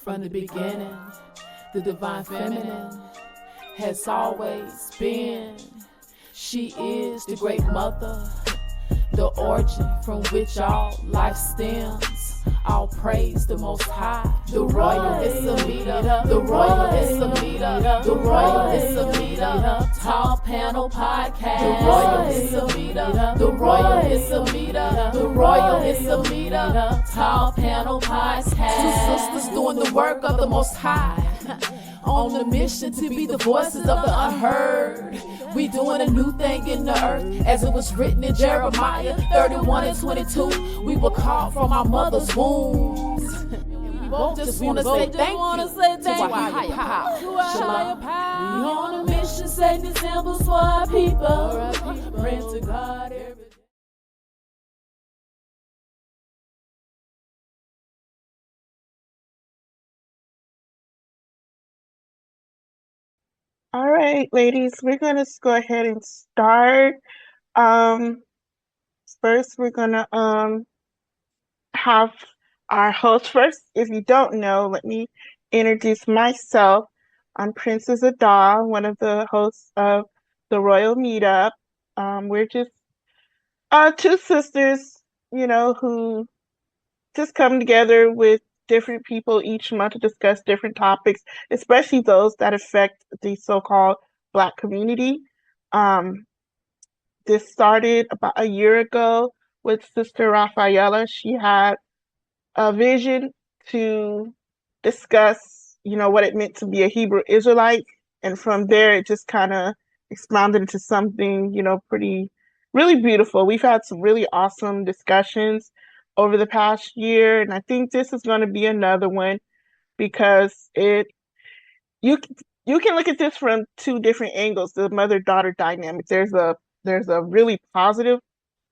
From the beginning, the divine feminine has always been. She is the great mother, the origin from which all life stems. All praise the Most High. The royal is a meetup. The royal is a meetup. The royal is a meetup. Tall panel podcast. The royal is a meetup. The royal is a meetup. The royal is a meetup. Tall panel podcast. Two sisters doing the work of the Most High. On a mission to be the voices of the unheard. We doing a new thing in the earth, as it was written in Jeremiah 31 and 22. We were called from our mother's wombs. We both just want to say thank you to our higher power. Shalom. We on a mission, setting examples for our people. Pray to God every day. All right, ladies, we're going to go ahead and start. First, we're going to have our host first. If you don't know, let me introduce myself. I'm Princess Adah, one of the hosts of the Royal Meetup. We're just two sisters, who just come together with different people each month to discuss different topics, especially those that affect the so-called Black community. This started about a year ago with Sister Raphaala. She had a vision to discuss, what it meant to be a Hebrew Israelite. And from there, it just kind of expounded into something, really beautiful. We've had some really awesome discussions over the past year. And I think this is going to be another one because you can look at this from two different angles, the mother-daughter dynamic. There's a really positive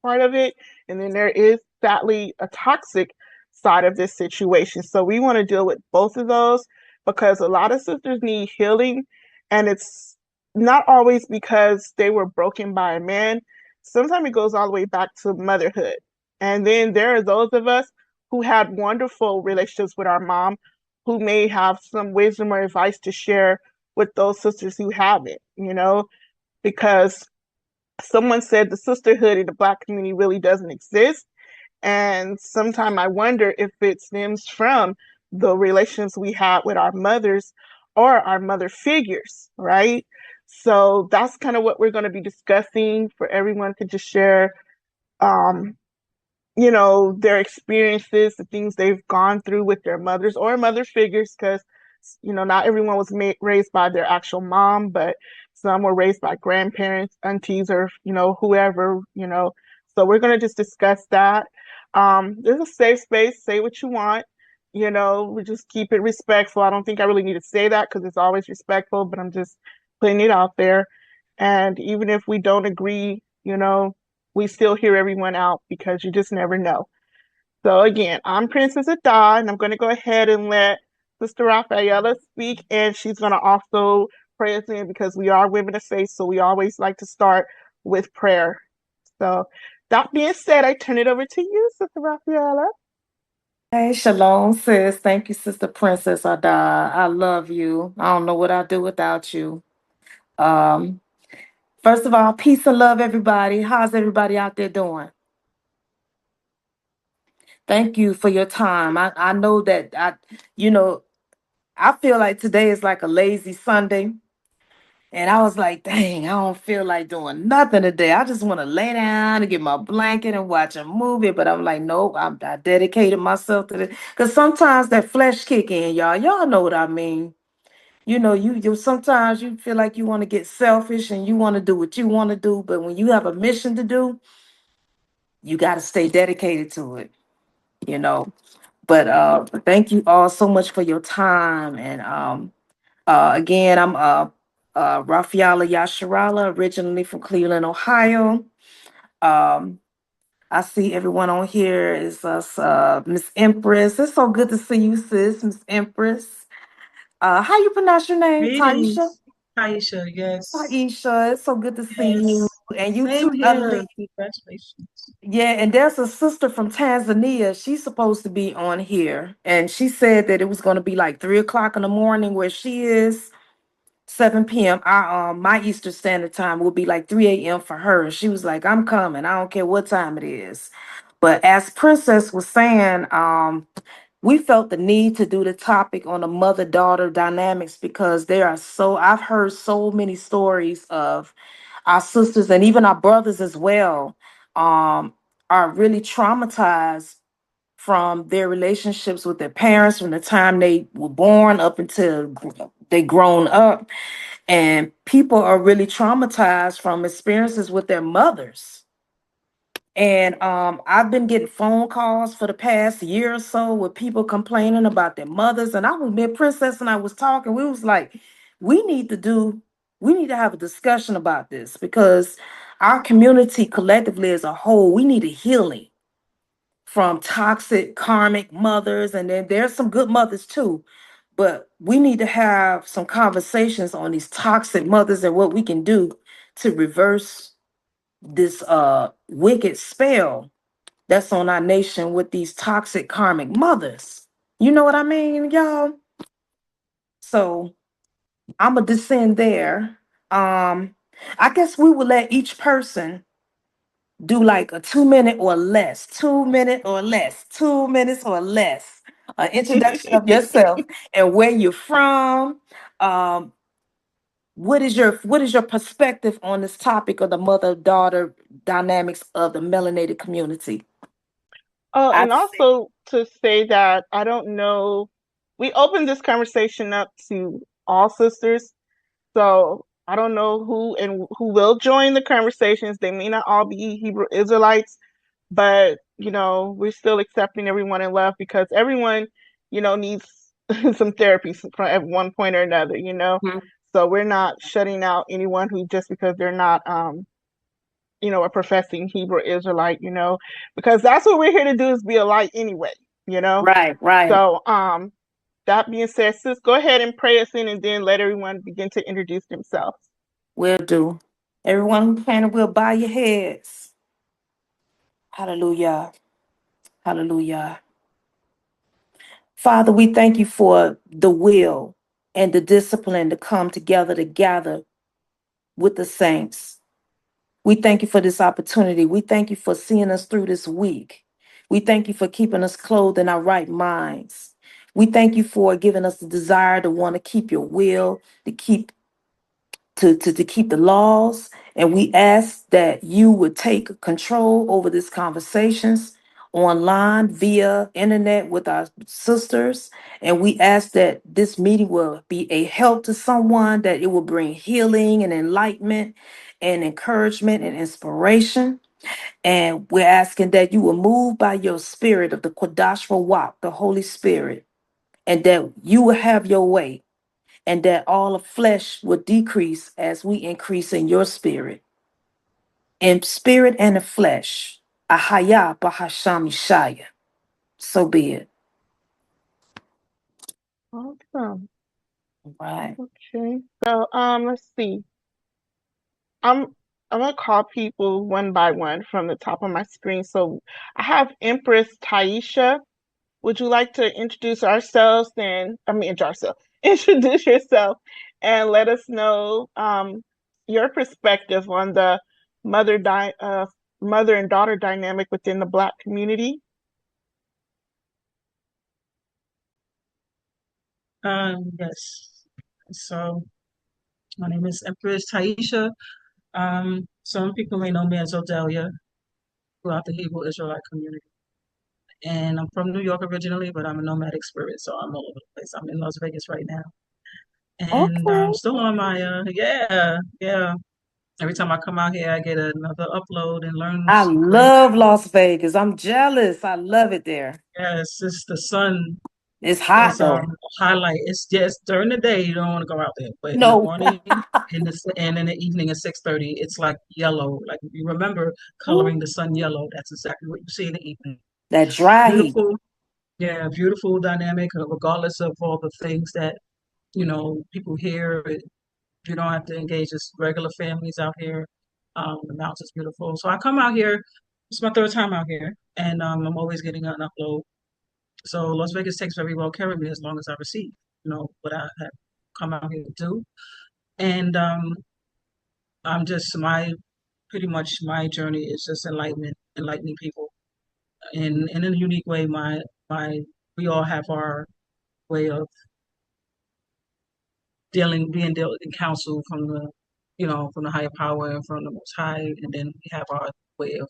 part of it, and then there is sadly a toxic side of this situation. So we want to deal with both of those because a lot of sisters need healing, and it's not always because they were broken by a man. Sometimes it goes all the way back to motherhood. And then there are those of us who had wonderful relationships with our mom who may have some wisdom or advice to share with those sisters who haven't, because someone said the sisterhood in the Black community really doesn't exist. And sometimes I wonder if it stems from the relations we had with our mothers or our mother figures, right? So that's kind of what we're going to be discussing, for everyone to just share, their experiences, the things they've gone through with their mothers or mother figures, because, not everyone was raised by their actual mom, but some were raised by grandparents, aunties, or, whoever, So we're going to just discuss that. There's a safe space. Say what you want. We just keep it respectful. I don't think I really need to say that because it's always respectful, but I'm just putting it out there. And even if we don't agree, we still hear everyone out because you just never know. So again, I'm Princess Adah, and I'm going to go ahead and let Sister Raphaala speak, and she's going to also pray us in because we are women of faith, so we always like to start with prayer. So that being said, I turn it over to you, Sister Raphaala. Hey, shalom, sis. Thank you, Sister Princess Adah. I love you. I don't know what I'd do without you. Um, First of all, peace and love, everybody. How's everybody out there doing? Thank you for your time. I know that I feel like today is like a lazy Sunday. And I was like, dang, I don't feel like doing nothing today. I just want to lay down and get my blanket and watch a movie. But I'm like, nope, I dedicated myself to this. Because sometimes that flesh kick in, y'all. Y'all know what I mean. You sometimes you feel like you want to get selfish and you want to do what you want to do. But when you have a mission to do, you got to stay dedicated to it, you know. But thank you all so much for your time. And again, I'm Raphaala Yasharahla, originally from Cleveland, Ohio. Um, I see everyone on here is us, Miss Empress. It's so good to see you, sis, Miss Empress. How you pronounce your name? Taisha? Greetings, Aisha. Yes. Taisha, it's so good to see Yes. you. And you Same too, here. Congratulations. yeah, and there's a sister from Tanzania. She's supposed to be on here, and she said that it was going to be like 3 o'clock in the morning where she is, 7 p.m. My Eastern Standard Time will be like 3 a.m. for her. And she was like, "I'm coming. I don't care what time it is." But as Princess was saying, we felt the need to do the topic on the mother-daughter dynamics because I've heard so many stories of our sisters and even our brothers as well, um, are really traumatized from their relationships with their parents from the time they were born up until they grown up. And people are really traumatized from experiences with their mothers. And I've been getting phone calls for the past year or so with people complaining about their mothers. And me and Princess and I was talking. We was like, we need to do, we need to have a discussion about this because our community collectively as a whole, we need a healing from toxic karmic mothers. And then there's some good mothers too. But we need to have some conversations on these toxic mothers and what we can do to reverse this wicked spell that's on our nation with these toxic karmic mothers. You know what I mean, y'all? So I'm gonna descend there. I guess we will let each person do like a 2 minute or less, 2 minute or less, 2 minutes or less. An introduction of yourself and where you're from. Um, what is your perspective on this topic of the mother-daughter dynamics of the melanated community? Oh, I and also to say that I don't know, we opened this conversation up to all sisters, so I don't know who will join the conversations. They may not all be Hebrew Israelites, but we're still accepting everyone in love because everyone, needs some therapy at one point or another. Mhm. So we're not shutting out anyone who just because they're not a professing Hebrew Israelite, because that's what we're here to do is be a light anyway. Right. So that being said, sis, go ahead and pray us in and then let everyone begin to introduce themselves. Will do. Everyone who can will bow your heads. Hallelujah. Hallelujah. Father, we thank you for the will and the discipline to come together to gather with the saints. We thank you for this opportunity. We thank you for seeing us through this week. We thank you for keeping us clothed in our right minds. We thank you for giving us the desire to want to keep your will, to keep the laws. And we ask that you would take control over these conversations online via internet with our sisters. And we ask that this meeting will be a help to someone, that it will bring healing and enlightenment and encouragement and inspiration. And we're asking that you will move by your spirit of the Kodash Rawak, the Holy Spirit, and that you will have your way, and that all of flesh will decrease as we increase in your spirit. In spirit and in flesh. Ahaya Bahasham Shaya. So be it. Awesome. Right. Okay. So let's see. I'm I'm gonna call people one by one from the top of my screen. So I have Empress Taisha. Would you like to introduce ourselves introduce yourself and let us know your perspective on the mother di- uh, mother and daughter dynamic within the Black community? Yes. So my name is Empress Taisha. Some people may know me as Odelia throughout the Hebrew Israelite community. And I'm from New York originally, but I'm a nomadic spirit, so I'm all over the place. I'm in Las Vegas right now. And Okay. I'm still on my, yeah. Every time I come out here, I get another upload and learn I some great. love Las Vegas. I'm jealous. I love it there. Yes, it's the sun It's hot is though. highlight. It's just during the day you don't want to go out there, but in the No. morning and in the evening at 6:30, it's like yellow. Like you remember Ooh, coloring the sun yellow. That's exactly what you see in the evening. that dry heat. Beautiful, yeah, beautiful dynamic. Regardless of all the things that people hear, you don't have to engage just regular families out here. The mountain's beautiful. So I come out here. It's my third time out here, and I'm always getting an upload. So Las Vegas takes very well care of me as long as I receive, what I have come out here to do. And I'm just pretty much my journey is just enlightening people, in a unique way. My we all have our way of being dealt in counsel from from the higher power and from the Most High, and then we have our way of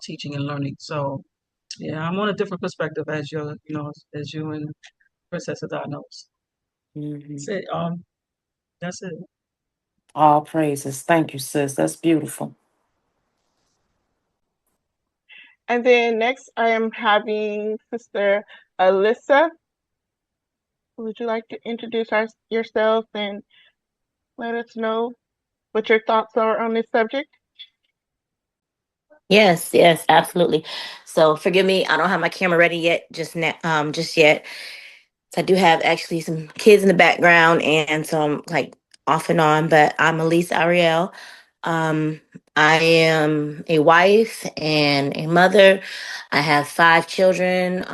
teaching and learning. So yeah, I'm on a different perspective as as you and Princess Adah knows. That's Mhm. it. That's it. All praises. Thank you, sis. That's beautiful. And then next, I am having Sister Alyssa. Would you like to introduce yourself and let us know what your thoughts are on this subject? Yes, yes, absolutely. So forgive me, I don't have my camera ready yet, just yet. So I do have actually some kids in the background and some like off and on, but I'm Elise Ariel. Um, I am a wife and a mother. I have 5 children,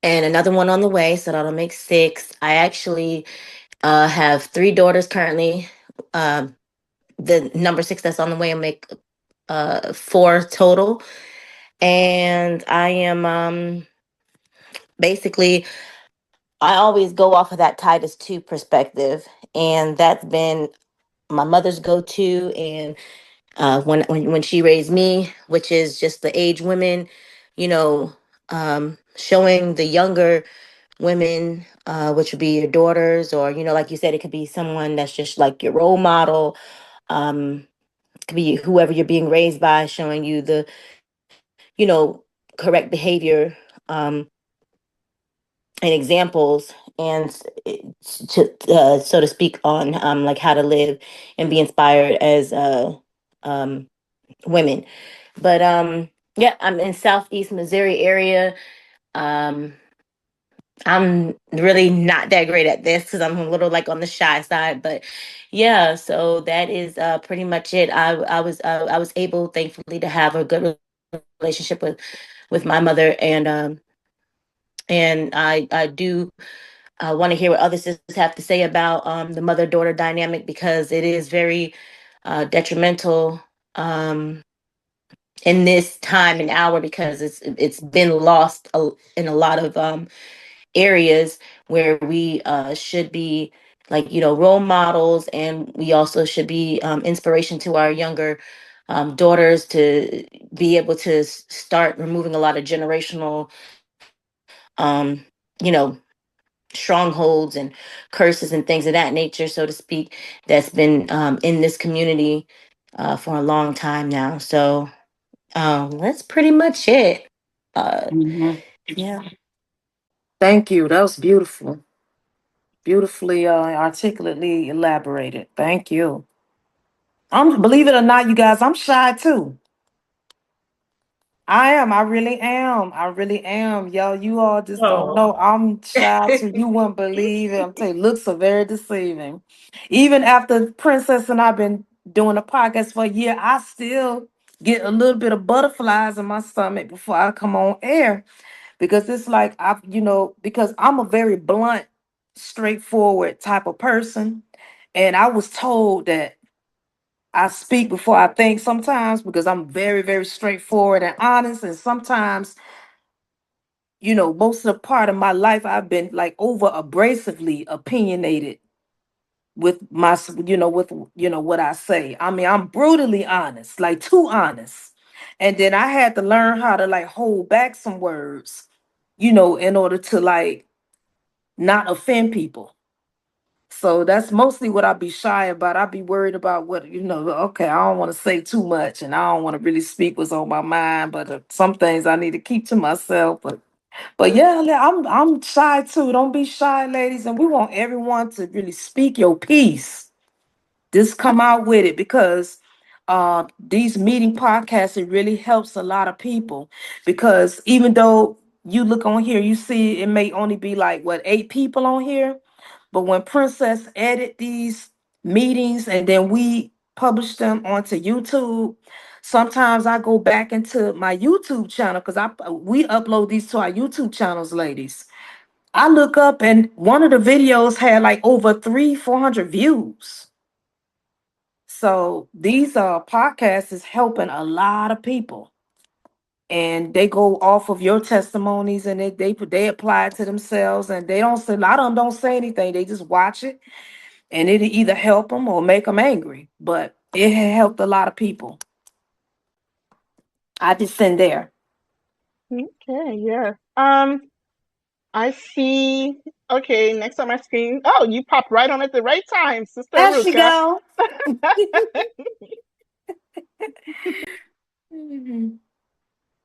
and another one on the way, so that'll make 6. I actually have 3 daughters currently. Um, the number 6 that's on the way will make 4 total. And I am basically, I always go off of that Titus 2 perspective, and that's been my mother's go-to. And when she raised me, which is just the age women, you know, showing the younger women, which would be your daughters, or like you said, it could be someone that's just like your role model. It could be whoever you're being raised by, showing you the correct behavior, and examples, and to so to speak, on like how to live and be inspired as um women. But yeah, I'm in Southeast Missouri area. um I'm really not that great at this because I'm a little like on the shy side, but yeah, so that is pretty much it. I was able, thankfully, to have a good relationship with my mother, and I do want to hear what other sisters have to say about the mother daughter dynamic, because it is very detrimental um, in this time and hour, because it's been lost in a lot of areas where we should be like role models, and we also should be inspiration to our younger daughters, to be able to start removing a lot of generational um, you know strongholds and curses and things of that nature, so to speak, that's been in this community for a long time now. So that's pretty much it. Uh, Mhm. yeah. Thank you. That was beautiful. Beautifully articulately elaborated. Thank you. Believe it or not, you guys, I'm shy too. I am. I really am. I really am. Yo, you all just don't Oh, know. I'm shy too. You wouldn't believe it. I'm telling you, looks are very deceiving. Even after Princess and I've been doing a podcast for a year, I still get a little bit of butterflies in my stomach before I come on air, because it's like because I'm a very blunt, straightforward type of person. And I was told that I speak before I think sometimes, because I'm very, very straightforward and honest. And sometimes, most of the part of my life, I've been like over abrasively opinionated with what I say. I mean, I'm brutally honest, like too honest. And then I had to learn how to like hold back some words, in order to like not offend people. So that's mostly what I'd be shy about. I'd be worried about okay, I don't want to say too much and I don't want to really speak what's on my mind, but some things I need to keep to myself. But yeah, I'm shy too. Don't be shy, ladies. And we want everyone to really speak your piece. Just come out with it, because these meeting podcasts, it really helps a lot of people, because even though you look on here, you see it may only be like what 8 people on here, but when Princess edit these meetings and then we publish them onto YouTube. Sometimes I go back into my YouTube channel because we upload these to our YouTube channels, ladies. I look up and one of the videos had like over 400 views. So these podcasts is helping a lot of people. And they go off of your testimonies and they apply it to themselves, and they don't say, a lot of them don't say anything. They just watch it and it either help them or make them angry. But it had helped a lot of people. I just send there. Okay, yeah. I see. Okay, next on my screen. Oh, you popped right on at the right time, Sister There she Ruka. go.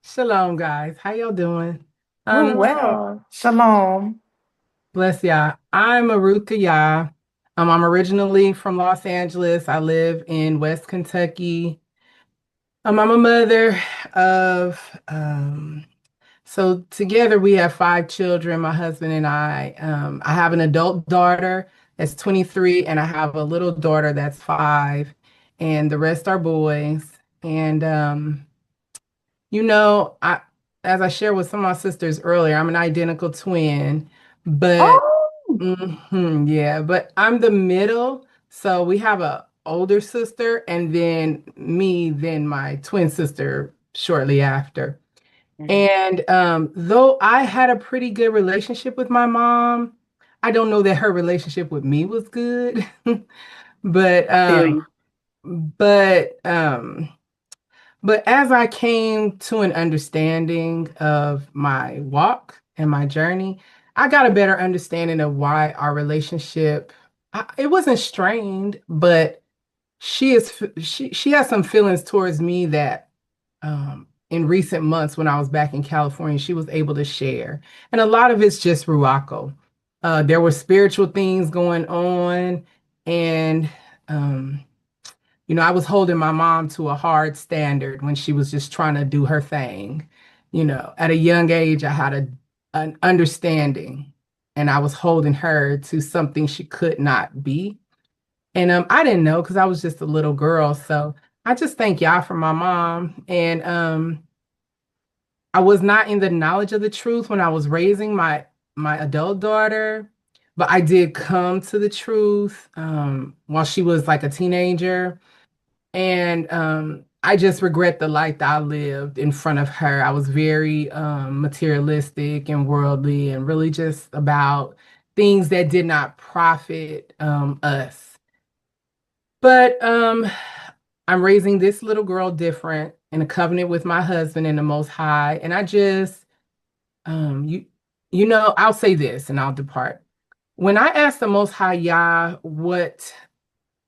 Shalom, guys. How y'all doing? Oh, well. Shalom. Bless y'all. I'm Aruka YAH. I'm originally from Los Angeles. I live in West Kentucky. I'm a mother of, so together we have 5 children, my husband and I. I have an adult daughter that's 23, and I have a little daughter that's 5, and the rest are boys. And, as I shared with some of my sisters earlier, I'm an identical twin, but yeah, but I'm the middle. So we have a older sister, and then me, then my twin sister shortly after. And though I had a pretty good relationship with my mom, I don't know that her relationship with me was good. but but but as I came to an understanding of my walk and my journey, I got a better understanding of why our relationship, it wasn't strained, but she has some feelings towards me that in recent months when I was back in California, she was able to share. And a lot of it's just Ruaco. There were spiritual things going on, and I was holding my mom to a hard standard when she was just trying to do her thing. At a young age, I had an understanding, and I was holding her to something she could not be. And I didn't know because I was just a little girl. So I just thank y'all for my mom. And I was not in the knowledge of the truth when I was raising my adult daughter, but I did come to the truth while she was like a teenager. And I just regret the life that I lived in front of her. I was very materialistic and worldly, and really just about things that did not profit us. But I'm raising this little girl different in a covenant with my husband and the Most High. And I just, I'll say this and I'll depart. When I asked the Most High Yah what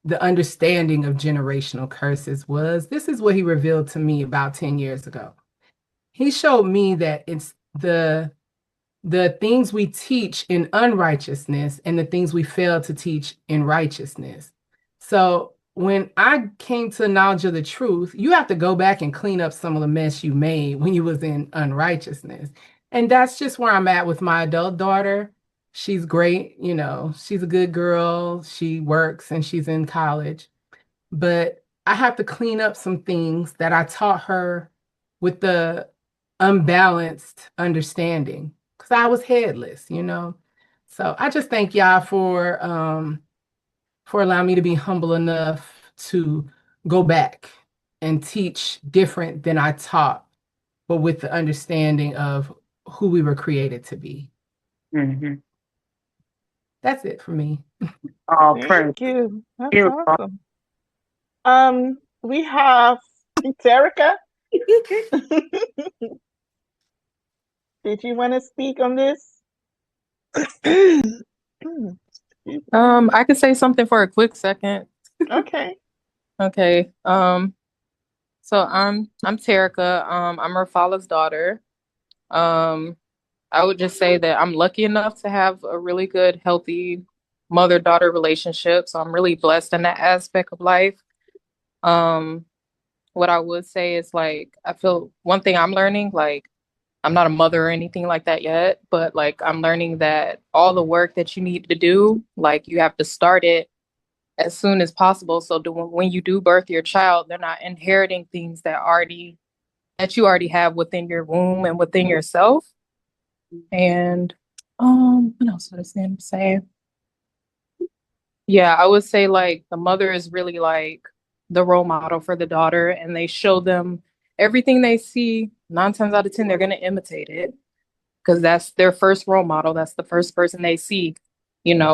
the understanding of generational curses was, this is what he revealed to me about 10 years ago. He showed me that it's the things we teach in unrighteousness and the things we fail to teach in righteousness. So when I came to the knowledge of the truth, you have to go back and clean up some of the mess you made when you was in unrighteousness. And that's just where I'm at with my adult daughter. She's great, she's a good girl. She works and she's in college. But I have to clean up some things that I taught her with the unbalanced understanding because I was headless, So I just thank y'all for allowing me to be humble enough to go back and teach different than I taught, but with the understanding of who we were created to be. Mm-hmm. That's it for me. Oh, Thank you. That's awesome. We have Terica. Did you want to speak on this? I could say something for a quick second. Okay. Okay. So I'm Terica. I'm Raphaala's daughter. I would just say that I'm lucky enough to have a really good, healthy mother-daughter relationship. So I'm really blessed in that aspect of life. What I would say is like, I feel one thing I'm learning, like, I'm not a mother or anything like that yet, but like I'm learning that all the work that you need to do, like you have to start it as soon as possible. So when you do birth your child, they're not inheriting things that you already have within your womb and within yourself. And what else would I say? Yeah, I would say like the mother is really like the role model for the daughter, and they show them everything they see. 9 times out of 10, they're gonna imitate it because that's their first role model. That's the first person they see,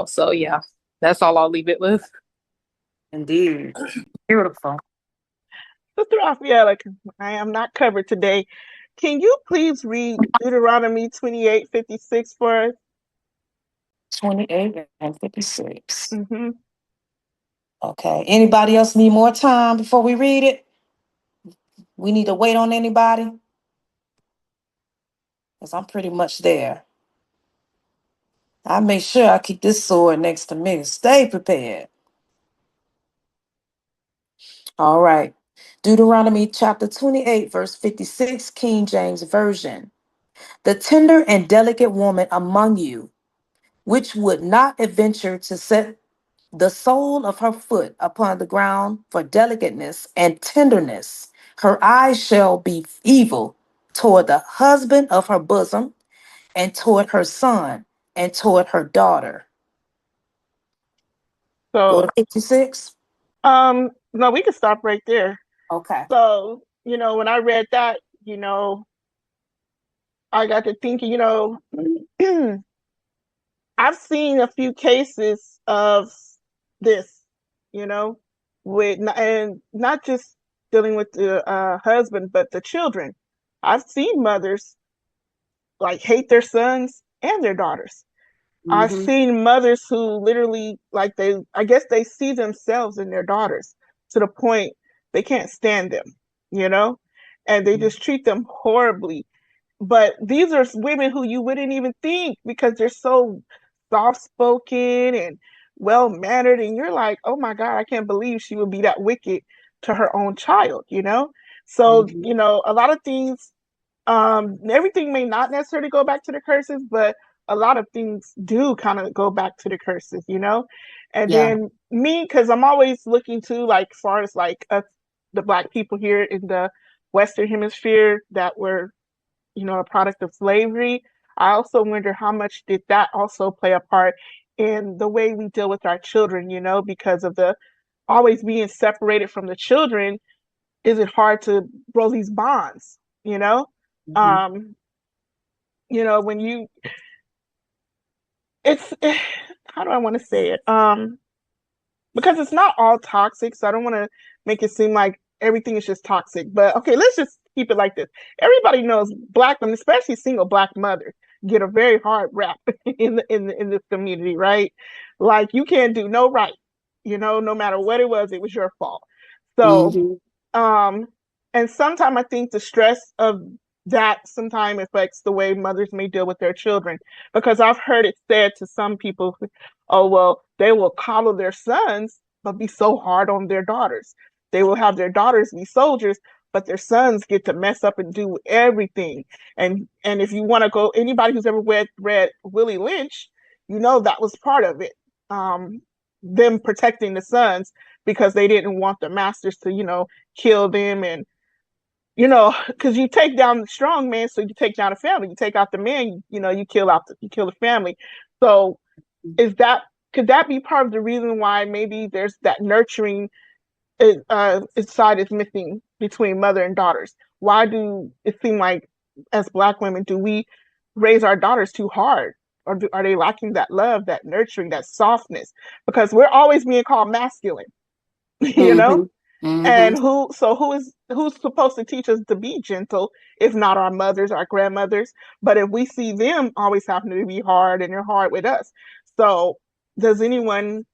So yeah, that's all I'll leave it with. Indeed. Beautiful. Sister Raphaala, I am not covered today. Can you please read Deuteronomy 28:56 for us? 28 and 56. Mm-hmm. Okay. Anybody else need more time before we read it? We need to wait on anybody? Because I'm pretty much there. I make sure I keep this sword next to me. Stay prepared. All right. Deuteronomy chapter 28, verse 56, King James Version. The tender and delicate woman among you, which would not adventure to set the sole of her foot upon the ground for delicateness and tenderness, her eyes shall be evil toward the husband of her bosom, and toward her son, and toward her daughter. Go So, to 56. no, we can stop right there. Okay. So, when I read that, I got to thinking, I've seen a few cases of this, and not just dealing with the husband, but the children. I've seen mothers like hate their sons and their daughters. I've Mm-hmm. seen mothers who literally, like, I guess they see themselves in their daughters to the point they can't stand them, and they just treat them horribly. But these are women who you wouldn't even think, because they're so soft spoken and well mannered, and you're like, oh my God, I can't believe she would be that wicked to her own child, So, Mm-hmm. a lot of things, everything may not necessarily go back to the curses, but a lot of things do kind of go back to the curses, And Yeah. then me, because I'm always looking to, like, as far as like us, the Black people here in the Western Hemisphere that were, a product of slavery. I also wonder how much did that also play a part in the way we deal with our children, because of the always being separated from the children. Is it hard to grow these bonds, Mm-hmm. um, when it's how do I want to say it? Because it's not all toxic, so I don't want to make it seem like everything is just toxic. But okay, let's just keep it like this. Everybody knows Black women, especially single Black mothers, get a very hard rap in this community, right? Like, you can't do no right, no matter what it was your fault. So, Mm-hmm. um, and sometimes I think the stress of that sometimes affects the way mothers may deal with their children, because I've heard it said to some people, oh, well, they will coddle their sons, but be so hard on their daughters. They will have their daughters be soldiers, but their sons get to mess up and do everything. And if you want to go, anybody who's ever read Willie Lynch, that was part of it. Them protecting the sons because they didn't want the masters to, kill them. And because you take down the strong man, so you take down the family. You take out the man, you kill the family. So could that be part of the reason why maybe there's that nurturing side is missing between mother and daughters? Why do it seem like, as Black women, do we raise our daughters too hard? Or are they lacking that love, that nurturing, that softness? Because we're always being called masculine, you know? Mm-hmm. Mm-hmm. And who's supposed to teach us to be gentle if not our mothers, our grandmothers? But if we see them always having to be hard, and they're hard with us. So does anyone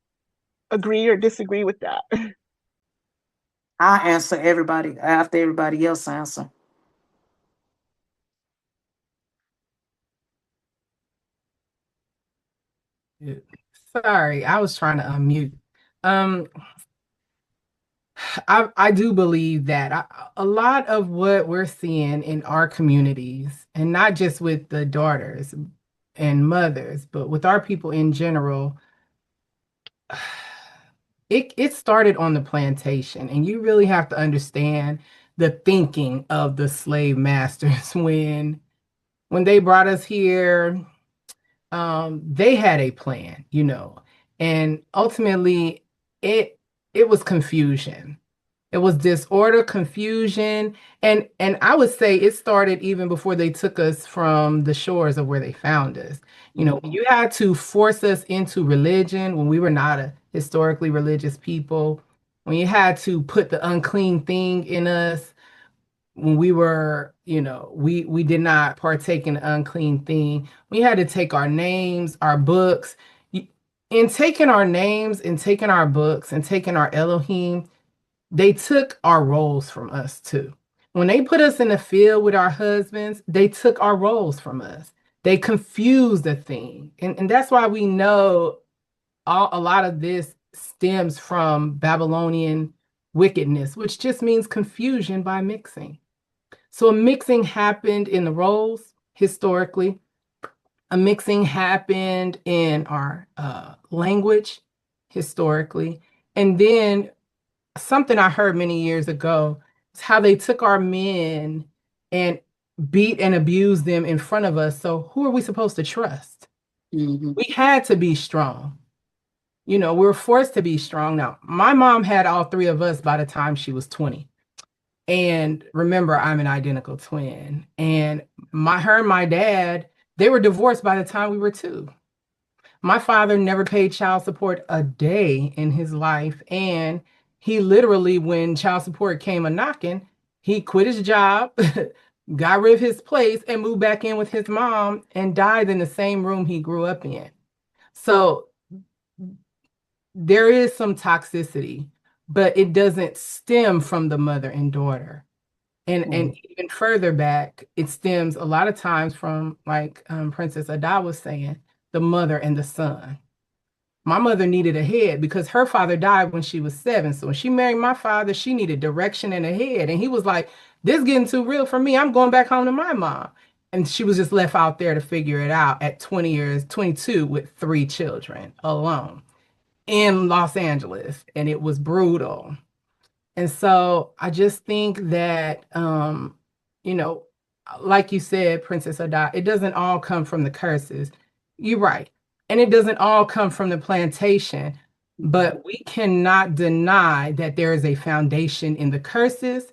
agree or disagree with that? I answer everybody after everybody else answer. Sorry, I was trying to unmute. Um, I do believe that a lot of what we're seeing in our communities, and not just with the daughters and mothers, but with our people in general, it started on the plantation, and you really have to understand the thinking of the slave masters when they brought us here. They had a plan, and ultimately it it was confusion. It was disorder, confusion, and I would say it started even before they took us from the shores of where they found us. You had to force us into religion when we were not a historically religious people. When you had to put the unclean thing in us when we were, we did not partake in the unclean thing. We had to take our names, our books. In taking our names and taking our books and taking our Elohim, they took our roles from us too. When they put us in the field with our husbands, they took our roles from us. They confused the thing. And that's why we know a lot of this stems from Babylonian wickedness, which just means confusion by mixing. So a mixing happened in the roles historically. A mixing happened in our language historically. And then something I heard many years ago is how they took our men and beat and abused them in front of us. So who are we supposed to trust? Mm-hmm. We had to be strong. We were forced to be strong. Now, my mom had all three of us by the time she was 20. And remember, I'm an identical twin. And her and my dad, they were divorced by the time we were 2. My father never paid child support a day in his life. And he literally, when child support came a knocking, he quit his job, got rid of his place, and moved back in with his mom and died in the same room he grew up in. So there is some toxicity, but it doesn't stem from the mother and daughter. And even further back, it stems a lot of times from, like Princess Adah was saying, the mother and the son. My mother needed a head because her father died when she was 7. So when she married my father, she needed direction and a head. And he was like, this is getting too real for me. I'm going back home to my mom. And she was just left out there to figure it out at 22 with 3 children alone in Los Angeles. And it was brutal. And so I just think that, like you said, Princess Adah, it doesn't all come from the curses. You're right. And it doesn't all come from the plantation, but we cannot deny that there is a foundation in the curses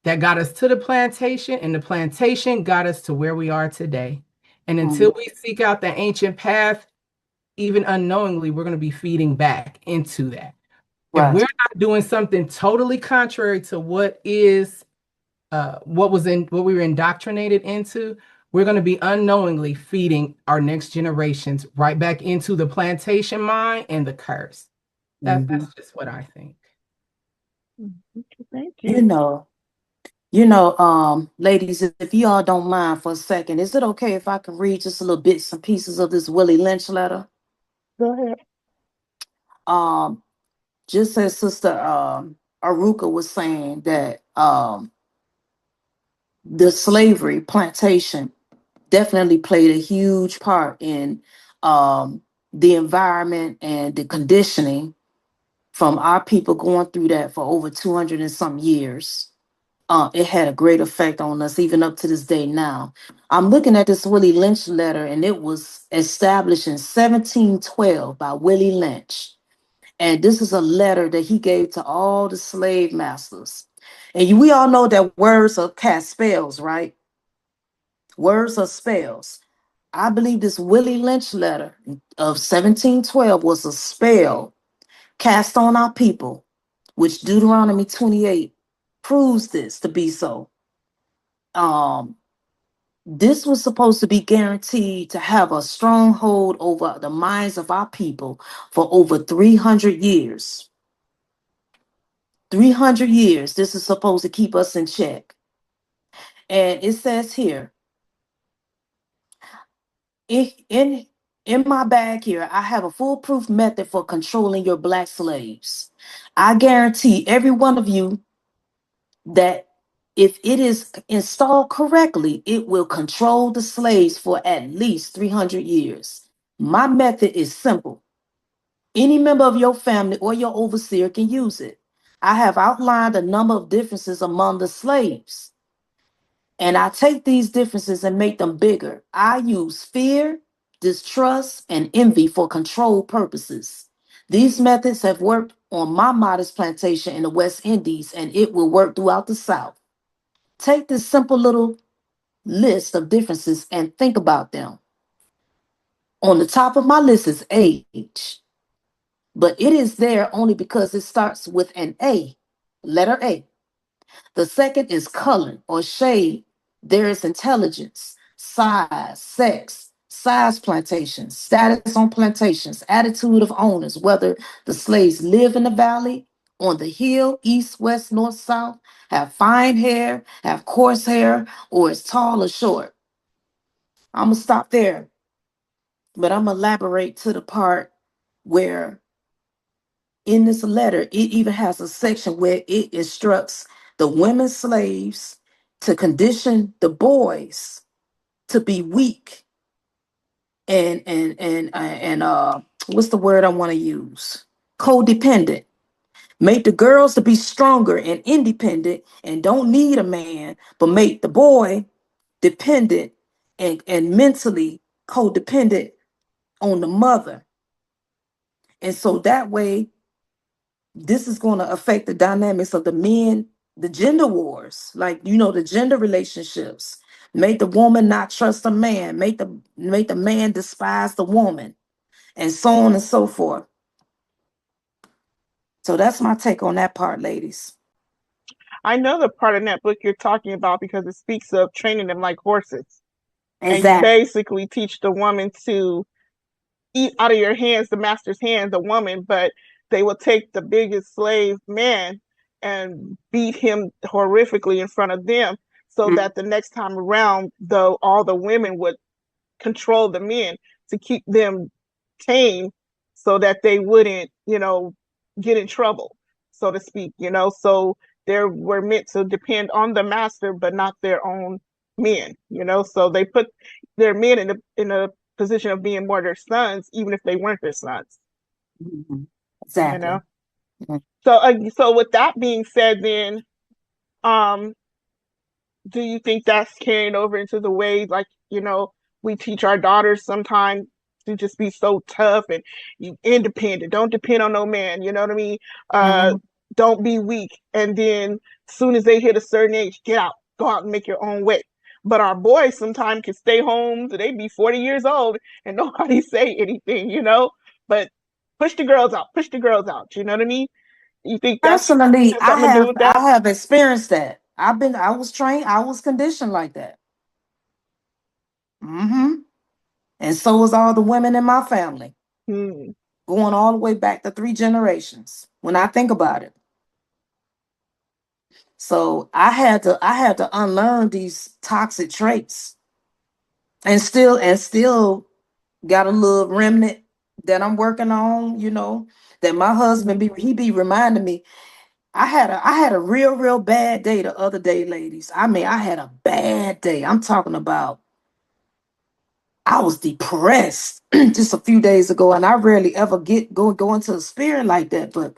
that got us to the plantation, and the plantation got us to where we are today. And until we seek out the ancient path, even unknowingly, we're going to be feeding back into that. If we're not doing something totally contrary to what we were indoctrinated into, we're going to be unknowingly feeding our next generations right back into the plantation mind and the curse. That's just what I think. Thank you. Ladies, if you all don't mind for a second, is it okay if I can read just a little bits and pieces of this Willie Lynch letter? Go ahead. Just as Sister Aruka was saying that the slavery plantation definitely played a huge part in the environment and the conditioning from our people going through that for over 200 and some years. It had a great effect on us even up to this day now. I'm looking at this Willie Lynch letter, and it was established in 1712 by Willie Lynch. And this is a letter that he gave to all the slave masters. And we all know that words are cast spells, right? Words are spells. I believe this Willie Lynch letter of 1712 was a spell cast on our people, which Deuteronomy 28 proves this to be so. This was supposed to be guaranteed to have a stronghold over the minds of our people for over 300 years. 300 years, this is supposed to keep us in check. And it says here, in my bag here, I have a foolproof method for controlling your Black slaves. I guarantee every one of you that if it is installed correctly, it will control the slaves for at least 300 years. My method is simple. Any member of your family or your overseer can use it. I have outlined a number of differences among the slaves, and I take these differences and make them bigger. I use fear, distrust, and envy for control purposes. These methods have worked on my modest plantation in the West Indies, and it will work throughout the South. Take this simple little list of differences and think about them. On the top of my list is age, but it is there only because it starts with an A, letter A. The second is color or shade. There is intelligence, size, sex, size plantations, status on plantations, attitude of owners, whether the slaves live in the valley, on the hill, east, west, north, south, have fine hair, have coarse hair, or is tall or short. I'm going to stop there, but I'm going to elaborate to the part where in this letter, it even has a section where it instructs the women slaves to condition the boys to be weak and what's the word I want to use? Codependent. Make the girls to be stronger and independent and don't need a man, but make the boy dependent and mentally codependent on the mother. And so that way, this is going to affect the dynamics of the men, the gender wars, like, you know, the gender relationships. Make the woman not trust a man, make the man despise the woman, and so on and so forth. So that's my take on that part, ladies. I know the part in that book you're talking about because it speaks of training them like horses. And you Exactly. basically teach the woman to eat out of your hands, the master's hand, the woman, but they will take the biggest slave man and beat him horrifically in front of them so that the next time around, though, all the women would control the men to keep them tame so that they wouldn't, get in trouble, so to speak, so they were meant to depend on the master, but not their own men, so they put their men in a position of being more their sons, even if they weren't their sons. Exactly. So with that being said, then, do you think that's carrying over into the way, like, we teach our daughters sometimes to just be so tough and independent, don't depend on no man, you know what I mean? Don't be weak. And then as soon as they hit a certain age, get out, go out and make your own way. But our boys sometimes can stay home till they be 40 years old and nobody say anything, but push the girls out, you know what I mean? You think that's Personally, something to do with that? I have experienced that. I was trained, I was conditioned like that. And so was all the women in my family, going all the way back to 3 generations when I think about it. So I had to unlearn these toxic traits, and still got a little remnant that I'm working on, that my husband be reminding me. I had a real bad day the other day, ladies. I mean, I had a bad day. I'm talking about I was depressed just a few days ago, and I rarely ever go into a spirit like that. But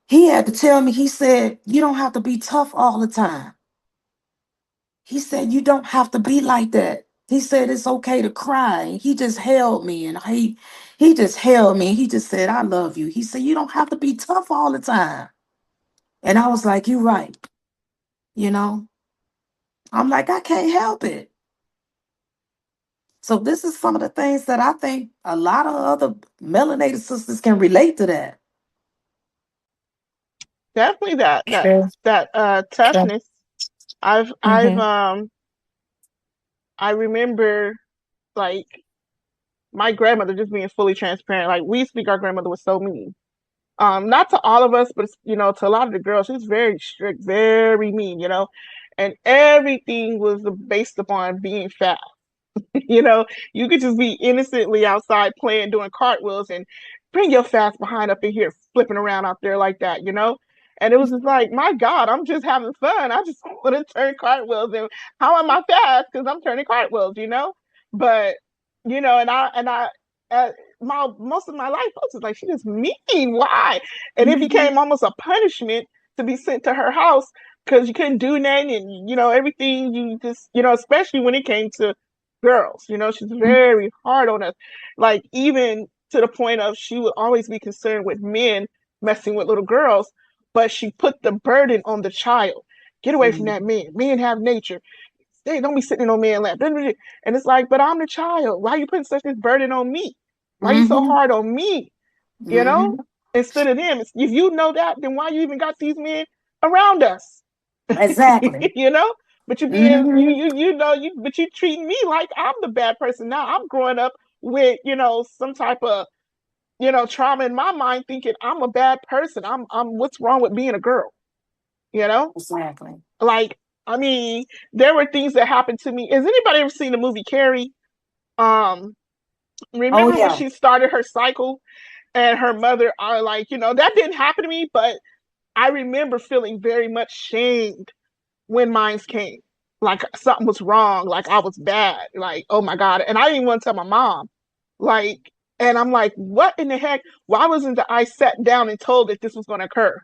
he had to tell me, he said, you don't have to be tough all the time. He said, you don't have to be like that. He said, it's okay to cry. And he just held me, and he just held me. He just said, I love you. He said, you don't have to be tough all the time. And I was like, you're right. I'm like, I can't help it. So this is some of the things that I think a lot of other melanated sisters can relate to that. Definitely that toughness. I remember, like, my grandmother, just being fully transparent, like, we speak, our grandmother was so mean. Not to all of us, but to a lot of the girls, she's very strict, very mean, and everything was based upon being fat. You could just be innocently outside playing, doing cartwheels, and bring your fast behind up in here, flipping around out there like that, And it was just like, my God, I'm just having fun. I just want to turn cartwheels, and how am I fast? Because I'm turning cartwheels, But and I most of my life, folks was like, she just mean. Why? And it became almost a punishment to be sent to her house because you couldn't do nothing, and everything you just especially when it came to girls. She's very hard on us. Like, even to the point of she would always be concerned with men messing with little girls, but she put the burden on the child. Get away from that man. Men have nature. They don't be sitting on man lap. And it's like, but I'm the child. Why are you putting such this burden on me? Why are you so hard on me? Instead of them. If you know that, then why you even got these men around us? Exactly. But you being but you treating me like I'm the bad person. Now I'm growing up with some type of trauma in my mind, thinking I'm a bad person. I'm what's wrong with being a girl? Exactly. Like, I mean, there were things that happened to me. Has anybody ever seen the movie Carrie? Remember when she started her cycle and her mother are like, that didn't happen to me, but I remember feeling very much shamed when mine came. Like something was wrong, like I was bad, like, oh my God. And I didn't even want to tell my mom. Like, and I'm like, what in the heck? Why wasn't I sat down and told that this was going to occur?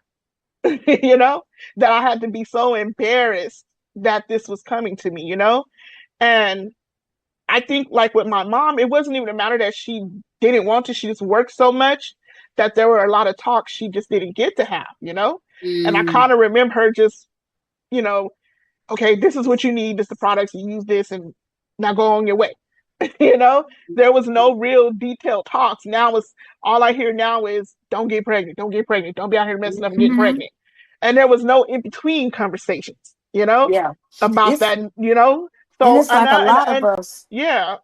That I had to be so embarrassed that this was coming to me, And I think, like with my mom, it wasn't even a matter that she didn't want to. She just worked so much that there were a lot of talks she just didn't get to have, And I kind of remember her just, okay, this is what you need. This is the products. You use this and now go on your way. There was no real detailed talks. Now it's all I hear now is don't get pregnant. Don't get pregnant. Don't be out here messing up and getting pregnant. And there was no in between conversations, Yeah. about It's, that, and So, it's like a lot of us. yeah.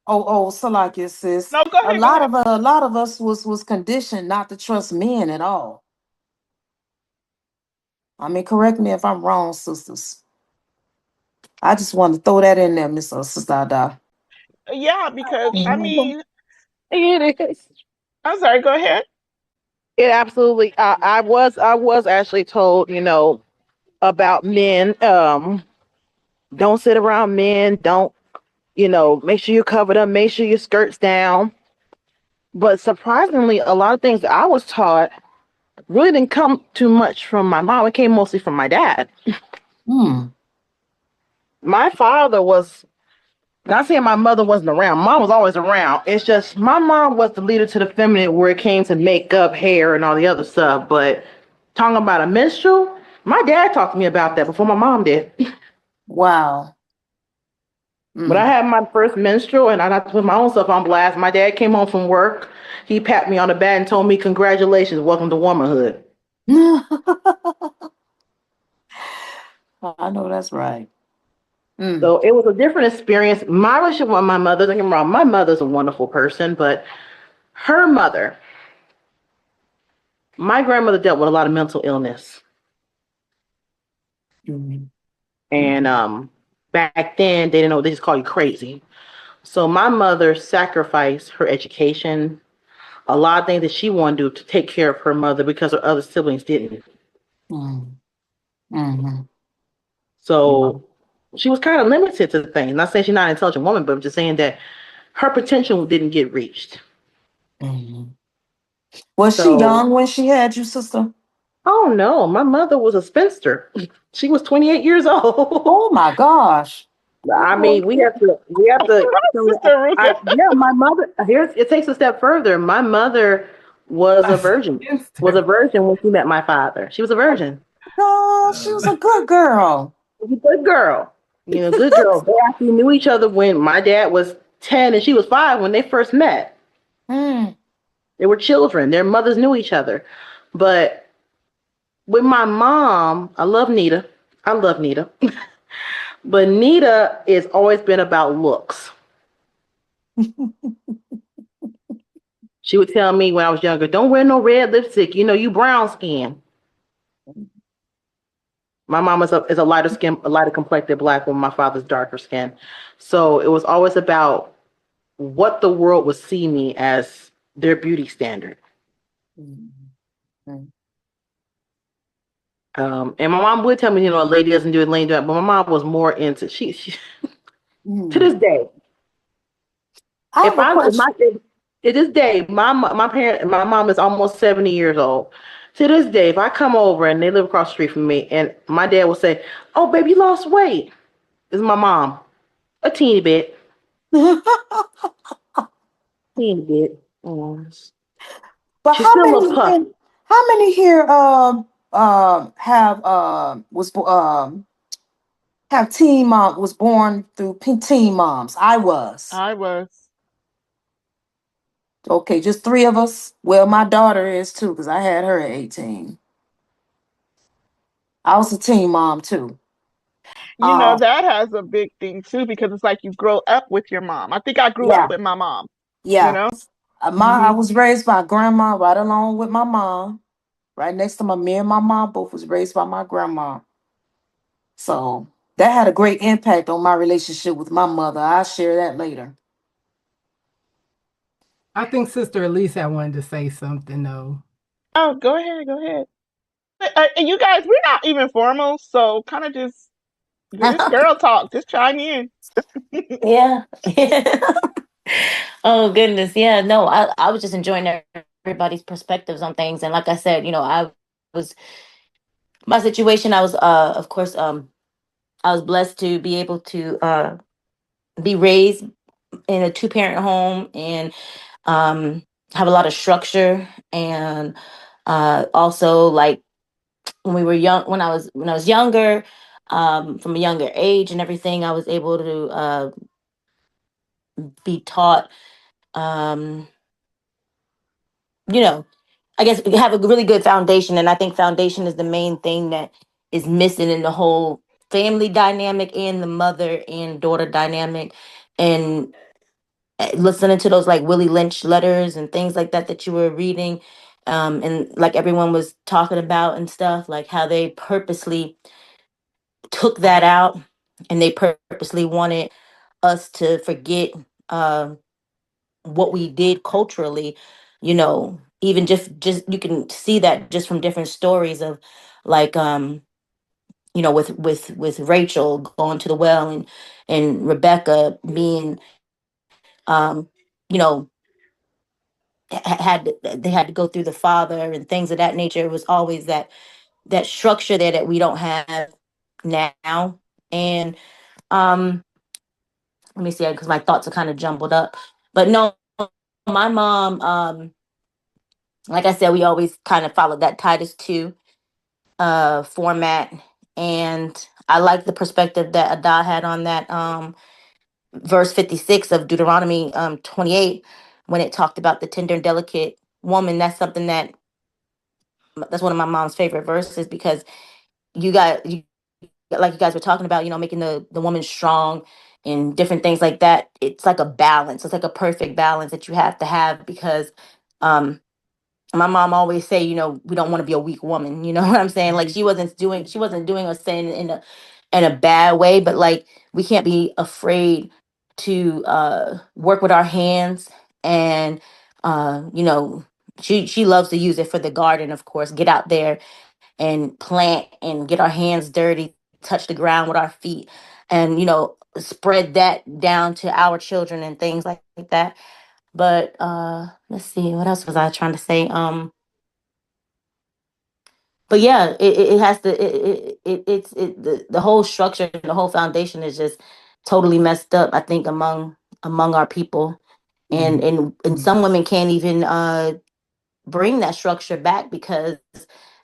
Salakia, sis. No, go A ahead. Go lot ahead. of a lot of us was conditioned not to trust men at all. I mean, correct me if I'm wrong, sisters. I just want to throw that in there, Miss Sister Adah. Yeah, because I mean, It is. I'm sorry. Go ahead. It absolutely. I was actually told, about men. Don't sit around men. Don't, make sure you cover them. Make sure your skirts down. But surprisingly, a lot of things that I was taught really didn't come too much from my mom. It came mostly from my dad. My father was, not saying my mother wasn't around. Mom was always around. It's just my mom was the leader to the feminine where it came to makeup, hair, and all the other stuff. But talking about a menstrual, my dad talked to me about that before my mom did. Wow. When I had my first menstrual and I got to put my own stuff on blast, my dad came home from work. He patted me on the back and told me, "Congratulations, welcome to womanhood." I know that's right. So it was a different experience. My relationship with my mother, don't get me wrong, my mother's a wonderful person, but her mother, my grandmother dealt with a lot of mental illness. And back then, they didn't know, they just call you crazy. So my mother sacrificed her education, a lot of things that she wanted to do to take care of her mother because her other siblings didn't. So she was kind of limited to things. Not saying she's not an intelligent woman, but I'm just saying that her potential didn't get reached. Was she young when she had you, sister? Oh no, my mother was a spinster. She was 28 years old. Oh my gosh. I mean, we have to. Yeah, my mother. It takes a step further. My mother was a virgin. Was a virgin when she met my father. She was a virgin. Oh, she was a good girl. She was a good girl. Good girl. They actually knew each other when my dad was 10 and she was 5 when they first met. They were children. Their mothers knew each other. But with my mom, I love Nita. But Nita has always been about looks. She would tell me when I was younger, don't wear no red lipstick. You brown skin. My mom is a lighter skin, a lighter complected black woman. My father's darker skin. So it was always about what the world would see me as their beauty standard. And my mom would tell me, a lady doesn't do it, lady do it. But my mom was more into she to this day. To this day, my mom is almost 70 years old. To this day, if I come over and they live across the street from me, and my dad will say, "Oh, baby, you lost weight," it's my mom, a teeny bit, teeny bit. But She still looks tough. how many here have have teen mom was born through teen moms? I was. I was. Okay, just three of us. Well, my daughter is too, because I had her at 18. I was a teen mom too. You know, that has a big thing too because it's like you grow up with your mom. I think I grew up Yeah, with my mom, you yeah. know? I Hmm. was raised by grandma right along with my mom. Right next to me and my mom both was raised by my grandma. So that had a great impact on my relationship with my mother. I'll share that later. I think Sister Elise had wanted to say something though. Oh, go ahead, go ahead. And you guys, we're not even formal, so kind of just, this girl talk, just chime in. Yeah. Oh goodness, yeah. No, I was just enjoying everybody's perspectives on things, and like I said, I was my situation. I was, of course, I was blessed to be able to be raised in a two-parent home and have a lot of structure, and also like when we were young, when I was younger, from a younger age and everything, I was able to be taught. Um, you know, I guess have a really good foundation. And I think foundation is the main thing that is missing in the whole family dynamic and the mother and daughter dynamic. And listening to those like Willie Lynch letters and things like that that you were reading, and like everyone was talking about and stuff, like how they purposely took that out and they purposely wanted us to forget um what we did culturally, even just you can see that just from different stories of like with Rachel going to the well, and Rebecca being you know had they had to go through the father and things of that nature. It was always that structure there that we don't have now. And um let me see, because my thoughts are kind of jumbled up, but no, my mom, like I said, we always kind of followed that Titus 2 format. And I like the perspective that Adah had on that verse 56 of Deuteronomy 28, when it talked about the tender and delicate woman. That's one of my mom's favorite verses, because you like you guys were talking about, making the woman strong and different things like that. It's like a balance. It's like a perfect balance that you have to have, because um my mom always say, we don't want to be a weak woman. You know what I'm saying? Like she wasn't doing or saying in a bad way, but like we can't be afraid to work with our hands. And she loves to use it for the garden, of course. Get out there and plant and get our hands dirty, touch the ground with our feet, and spread that down to our children and things like that. But let's see, what else was I trying to say? But yeah, it has to the whole structure, the whole foundation is just totally messed up, I think, among our people. And some women can't even bring that structure back because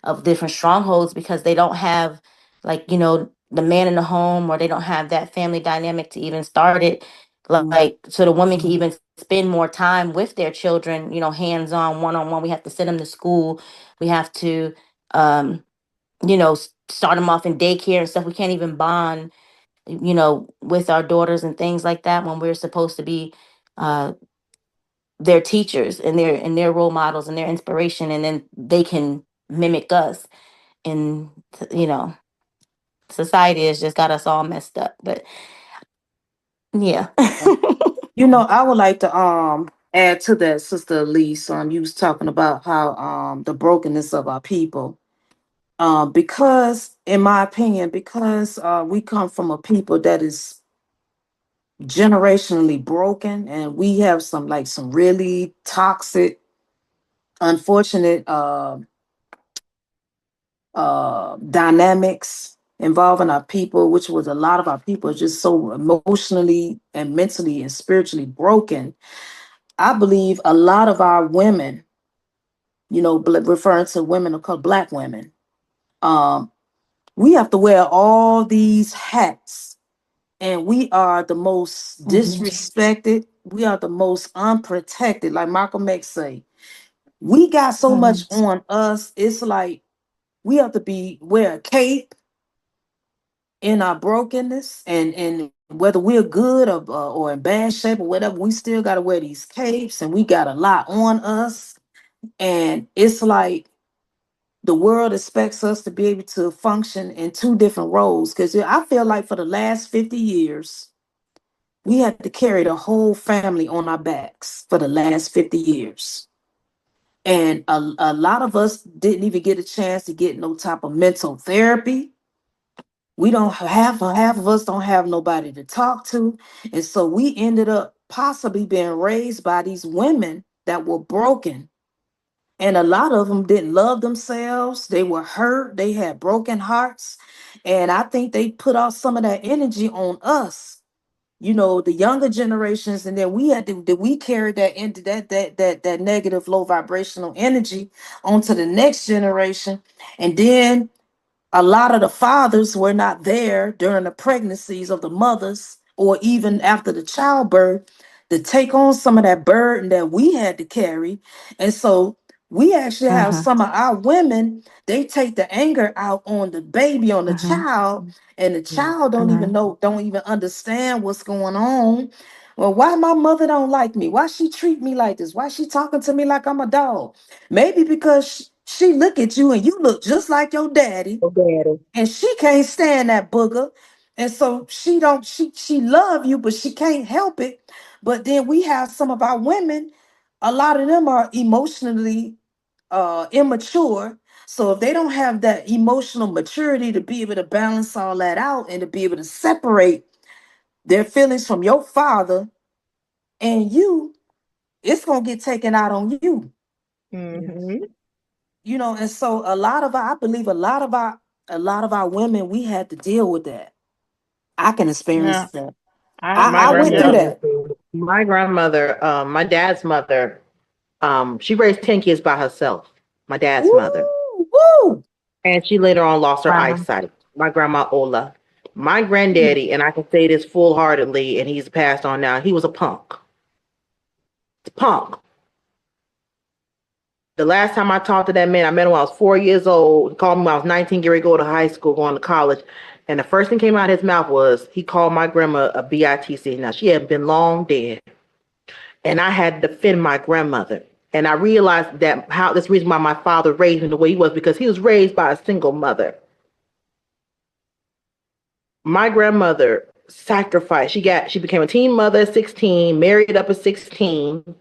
of different strongholds, because they don't have, like, the man in the home, or they don't have that family dynamic to even start it, like, so the woman can even spend more time with their children, hands on, one-on-one. We have to send them to school. We have to um start them off in daycare and stuff. We can't even bond with our daughters and things like that, when we're supposed to be uh their teachers and their role models and their inspiration, and then they can mimic us. And you know society has just got us all messed up, but yeah. I would like to add to that, Sister Elise. You was talking about how the brokenness of our people. Because in my opinion, because we come from a people that is generationally broken, and we have some really toxic, unfortunate dynamics involving our people, which was a lot of our people are just so emotionally and mentally and spiritually broken. I believe a lot of our women, referring to women of color, Black women, we have to wear all these hats, and we are the most disrespected. We are the most unprotected. Like Malcolm X say, we got so much on us. It's like we have to wear a cape in our brokenness, and whether we're good or in bad shape or whatever, we still got to wear these capes, and we got a lot on us. And it's like the world expects us to be able to function in two different roles, because I feel like for the last 50 years we had to carry the whole family on our backs for the last 50 years. And a lot of us didn't even get a chance to get no type of mental therapy. We don't have half of us don't have nobody to talk to. And so we ended up possibly being raised by these women that were broken. And a lot of them didn't love themselves. They were hurt. They had broken hearts. And I think they put off some of that energy on us, the younger generations. And then we carried that into that negative low vibrational energy onto the next generation. And then a lot of the fathers were not there during the pregnancies of the mothers or even after the childbirth to take on some of that burden that we had to carry. And so we actually have some of our women, they take the anger out on the baby, on the child, and the child don't even understand what's going on. Well, why my mother don't like me? Why she treat me like this? Why she talking to me like I'm a dog? Maybe because she look at you and you look just like your daddy, and she can't stand that booger. And so she love you, but she can't help it. But then we have some of our women, a lot of them are emotionally immature. So if they don't have that emotional maturity to be able to balance all that out and to be able to separate their feelings from your father and you, it's gonna get taken out on you. And so I believe a lot of our women, we had to deal with that. I can experience that. My I went through grandmother, that. my dad's mother, she raised 10 kids by herself. My dad's mother. Woo, woo. And she later on lost her eyesight. My grandma Ola. My granddaddy, and I can say this full heartedly, and he's passed on now, he was a punk. Punk. The last time I talked to that man, I met him when I was 4 years old. He called me when I was 19, getting ready to go to high school, going to college. And the first thing came out of his mouth was, he called my grandma a BITC. Now, she had been long dead. And I had to defend my grandmother. And I realized that's the reason why my father raised me the way he was, because he was raised by a single mother. My grandmother sacrificed. She became a teen mother at 16, married up at 16,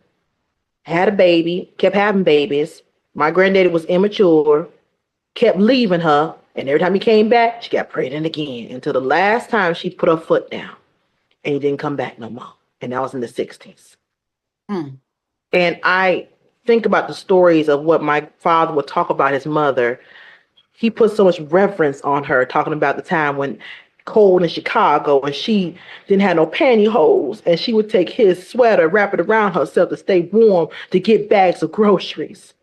had a baby, kept having babies. My granddaddy was immature, kept leaving her, and every time he came back, she got pregnant again until the last time she put her foot down, and he didn't come back no more. And that was in the 60s. And I think about the stories of what my father would talk about his mother. He put so much reverence on her, talking about the time when cold in Chicago and she didn't have no pantyhose, and she would take his sweater, wrap it around herself to stay warm to get bags of groceries.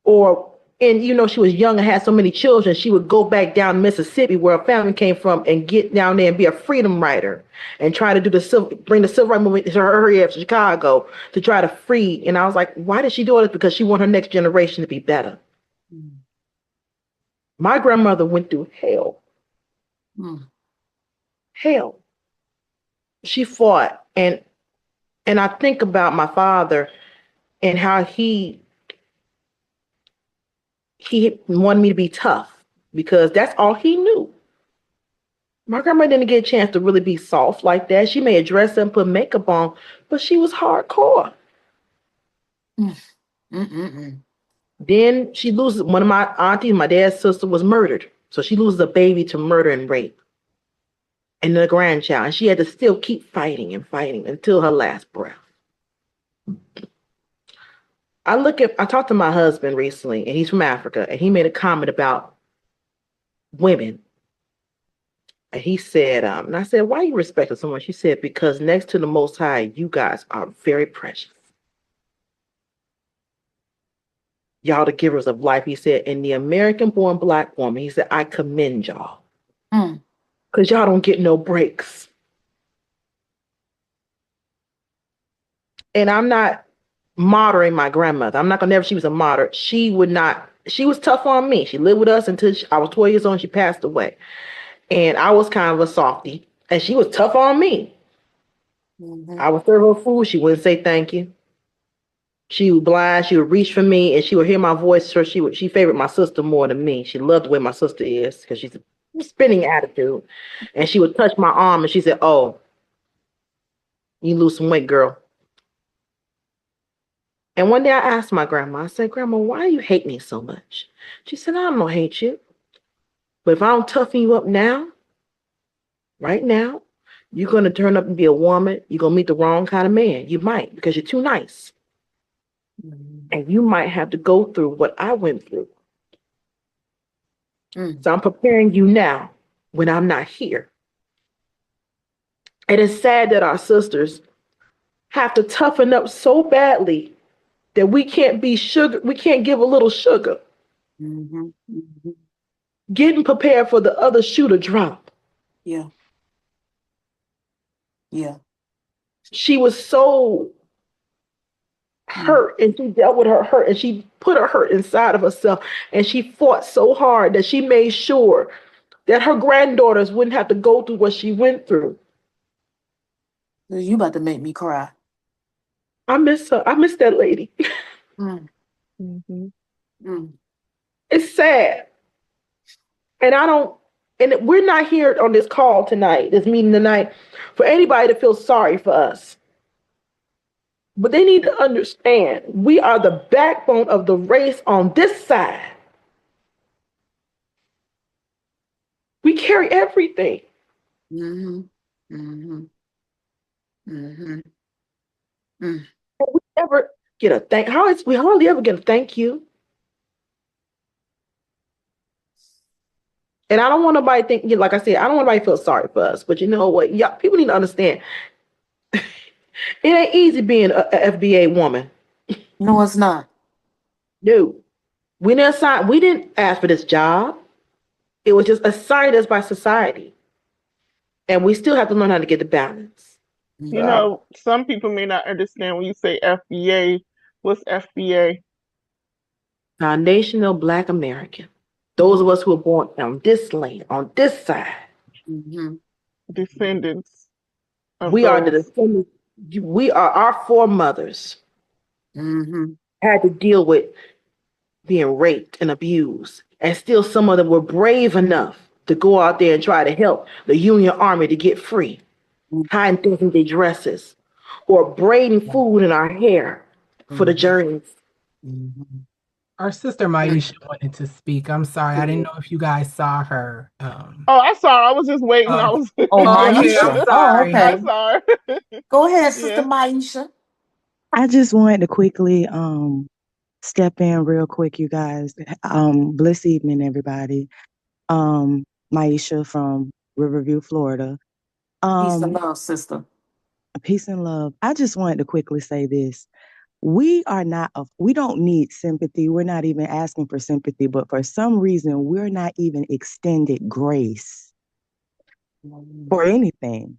Or, and she was young and had so many children, she would go back down to Mississippi where her family came from and get down there and be a freedom writer and try to bring the civil rights movement to her area of Chicago to try to free. And I was like, why did she do it? Because she wanted her next generation to be better. My grandmother went through hell. Hell. She fought. And I think about my father and how he wanted me to be tough because that's all he knew. My grandma didn't get a chance to really be soft like that. She may dress and put makeup on, but she was hardcore. Then she loses one of my aunties, my dad's sister, was murdered. So she loses a baby to murder and rape. and the grandchild. And she had to still keep fighting and fighting until her last breath. I talked to my husband recently, and he's from Africa, and he made a comment about women. And he said, and I said, why you respect her so much? He said, because next to the Most High, you guys are very precious. Y'all the givers of life. He said, and the American-born Black woman, he said, I commend y'all. Because y'all don't get no breaks. And I'm not martyring my grandmother. I'm not going to she was a martyr. She was tough on me. She lived with us until I was 12 years old and she passed away. And I was kind of a softie. And she was tough on me. I would serve her food. She wouldn't say thank you. She was blind. She would reach for me and she would hear my voice. So she favored my sister more than me. She loved the way my sister is because she's a spinning attitude. And she would touch my arm and she said, oh, you lose some weight, girl. And one day I asked my grandma, I said, Grandma, why do you hate me so much? She said, I don't hate you. But if I don't toughen you up now, right now, you're going to turn up and be a woman. You're going to meet the wrong kind of man. You might, because you're too nice. And you might have to go through what I went through. So I'm preparing you now when I'm not here. And it's sad that our sisters have to toughen up so badly that we can't be sugar. We can't give a little sugar. Getting prepared for the other shoe to drop. Yeah. She was so hurt and she dealt with her hurt and she put her hurt inside of herself and she fought so hard that she made sure that her granddaughters wouldn't have to go through what she went through. You about to make me cry. I miss her. I miss that lady. It's sad. And we're not here on this call tonight, this meeting tonight, for anybody to feel sorry for us. But they need to understand we are the backbone of the race on this side. We carry everything. We never get a thank. We hardly ever get a thank you. And I don't want nobody to think, like I said, I don't want nobody to feel sorry for us. But you know what? People need to understand. It ain't easy being a FBA woman. No, it's not. No. We didn't ask for this job. It was just assigned us by society. And we still have to learn how to get the balance. You know, some people may not understand when you say FBA. What's FBA? Foundational Black American. Those of us who were born on this land, on this side. Descendants. We are the descendants. We are our foremothers. Had to deal with being raped and abused. And still some of them were brave enough to go out there and try to help the Union Army to get free. Hiding things in their dresses. Or braiding food in our hair for the journeys. Our sister Maisha wanted to speak. I'm sorry. I didn't know if you guys saw her. Oh, I saw her. I was just waiting. I was. Maisha. Sorry. Okay. I saw her. Go ahead, Sister Maisha. I just wanted to quickly step in real quick, you guys. Bless evening, everybody. Maisha from Riverview, Florida. Peace and love, sister. Peace and love. I just wanted to quickly say this. We don't need sympathy. We're not even asking for sympathy, but for some reason, we're not even extended grace for anything.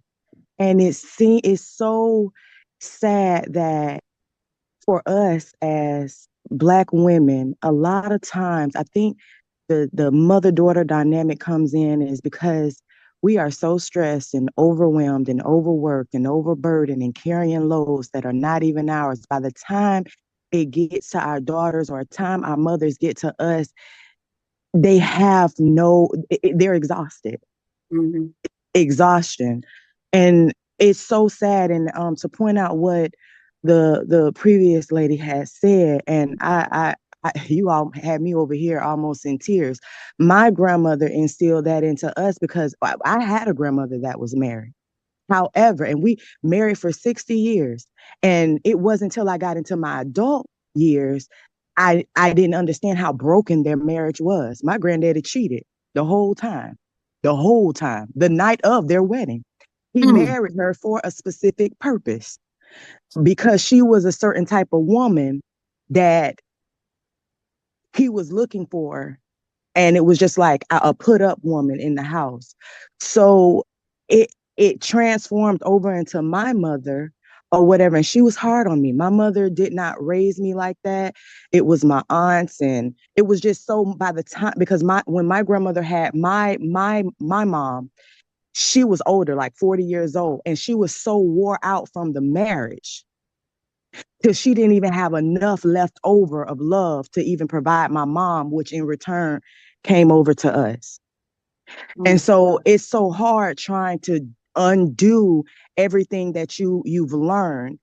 And it's so sad that for us as Black women, a lot of times, I think the mother-daughter dynamic comes in is because we are so stressed and overwhelmed and overworked and overburdened and carrying loads that are not even ours. By the time it gets to our daughters or time our mothers get to us, they're exhausted. Exhaustion. And it's so sad. And to point out what the previous lady had said, and I You all had me over here almost in tears. My grandmother instilled that into us because I had a grandmother that was married. However, and we married for 60 years. And it wasn't until I got into my adult years, I didn't understand how broken their marriage was. My granddaddy cheated the whole time, the whole time, the night of their wedding. He married her for a specific purpose because she was a certain type of woman that he was looking for, and it was just like a put up woman in the house. So it transformed over into my mother or whatever, and she was hard on me. My mother did not raise me like that. It was my aunts, and it was just so, by the time, because when my grandmother had my mom, she was older, like 40 years old, and she was so wore out from the marriage till she didn't even have enough left over of love to even provide my mom, which in return came over to us. And so it's so hard trying to undo everything that you've learned,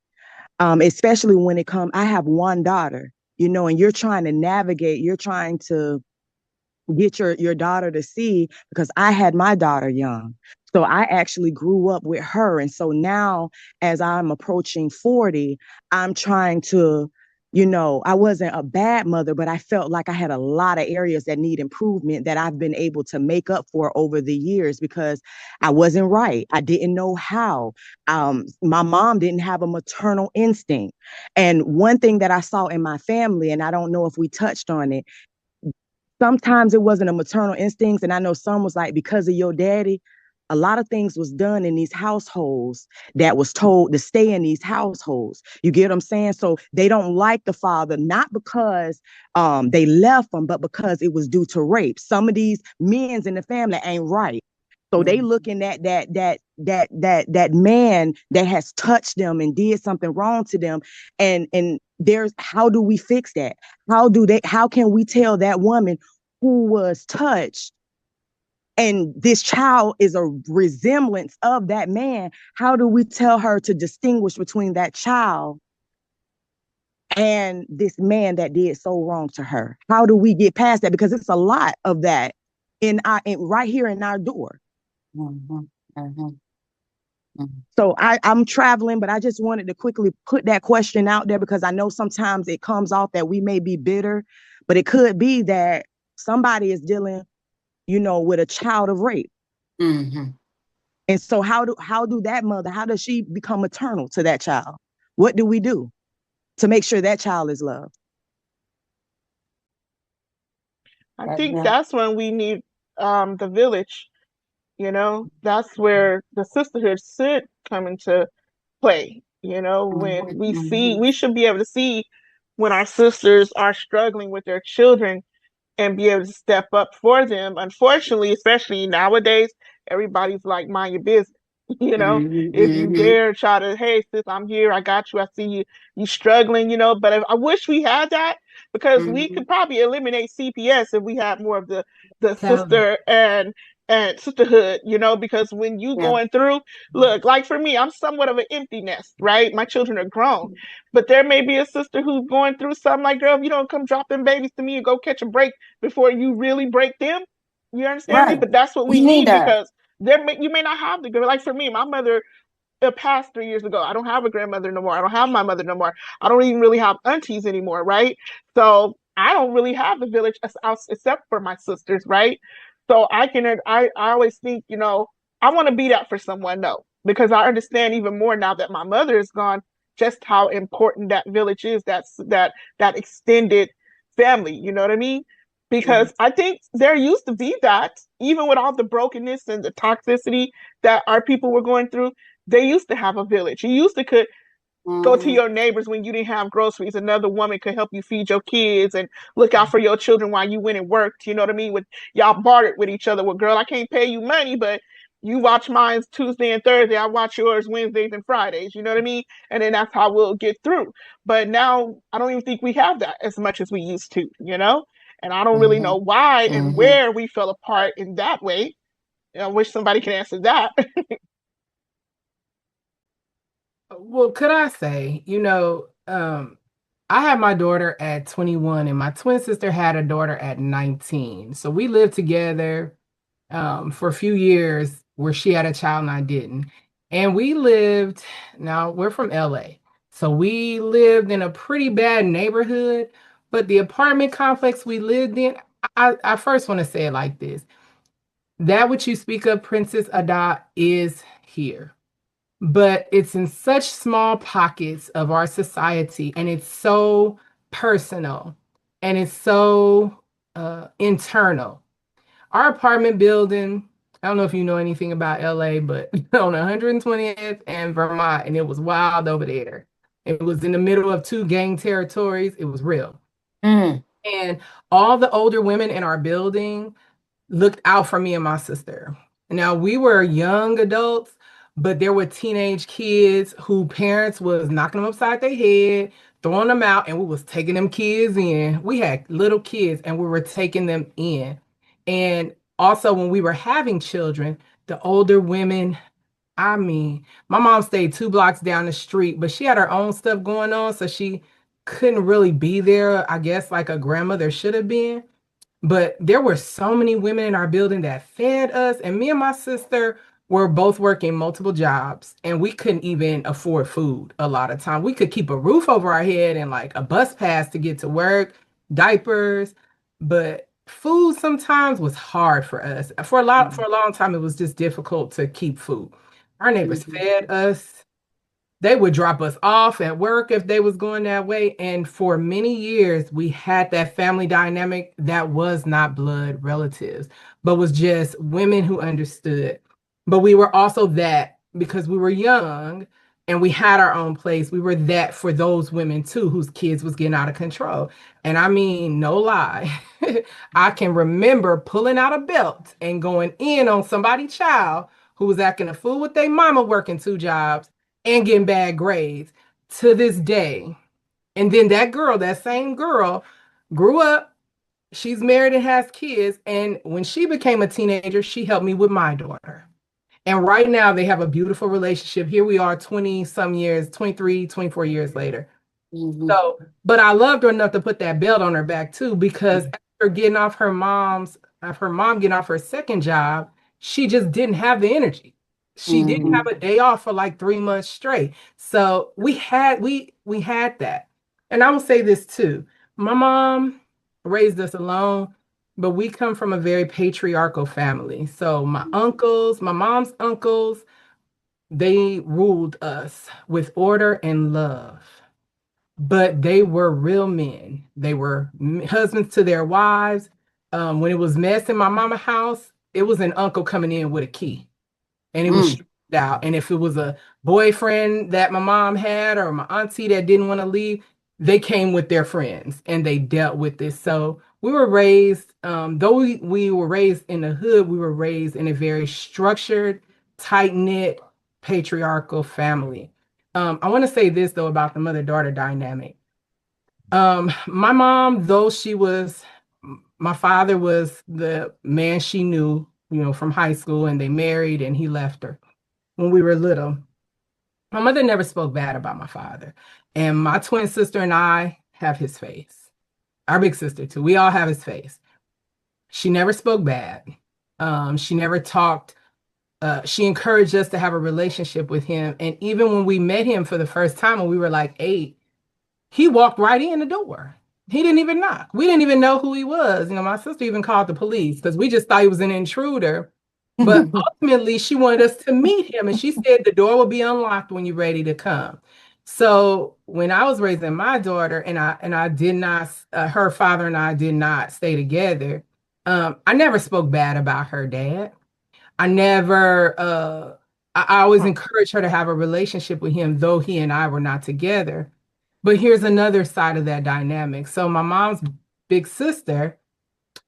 especially when it comes. I have one daughter, and you're trying to navigate. You're trying to get your daughter to see, because I had my daughter young. So I actually grew up with her. And so now, as I'm approaching 40, I'm trying to, I wasn't a bad mother, but I felt like I had a lot of areas that need improvement that I've been able to make up for over the years because I wasn't right. I didn't know how. My mom didn't have a maternal instinct. And one thing that I saw in my family, and I don't know if we touched on it, sometimes it wasn't a maternal instinct. And I know some was like, because of your daddy, a lot of things was done in these households that was told to stay in these households. You get what I'm saying? So they don't like the father, not because they left him, but because it was due to rape. Some of these men's in the family ain't right. So they looking at that man that has touched them and did something wrong to them. And there's, how do we fix that? How can we tell that woman who was touched, and this child is a resemblance of that man? How do we tell her to distinguish between that child and this man that did so wrong to her? How do we get past that? Because it's a lot of that right here in our door. So I'm traveling, but I just wanted to quickly put that question out there because I know sometimes it comes off that we may be bitter, but it could be that somebody is dealing, with a child of rape. And so how do that mother, how does she become maternal to that child? What do we do to make sure that child is loved? I think that's when we need the village. That's where the sisterhood should come into play. When we should be able to see when our sisters are struggling with their children and be able to step up for them. Unfortunately, especially nowadays, everybody's like, mind your business. If you dare try to, hey, sis, I'm here, I got you, I see you struggling, but I wish we had that, because we could probably eliminate CPS if we had more of the sister and sisterhood, because when you going through, look, like for me, I'm somewhat of an empty nest, right? My children are grown, but there may be a sister who's going through something like, girl, if you don't come drop them babies to me and go catch a break before you really break them, you understand me? But that's what we need, because you may not have the girl. Like for me, my mother passed 3 years ago. I don't have a grandmother no more. I don't have my mother no more. I don't even really have aunties anymore, right? So I don't really have the village except for my sisters, right? So I always think, I want to be that for someone, though, because I understand even more now that my mother is gone, just how important that village is, that extended family, you know what I mean? Because I think there used to be that, even with all the brokenness and the toxicity that our people were going through, they used to have a village. You used to could go to your neighbors when you didn't have groceries. Another woman could help you feed your kids and look out for your children while you went and worked. You know what I mean? With y'all bartered with each other. Well, girl, I can't pay you money, but you watch mine Tuesday and Thursday. I watch yours Wednesdays and Fridays. You know what I mean? And then that's how we'll get through. But now I don't even think we have that as much as we used to, And I don't really know why and where we fell apart in that way. I wish somebody could answer that. Well, could I say, I had my daughter at 21, and my twin sister had a daughter at 19. So we lived together for a few years where she had a child and I didn't. And we lived, now we're from LA. So we lived in a pretty bad neighborhood, but the apartment complex we lived in, I first want to say it like this. That which you speak of, Princess Adah, is here. But it's in such small pockets of our society, and it's so personal and it's so internal. Our apartment building, I don't know if you know anything about LA, but on 120th and Vermont, and it was wild over there. It was in the middle of two gang territories. It was real. Mm. And all the older women in our building looked out for me and my sister. Now we were young adults, but there were teenage kids who parents was knocking them upside their head, throwing them out, and we was taking them kids in. We had little kids and we were taking them in. And also when we were having children, the older women, I mean, my mom stayed 2 blocks down the street, but she had her own stuff going on, so she couldn't really be there, I guess, like a grandmother should have been. But there were so many women in our building that fed us, and me and my sister were both working multiple jobs, and we couldn't even afford food a lot of time. We could keep a roof over our head and like a bus pass to get to work, diapers, but food sometimes was hard for us. For a long time, it was just difficult to keep food. Our neighbors fed us. They would drop us off at work if they was going that way. And for many years, we had that family dynamic that was not blood relatives, but was just women who understood. But we were also that because we were young and we had our own place. We were that for those women too, whose kids was getting out of control. And I mean, no lie, I can remember pulling out a belt and going in on somebody's child who was acting a fool with their mama working 2 jobs and getting bad grades to this day. And then that girl, that same girl, grew up. She's married and has kids. And when she became a teenager, she helped me with my daughter. And right now they have a beautiful relationship. Here we are 20 some years, 23, 24 years later. So, but I loved her enough to put that belt on her back too, because after getting off her mom getting off her second job, she just didn't have the energy. She didn't have a day off for like 3 months straight. So we had that. And I will say this too. My mom raised us alone, but we come from a very patriarchal family. So my mom's uncles, they ruled us with order and love, but they were real men. They were husbands to their wives. When it was mess in my mama house, it was an uncle coming in with a key, and it was straight out. And if it was a boyfriend that my mom had or my auntie that didn't want to leave, they came with their friends and they dealt with this. So we were raised, though we were raised in the hood, we were raised in a very structured, tight knit, patriarchal family. I want to say this though about the mother-daughter dynamic. My mom, though my father was the man she knew, from high school, and they married and he left her when we were little. My mother never spoke bad about my father. And my twin sister and I have his face. Our big sister too. We all have his face. She never spoke bad. She never talked. She encouraged us to have a relationship with him. And even when we met him for the first time when we were like 8, he walked right in the door. He didn't even knock. We didn't even know who he was. My sister even called the police because we just thought he was an intruder. But ultimately, she wanted us to meet him. And she said the door will be unlocked when you're ready to come. So when I was raising my daughter and I did not, her father and I did not stay together, I never spoke bad about her dad. I never, I always encouraged her to have a relationship with him, though he and I were not together. But here's another side of that dynamic. So my mom's big sister,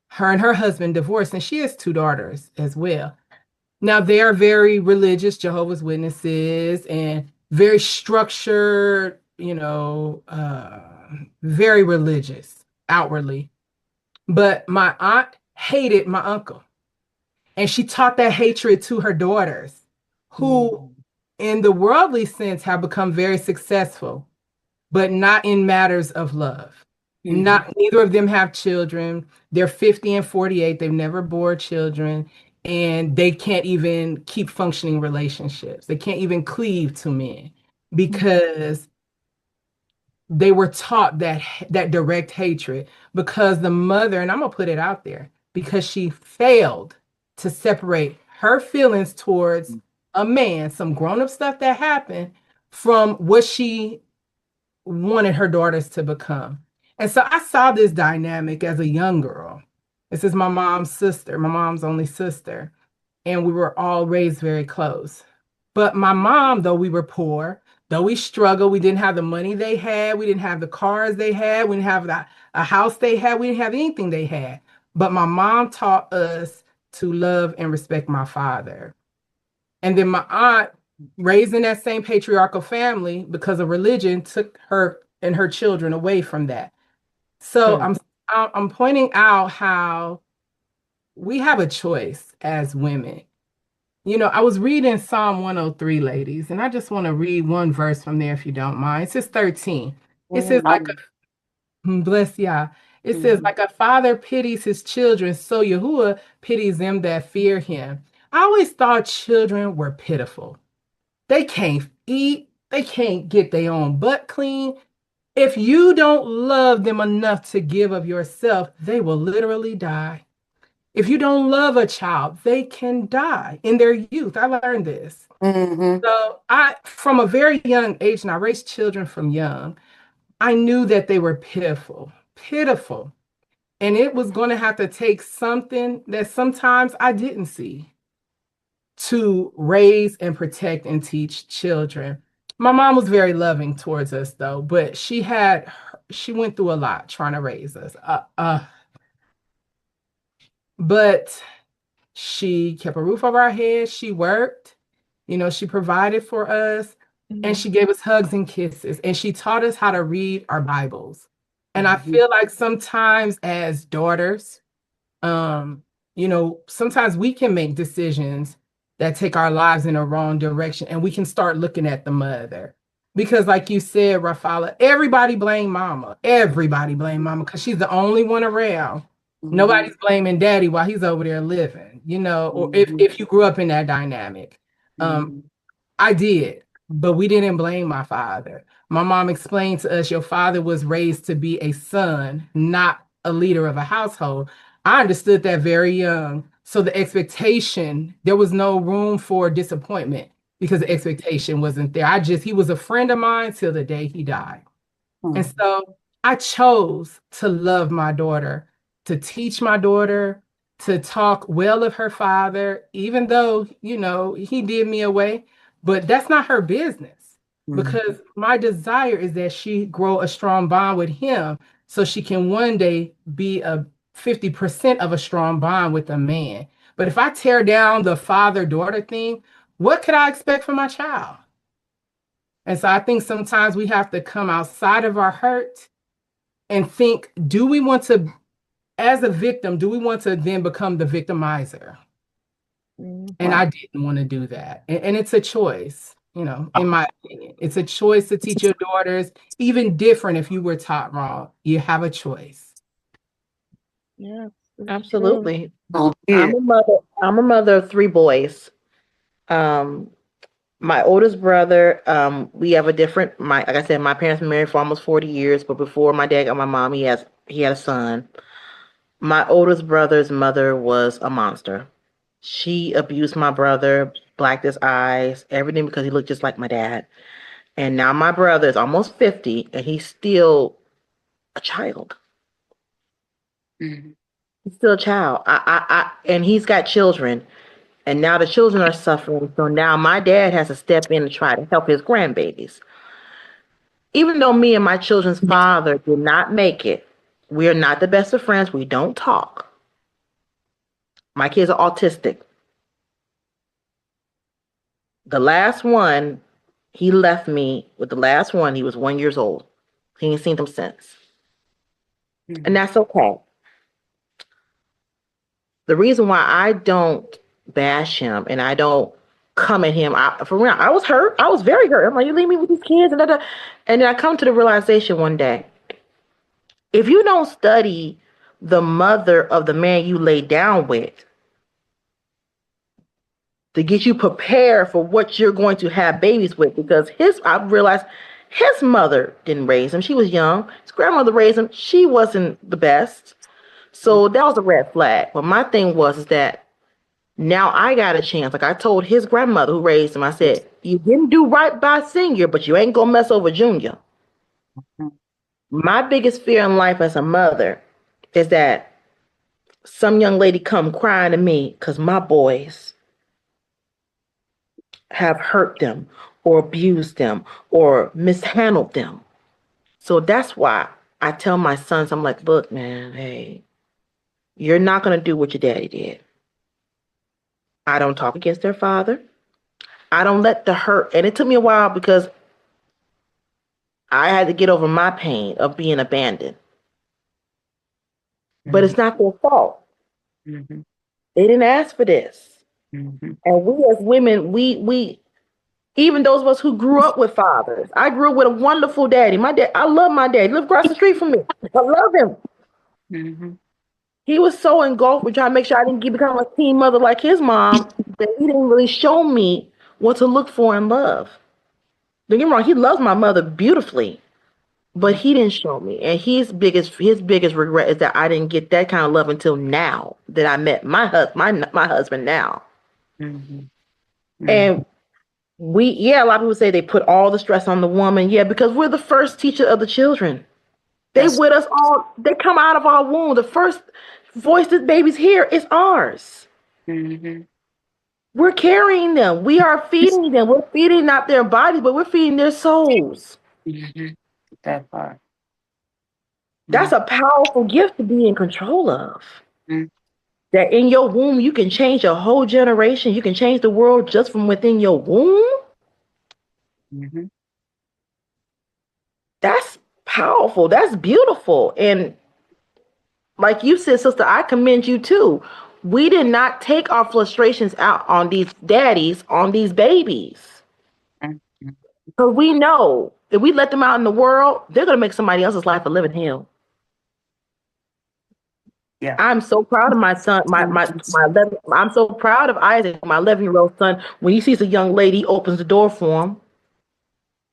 her and her husband divorced, and she has 2 daughters as well. Now they are very religious, Jehovah's Witnesses, and very structured, very religious outwardly. But my aunt hated my uncle. And she taught that hatred to her daughters, who in the worldly sense have become very successful. but not in matters of love. Neither of them have children. They're 50 and 48. They've never bore children, and they can't even keep functioning relationships. They can't even cleave to men because they were taught that direct hatred, because the mother, and I'm gonna put it out there, because she failed to separate her feelings towards a man, some grown-up stuff that happened, from what she wanted her daughters to become. And so I saw this dynamic as a young girl. This is my mom's sister, my mom's only sister, and we were all raised very close. But my mom, though we were poor, though we struggled, we didn't have the money they had, we didn't have the cars they had, we didn't have a house they had, we didn't have anything they had. But my mom taught us to love and respect my father. And then my aunt, raised in that same patriarchal family because of religion, took her and her children away from that. So I'm pointing out how we have a choice as women. You know, I was reading Psalm 103, ladies, and I just want to read one verse from there if you don't mind. It says 13. It says, bless Yah. It says, like a father pities his children, so Yahuwah pities them that fear him. I always thought children were pitiful. They can't eat, they can't get their own butt clean. If you don't love them enough to give of yourself, they will literally die. If you don't love a child, they can die in their youth. I learned this. So from a very young age, and I raised children from young, I knew that they were pitiful, pitiful. And it was going to have to take something that sometimes I didn't see to raise and protect and teach children. My mom was very loving towards us, though, but she went through a lot trying to raise us. But she kept a roof over our heads. She worked, she provided for us, and she gave us hugs and kisses, and she taught us how to read our Bibles. And I feel like sometimes as daughters, sometimes we can make decisions that take our lives in a wrong direction, and we can start looking at the mother. Because like you said, Raphaala, everybody blame mama. Everybody blame mama because she's the only one around. Nobody's blaming daddy while he's over there living, or if you grew up in that dynamic. I did, but we didn't blame my father. My mom explained to us, your father was raised to be a son, not a leader of a household. I understood that very young. So the expectation, there was no room for disappointment because the expectation wasn't there. He was a friend of mine till the day he died. And so I chose to love my daughter, to teach my daughter, to talk well of her father, even though, he did me away, but that's not her business. Because my desire is that she grow a strong bond with him so she can one day be a 50% of a strong bond with a man. But if I tear down the father-daughter thing, what could I expect from my child? And so I think sometimes we have to come outside of our hurt and think, as a victim, do we want to then become the victimizer? And I didn't want to do that. And it's a choice, in my opinion. It's a choice to teach your daughters, even different if you were taught wrong. You have a choice. Yeah, absolutely. I'm a mother of three boys. My oldest brother, we have like I said, my parents been married for almost 40 years, but before my dad got my mom, he had a son. My oldest brother's mother was a monster. She abused my brother, blacked his eyes, everything because he looked just like my dad. And now my brother is almost 50 and he's still a child. He's still a child. And he's got children. And now the children are suffering. So now my dad has to step in and try to help his grandbabies. Even though me and my children's father did not make it, we are not the best of friends. We don't talk. My kids are autistic. The last one, he left me with the last one. He was 1 year old. He ain't seen them since. And that's okay. The reason why I don't bash him and I don't come at him. For real, I was hurt. I was very hurt. I'm like, you leave me with these kids and da. And then I come to the realization one day, if you don't study the mother of the man you lay down with to get you prepared for what you're going to have babies with, because I realized his mother didn't raise him. She was young. His grandmother raised him. She wasn't the best. So that was a red flag. But my thing was is that now I got a chance. Like I told his grandmother who raised him, I said, you didn't do right by senior, but you ain't gonna mess over junior. My biggest fear in life as a mother is that some young lady come crying to me because my boys have hurt them or abused them or mishandled them. So that's why I tell my sons, I'm like, look, man, hey, you're not gonna do what your daddy did. I don't talk against their father. I don't let the hurt, and it took me a while because I had to get over my pain of being abandoned. But it's not their fault. Mm-hmm. They didn't ask for this. Mm-hmm. And we as women, we even those of us who grew up with fathers. I grew up with a wonderful daddy. My dad, I love my dad. He lived across the street from me. I love him. Mm-hmm. He was so engulfed with trying to make sure I didn't become a teen mother like his mom that he didn't really show me what to look for in love. Don't get me wrong, he loves my mother beautifully, but he didn't show me. And his biggest regret is that I didn't get that kind of love until now that I met my husband now. Mm-hmm. And a lot of people say they put all the stress on the woman. Yeah, because we're the first teacher of the children. They with us all. They come out of our womb. The first voice that babies hear is ours. Mm-hmm. We're carrying them. We are feeding them. We're feeding not their bodies, but we're feeding their souls. Mm-hmm. That part. That's a powerful gift to be in control of. Mm-hmm. That in your womb, you can change a whole generation. You can change the world just from within your womb. Mm-hmm. That's powerful. That's beautiful. And like you said, sister, I commend you too. We did not take our frustrations out on these daddies, on these babies. Mm-hmm. Because we know if we let them out in the world, they're going to make somebody else's life a living hell. Yeah. I'm so proud of my son. I'm so proud of Isaac, my 11-year-old son. When he sees a young lady, he opens the door for him.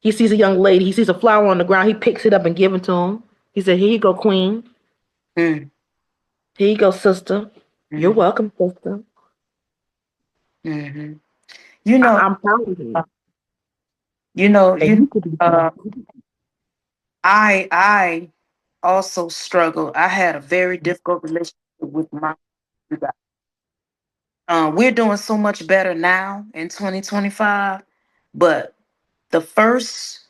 He sees a young lady. He sees a flower on the ground. He picks it up and gives it to him. He said, "Here you go, queen. Mm-hmm. Here you go, sister. You're welcome, sister." Mm-hmm. You know, I'm proud of you. I also struggle. I had a very difficult relationship with my dad. We're doing so much better now in 2025, but the first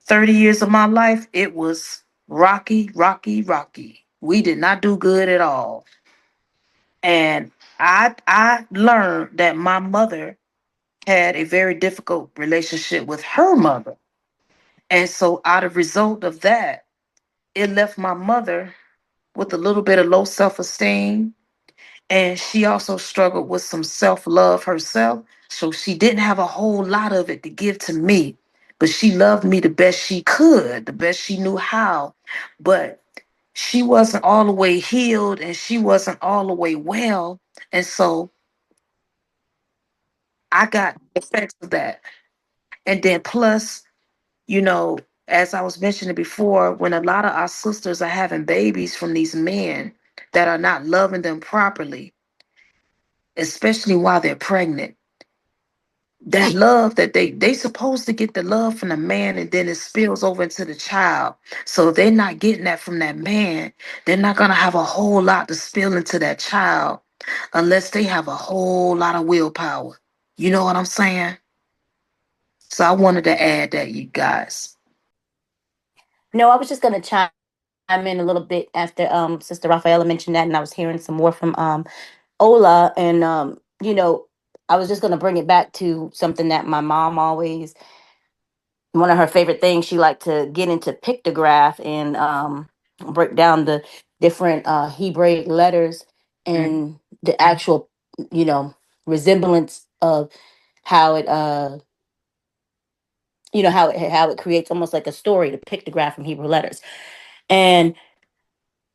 30 years of my life, it was rocky, rocky, rocky. We did not do good at all. And I learned that my mother had a very difficult relationship with her mother. And so out of result of that, it left my mother with a little bit of low self-esteem. And she also struggled with some self-love herself. So she didn't have a whole lot of it to give to me. But she loved me the best she could, the best she knew how. But she wasn't all the way healed and she wasn't all the way well. And so I got the effects of that. And then plus, you know, as I was mentioning before, when a lot of our sisters are having babies from these men that are not loving them properly, especially while they're pregnant, that love that they supposed to get the love from the man and then it spills over into the child. So if they're not getting that from that man, they're not gonna have a whole lot to spill into that child unless they have a whole lot of willpower. You know what I'm saying? So I wanted to add that, you guys. No, I was just gonna chime in a little bit after Sister Raphaala mentioned that, and I was hearing some more from Ola, and I was just gonna bring it back to something that my mom always, one of her favorite things, she liked to get into pictograph and break down the different Hebraic letters and the actual, resemblance of how it how it creates almost like a story, the pictograph from Hebrew letters. And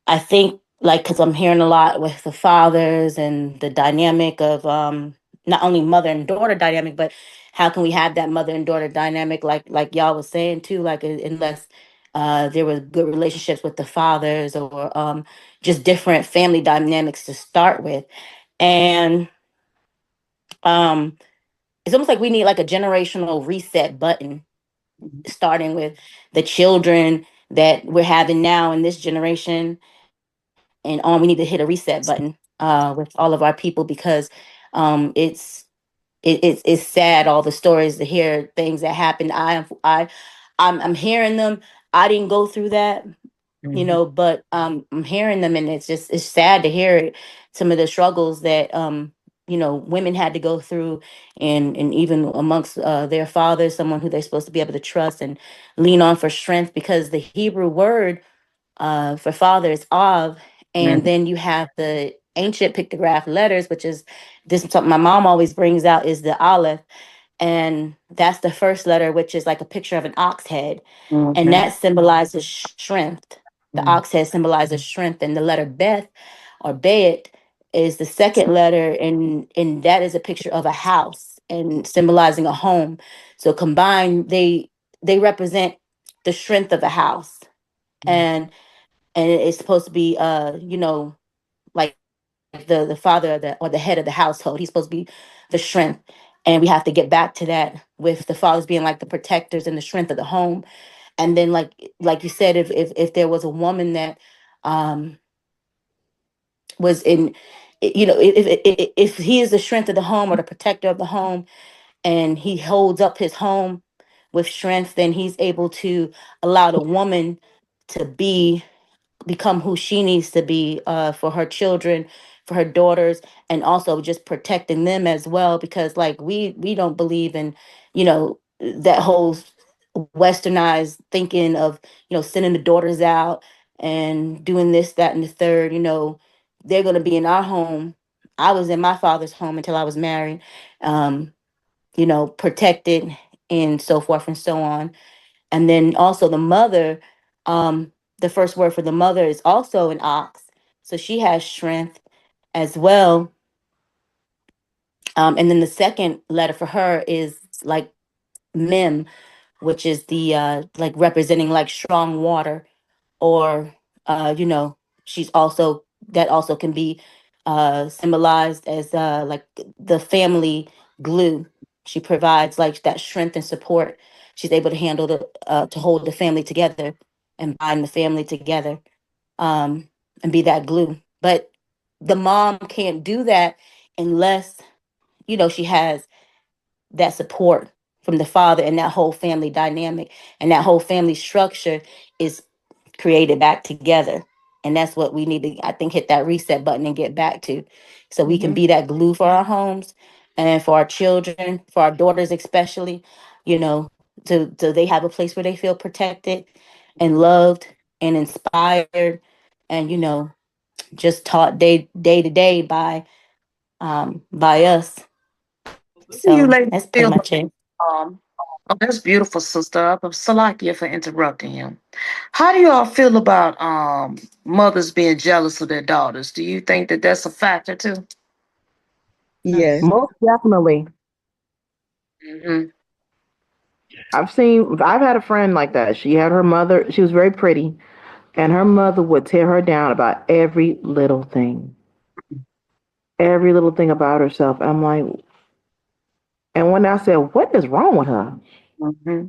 I think, like, because I'm hearing a lot with the fathers and the dynamic of not only mother and daughter dynamic, but how can we have that mother and daughter dynamic, like y'all was saying too, like unless there was good relationships with the fathers, or just different family dynamics to start with. And um, it's almost like we need like a generational reset button, starting with the children that we're having now in this generation and on. We need to hit a reset button with all of our people, because it's it's sad, all the stories to hear, things that happened. I'm hearing them. I didn't go through that, but I'm hearing them, and it's sad to hear it, some of the struggles that women had to go through, and even amongst their fathers, someone who they're supposed to be able to trust and lean on for strength, because the Hebrew word for father is Av, and then you have the ancient pictograph letters, which is this something my mom always brings out, is the Aleph, and that's the first letter, which is like a picture of an ox head, and that symbolizes strength. The ox head symbolizes strength, and the letter Beth or Bet is the second letter, and that is a picture of a house and symbolizing a home. So combined, they represent the strength of a house, and it's supposed to be like the father, or the head of the household. He's supposed to be the strength, and we have to get back to that, with the fathers being like the protectors and the strength of the home. And then, like you said, if there was a woman that um was in, if he is the strength of the home or the protector of the home, and he holds up his home with strength, then he's able to allow the woman to become who she needs to be, for her children, for her daughters, and also just protecting them as well. Because like we don't believe in, that whole westernized thinking of, sending the daughters out and doing this, that, and the third. They're going to be in our home. I was in my father's home until I was married, um, protected, and so forth and so on. And then also the mother, the first word for the mother is also an ox. So she has strength as well. And then the second letter for her is like Mem, which is the like representing like strong water, or she's also, that also can be symbolized as like the family glue. She provides like that strength and support. She's able to handle to hold the family together and bind the family together, um, and be that glue. But the mom can't do that unless she has that support from the father, and that whole family dynamic and that whole family structure is created back together. And that's what we need to, I think, hit that reset button and get back to, so we can be that glue for our homes and for our children, for our daughters especially, you know so they have a place where they feel protected and loved and inspired, and just taught day to day by us. You So ladies that's pretty feel much it. um oh, that's beautiful, sister. I'm Salakia for interrupting you. How do you all feel about mothers being jealous of their daughters? Do you think that that's a factor too? Yes. Most definitely. Mm-hmm. I've had a friend like that. She had her mother, she was very pretty, and her mother would tear her down about every little thing about herself. And I'm like, and when I said, what is wrong with her? Mm-hmm.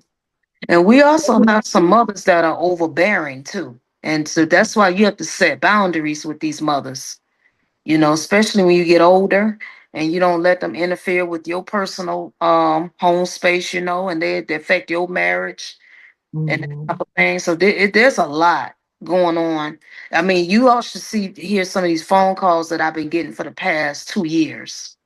And we also have some mothers that are overbearing too. And so that's why you have to set boundaries with these mothers, especially when you get older and you don't let them interfere with your personal home space, and they affect your marriage and that type of thing. So there's a lot going on. I mean, you all should hear some of these phone calls that I've been getting for the past 2 years.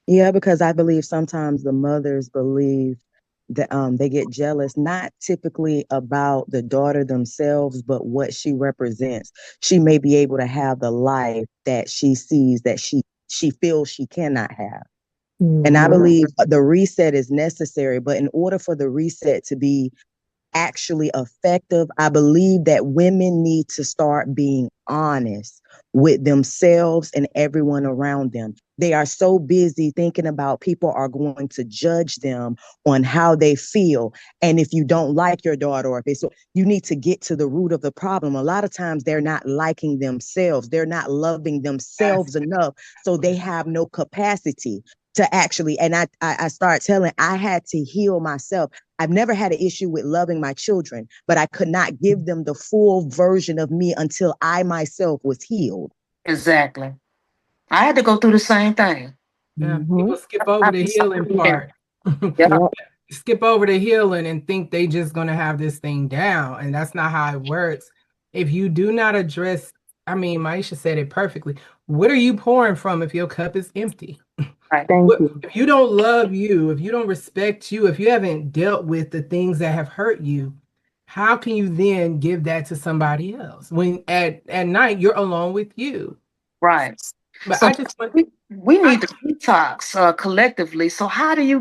Yeah, because I believe sometimes the mothers believe that they get jealous, not typically about the daughter themselves, but what she represents. She may be able to have the life that she sees that she feels she cannot have. And I believe the reset is necessary, but in order for the reset to be actually effective, I believe that women need to start being honest with themselves and everyone around them. They are so busy thinking about people are going to judge them on how they feel. And if you don't like your daughter, or if it's, you need to get to the root of the problem. A lot of times they're not liking themselves. They're not loving themselves enough. So they have no capacity to actually, and I start telling, I had to heal myself. I've never had an issue with loving my children, but I could not give them the full version of me until I myself was healed. Exactly. I had to go through the same thing. Yeah, people skip over the healing part. Yeah. Skip over the healing and think they just gonna have this thing down, and that's not how it works. If you do not address, I mean, Maisha said it perfectly. What are you pouring from if your cup is empty? Right. If you don't love you, if you don't respect you, if you haven't dealt with the things that have hurt you, how can you then give that to somebody else when at night you're alone with you? Right. But So I just want, we need to detox collectively. So how do you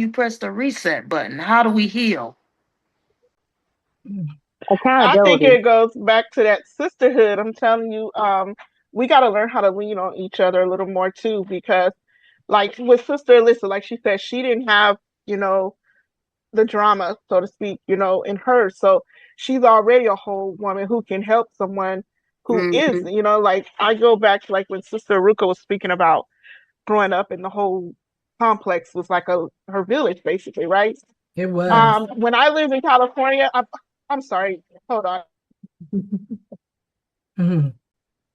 press the reset button? How do we heal? I think it goes back to that sisterhood. I'm telling you, we got to learn how to lean on each other a little more too, because like with Sister Alyssa, like she said, she didn't have, you know, the drama, so to speak, you know, in her. So she's already a whole woman who can help someone who is, you know, like I go back to like when Sister Ruka was speaking about growing up and the whole complex was like her village basically, right? it was. When I lived in California, I'm sorry, hold on. Mhm.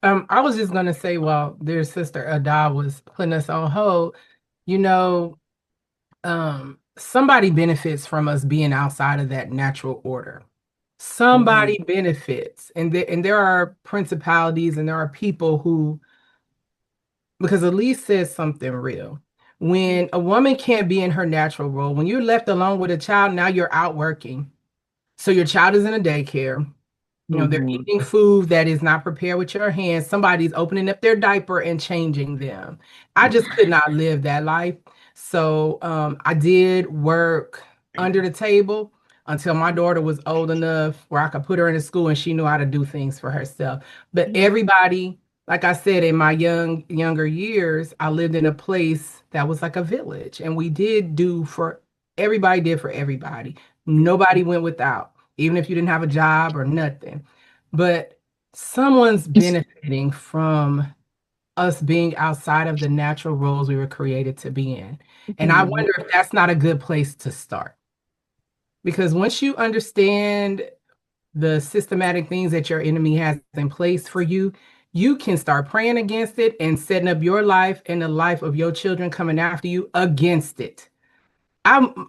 I was just gonna say, while their sister Adah was putting us on hold, you know, somebody benefits from us being outside of that natural order. Somebody benefits, and there are principalities and there are people who, because Elise says something real. When a woman can't be in her natural role, when you're left alone with a child, now you're out working. So your child is in a daycare. You know, they're eating food that is not prepared with your hands. Somebody's opening up their diaper and changing them. I just could not live that life. So I did work under the table until my daughter was old enough where I could put her in a school and she knew how to do things for herself. But everybody, like I said, in my younger years, I lived in a place that was like a village, and we did do for everybody, did for everybody. Nobody went without, even if you didn't have a job or nothing. But someone's benefiting from us being outside of the natural roles we were created to be in. And I wonder if that's not a good place to start. Because once you understand the systematic things that your enemy has in place for you, you can start praying against it and setting up your life and the life of your children coming after you against it.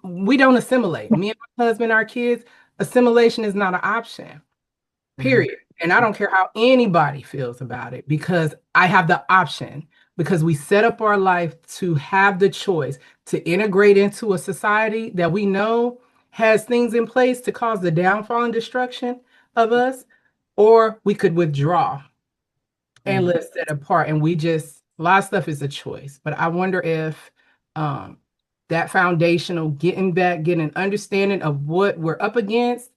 We don't assimilate. Me and my husband, our kids, assimilation is not an option. Period. And I don't care how anybody feels about it, because I have the option, because we set up our life to have the choice to integrate into a society that we know has things in place to cause the downfall and destruction of us, or we could withdraw and live set apart. And a lot of stuff is a choice. But I wonder if that foundational getting an understanding of what we're up against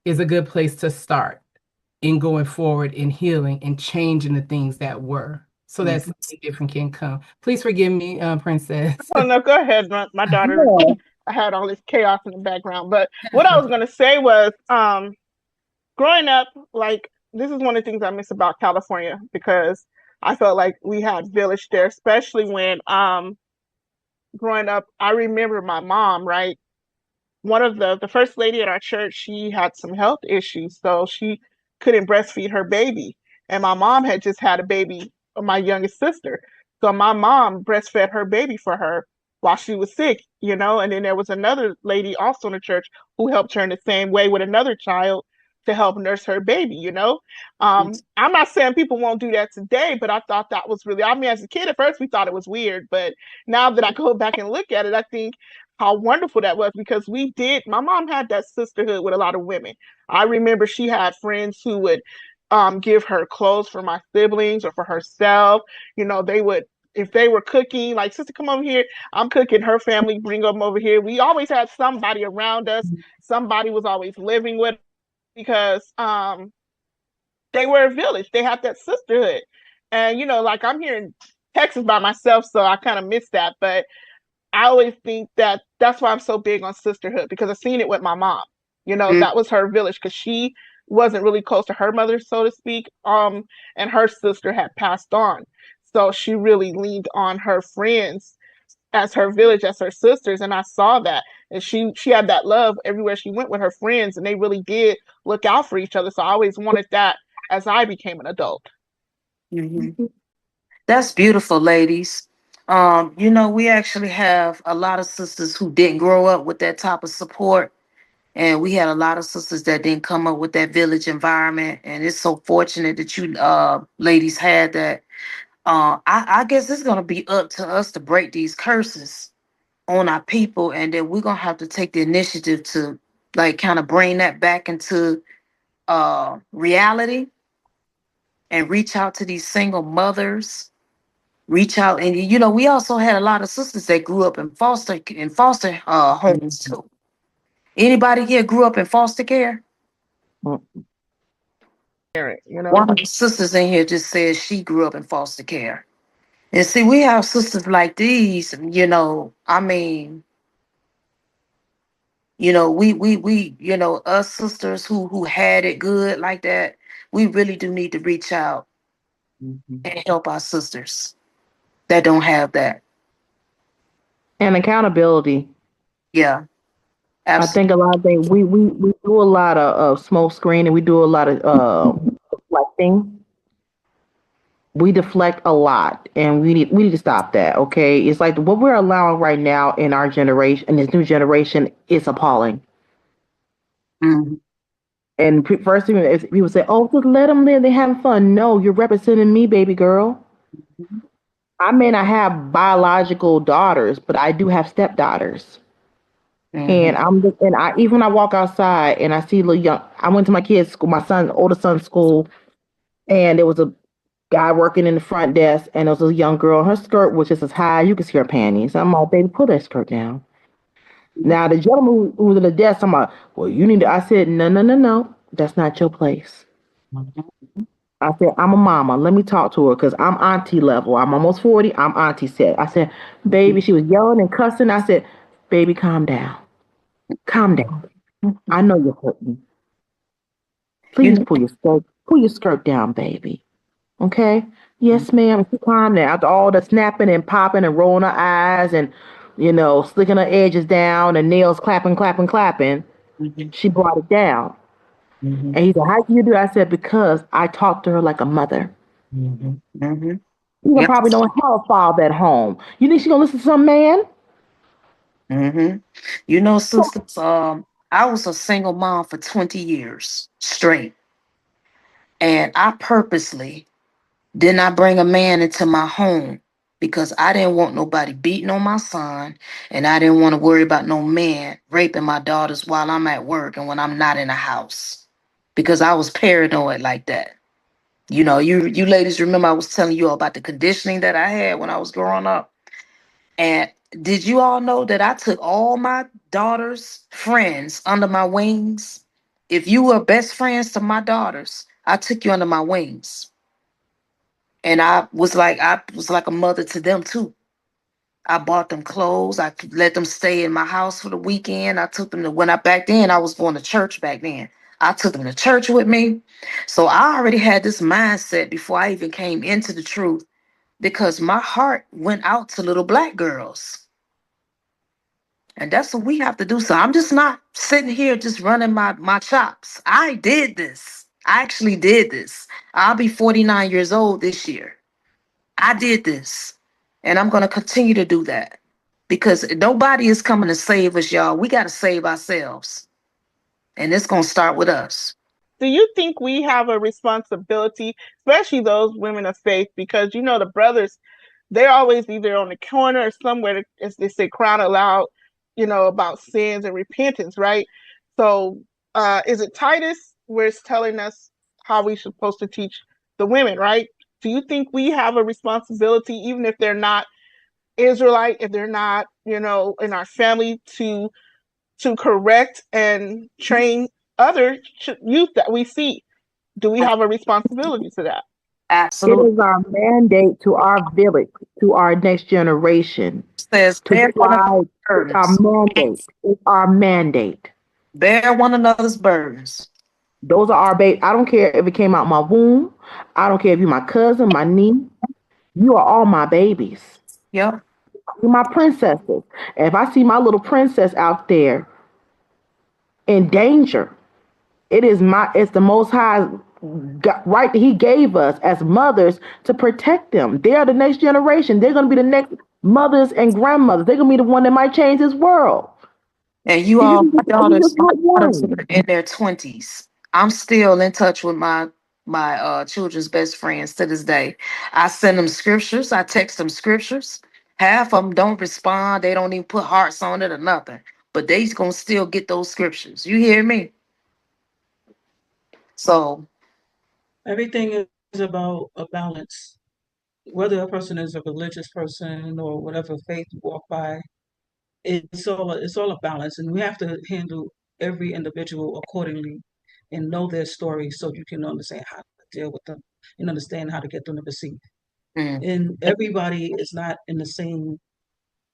is a good place to start in going forward in healing and changing the things that were, so that something different can come. Please forgive me, Princess. Oh no, go ahead. My daughter, I had all this chaos in the background. But what I was gonna say was, growing up, like this is one of the things I miss about California, because I felt like we had village there, especially when growing up, I remember my mom, right? One of the first lady at our church, she had some health issues, so she couldn't breastfeed her baby. And my mom had just had a baby, my youngest sister. So my mom breastfed her baby for her while she was sick, you know. And then there was another lady also in the church who helped her in the same way with another child to help nurse her baby, you know. I'm not saying people won't do that today, but I thought that was really, I mean, as a kid at first we thought it was weird, but now that I go back and look at it, I think how wonderful that was, because my mom had that sisterhood with a lot of women. I remember she had friends who would give her clothes for my siblings or for herself. You know, they would, if they were cooking, like, sister, come over here. I'm cooking. Her family bring them over here. We always had somebody around us. Somebody was always living with us because they were a village. They had that sisterhood. And, like I'm here in Texas by myself, so I kind of miss that. But I always think that that's why I'm so big on sisterhood, because I've seen it with my mom. That was her village, because she wasn't really close to her mother, so to speak. And her sister had passed on. So she really leaned on her friends as her village, as her sisters. And I saw that. And she had that love everywhere she went with her friends, and they really did look out for each other. So I always wanted that as I became an adult. Mm-hmm. That's beautiful, ladies. We actually have a lot of sisters who didn't grow up with that type of support. And we had a lot of sisters that didn't come up with that village environment. And it's so fortunate that you ladies had that. I guess it's gonna be up to us to break these curses on our people, and then we're gonna have to take the initiative to like kind of bring that back into reality and reach out to these single mothers. Reach out, and we also had a lot of sisters that grew up in foster homes too. Anybody here grew up in foster care? One of the sisters in here just said she grew up in foster care. And see, we have sisters like these, I mean, us sisters who had it good like that, we really do need to reach out and help our sisters that don't have that. And accountability. Yeah, I think absolutely. a lot of things we do a lot of smoke screening. We do a lot of deflecting. We deflect a lot, and we need to stop that. Okay, it's like what we're allowing right now in our generation, in this new generation, is appalling. Mm-hmm. And first thing is people say, "Oh, just let them live. They're having fun." No, you're representing me, baby girl. I may not have biological daughters, but I do have stepdaughters. Mm-hmm. And even when I walk outside and I see little young, I went to my kids' school, my oldest son's school, and there was a guy working in the front desk, and there was a young girl. Her skirt was just as high, you could see her panties. I'm like, baby, pull that skirt down. Now the gentleman who was at the desk, I'm like, well, you need to. I said, no, no, no, no, that's not your place. I said, I'm a mama. Let me talk to her because I'm auntie level. I'm almost 40. I'm auntie set. I said, baby, she was yelling and cussing. I said, baby, calm down. Calm down. I know you're hurting. You Please know, pull your skirt down, baby. Okay? Yes, ma'am. She calmed down. After all the snapping and popping and rolling her eyes and, slicking her edges down and nails clapping, clapping, clapping, she brought it down. mm-hmm. And he said, how can you do that? I said, because I talked to her like a mother. Mm-hmm. Mm-hmm. You Yep. probably don't have a father at home. You think she's gonna listen to some man? Mm-hmm. Sisters, I was a single mom for 20 years straight. And I purposely did not bring a man into my home because I didn't want nobody beating on my son, and I didn't want to worry about no man raping my daughters while I'm at work and when I'm not in the house, because I was paranoid like that. You ladies remember I was telling you all about the conditioning that I had when I was growing up. And did you all know that I took all my daughter's friends under my wings? If you were best friends to my daughters, I took you under my wings. And I was like a mother to them too. I bought them clothes. I let them stay in my house for the weekend. I took them to back then I was going to church back then. I took them to church with me. So I already had this mindset before I even came into the truth, because my heart went out to little black girls. And that's what we have to do. So I'm just not sitting here just running my chops. I did this. I actually did this. I'll be 49 years old this year. I did this. And I'm going to continue to do that, because nobody is coming to save us, y'all. We got to save ourselves. And it's going to start with us. Do you think we have a responsibility, especially those women of faith, because the brothers, they're always either on the corner or somewhere, as they say, crying aloud, about sins and repentance, right? So, is it Titus where it's telling us how we're supposed to teach the women, right? Do you think we have a responsibility, even if they're not Israelite, if they're not, in our family, to correct and train other youth that we see? Do we have a responsibility to that? It Absolutely. is our mandate to our village, to our next generation, Says to bear one another's strive. It's our burdens. mandate. It's our mandate. Bear one another's burdens. Those are our baby. I don't care if it came out my womb. I don't care if you're my cousin, my niece. You are all my babies. Yep. You're my princesses. And if I see my little princess out there in danger, it's the most high right that he gave us as mothers to protect them. They are the next generation. They're going to be the next mothers and grandmothers. They're going to be the one that might change this world. And you And all, you just my got daughters one. are in their 20s. I'm still in touch with my children's best friends to this day. I send them scriptures. I text them scriptures. Half of them don't respond. They don't even put hearts on it or nothing. But they's gonna still get those scriptures. You hear me? So Everything is about a balance. Whether a person is a religious person or whatever faith you walk by, it's all a balance, and we have to handle every individual accordingly and know their story so you can understand how to deal with them and understand how to get them to receive. mm, And everybody is not in the same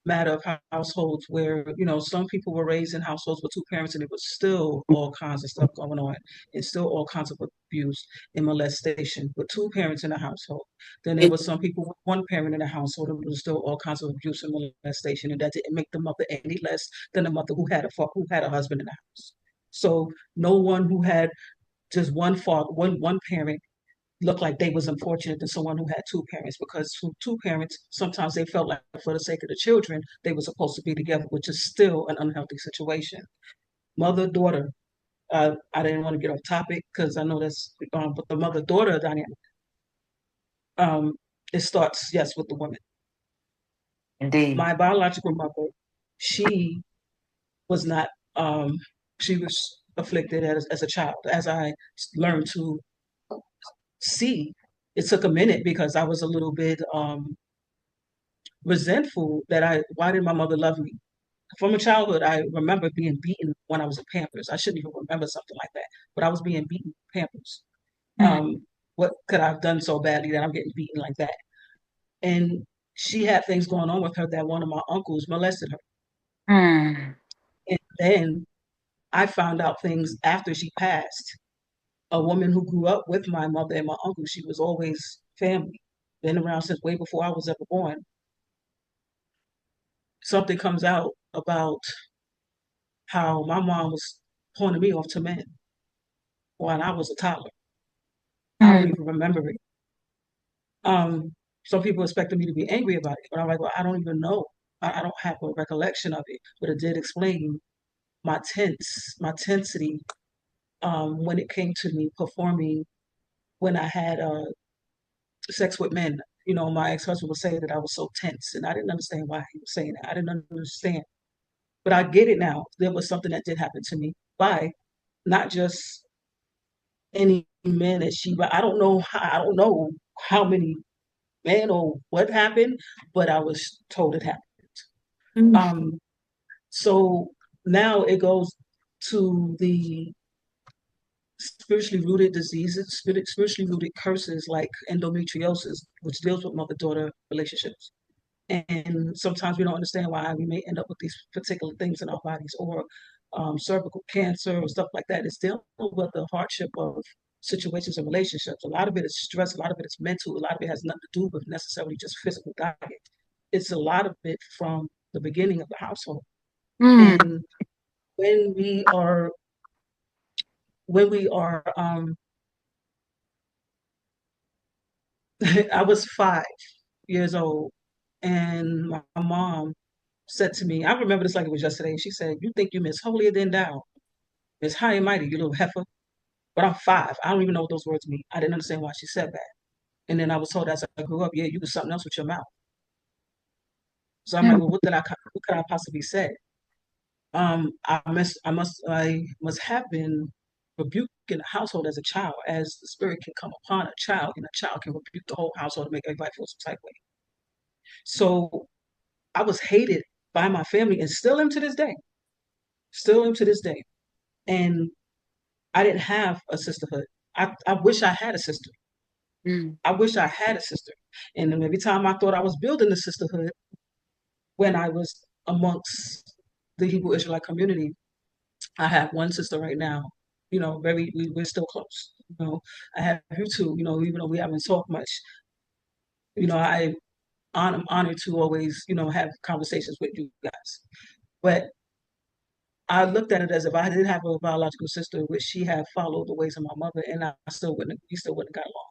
matter of households where some people were raised in households with two parents and it was still all kinds of stuff going on and still all kinds of abuse and molestation with two parents in a household. Then there it, was some people with one parent in a household and it was still all kinds of abuse and molestation, and that didn't make the mother any less than a mother who had a husband in the house. So no one who had just one father, one parent looked like they was unfortunate than someone who had two parents, because two parents sometimes they felt like for the sake of the children they were supposed to be together, which is still an unhealthy situation. Mother daughter, I didn't want to get off topic because I know that's but the mother daughter dynamic, um, it starts, yes, with the woman. indeed. My biological mother, she was not um, she was afflicted as a child. As I learned to see, it took a minute because I was a little bit resentful that why did my mother love me? From a childhood, I remember being beaten when I was in Pampers. I shouldn't even remember something like that, but I was being beaten in Pampers. Mm, What could I have done so badly that I'm getting beaten like that? And she had things going on with her that one of my uncles molested her. mm, And then I found out things after she passed. A woman who grew up with my mother and my uncle, she was always family, been around since way before I was ever born. Something comes out about how my mom was pointing me off to men when I was a toddler. I don't mm, even remember it. Some people expected me to be angry about it, but I'm like, well, I don't even know. I don't have a recollection of it, but it did explain my tensity when it came to me performing when I had sex with men. My ex-husband would say that I was so tense, and I didn't understand why he was saying that. I didn't understand, but I get it now. There was something that did happen to me by not just any men that she, but I don't know how many men or what happened, but I was told it happened. mm, Um, so now it goes to the spiritually rooted diseases, spiritually rooted curses like endometriosis, which deals with mother-daughter relationships. And sometimes we don't understand why we may end up with these particular things in our bodies, or cervical cancer or stuff like that. It's dealing with the hardship of situations and relationships. A lot of it is stress, a lot of it is mental, a lot of it has nothing to do with necessarily just physical diet. It's a lot of it from the beginning of the household. mm, And when we are when we are I was 5 years old, and my mom said to me, I remember this like it was yesterday. She said, "You think you Miss Holier Than Thou, Miss High and Mighty, you little heifer." But I'm 5. I don't even know what those words mean. I didn't understand why she said that. And then I was told as I grew up, yeah, you was something else with your mouth. So I'm like, mm, well, what could I possibly say? I must have been rebuke in a household as a child, as the spirit can come upon a child, and a child can rebuke the whole household to make everybody feel some type of way. So I was hated by my family and still am to this day. Still am to this day. And I didn't have a sisterhood. I wish I had a sister. I wish I had a sister. And then every time I thought I was building a sisterhood, when I was amongst the Hebrew Israelite community, I have one sister right now. You know, we're still close. You know, I have you too. You know, even though we haven't talked much, you know, I'm honored to always, you know, have conversations with you guys. But I looked at it as if I did have a biological sister, which she had followed the ways of my mother, and we still wouldn't have got along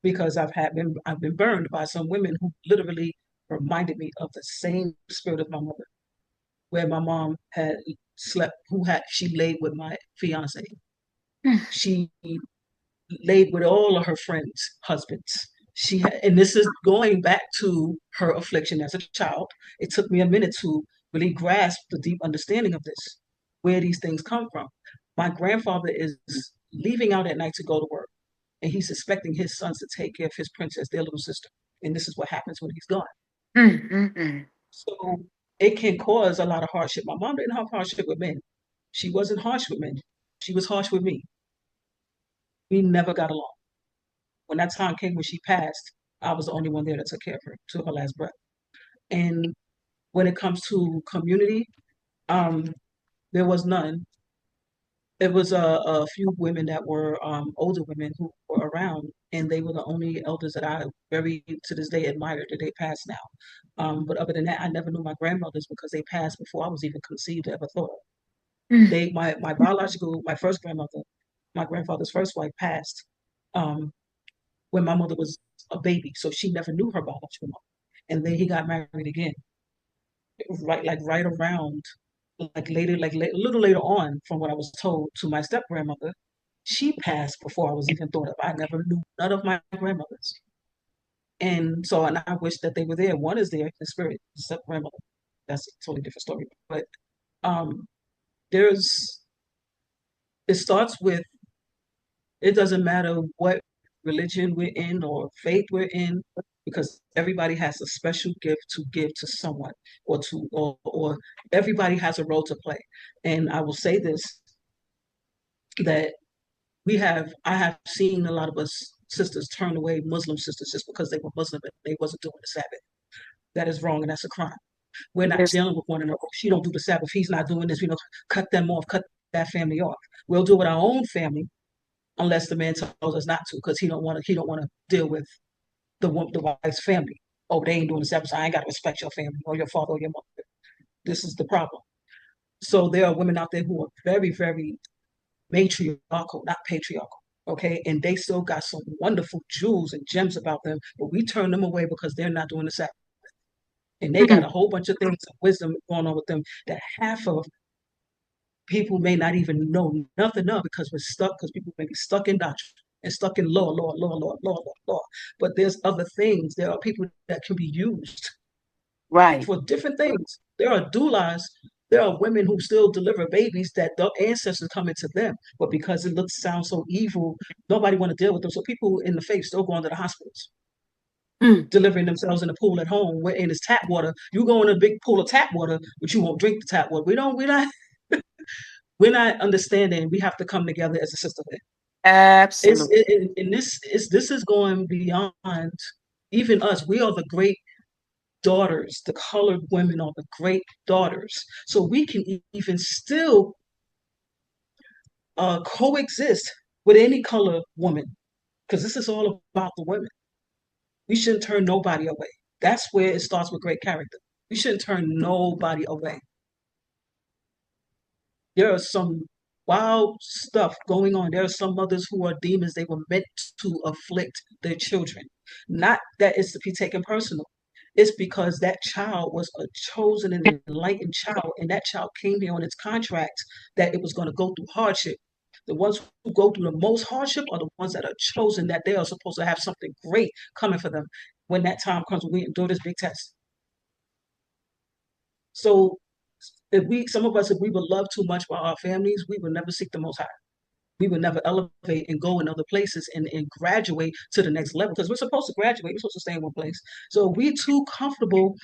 because I've been burned by some women who literally reminded me of the same spirit of my mother, where my mom had she laid with my fiance. She laid with all of her friends' husbands. And this is going back to her affliction as a child. It took me a minute to really grasp the deep understanding of this, where these things come from. My grandfather is leaving out at night to go to work, and he's expecting his sons to take care of his princess, their little sister. And this is what happens when he's gone. So it can cause a lot of hardship. My mom didn't have hardship with men. She wasn't harsh with men. She was harsh with me. We never got along. When that time came when she passed, I was the only one there that took care of her to her last breath. And when it comes to community, there was none. It was a few women that were older women who were around, and they were the only elders that I very to this day admired. That they passed now. But other than that, I never knew my grandmothers because they passed before I was even conceived or ever thought of. My first grandmother, my grandfather's first wife passed when my mother was a baby, so she never knew her biological mother. And then he got married again, right around, a little later on, from what I was told, to my step grandmother. She passed before I was even thought of. I never knew none of my grandmothers, and I wish that they were there. One is there in spirit, step grandmother. That's a totally different story. But um, there's it starts with, it doesn't matter what religion we're in or faith we're in, because everybody has a special gift to give to someone, or everybody has a role to play. And I will say this, that I have seen a lot of us sisters turn away Muslim sisters just because they were Muslim and they wasn't doing the Sabbath. That is wrong, and that's a crime. We're not dealing with one another. She don't do the Sabbath, he's not doing this, cut them off, cut that family off. We'll do it with our own family, unless the man tells us not to, because he don't want to deal with the wife's family. Oh, they ain't doing the Sabbath, so I ain't got to respect your family or your father or your mother. This is the problem. So there are women out there who are very, very matriarchal, not patriarchal. Okay, and they still got some wonderful jewels and gems about them, but we turn them away because they're not doing the Sabbath. And they got a whole bunch of things of wisdom going on with them that half of people may not even know nothing of, because people may be stuck in doctrine and stuck in law. But there's other things. There are people that can be used for different things. There are doulas. There are women who still deliver babies that the ancestors come into them, but because it sounds so evil, nobody want to deal with them. So people in the faith still going to the hospitals, delivering themselves in the pool at home, where in this tap water. You go in a big pool of tap water, but you won't drink the tap water. We're not understanding. We have to come together as a sisterhood. Absolutely. This is going beyond even us. We are the great daughters. The colored women are the great daughters. So we can even still coexist with any colored woman, because this is all about the women. We shouldn't turn nobody away. That's where it starts with great character. We shouldn't turn nobody away. There are some wild stuff going on. There are some mothers who are demons. They were meant to afflict their children. Not that it's to be taken personal. It's because that child was a chosen and enlightened child, and that child came here on its contract that it was going to go through hardship. The ones who go through the most hardship are the ones that are chosen, that they are supposed to have something great coming for them when that time comes, when we endure this big test. So if we would love too much for our families, we would never seek the Most High. we would never elevate and go in other places and graduate to the next level, because we're supposed to graduate. We're supposed to stay in one place. So we're too comfortable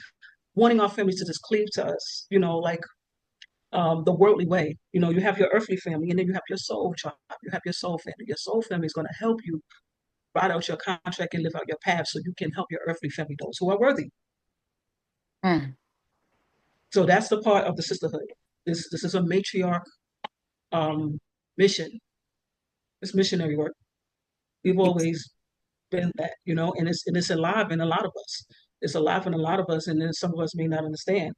wanting our families to just cleave to us, like the worldly way. You have your earthly family, and then you have your soul tribe. You have your soul family. Your soul family is going to help you write out your contract and live out your path so you can help your earthly family, those who are worthy. Mm. So that's the part of the sisterhood. This is a matriarch mission. It's missionary work. We've always been that, and it's alive in a lot of us. It's alive in a lot of us, and then some of us may not understand.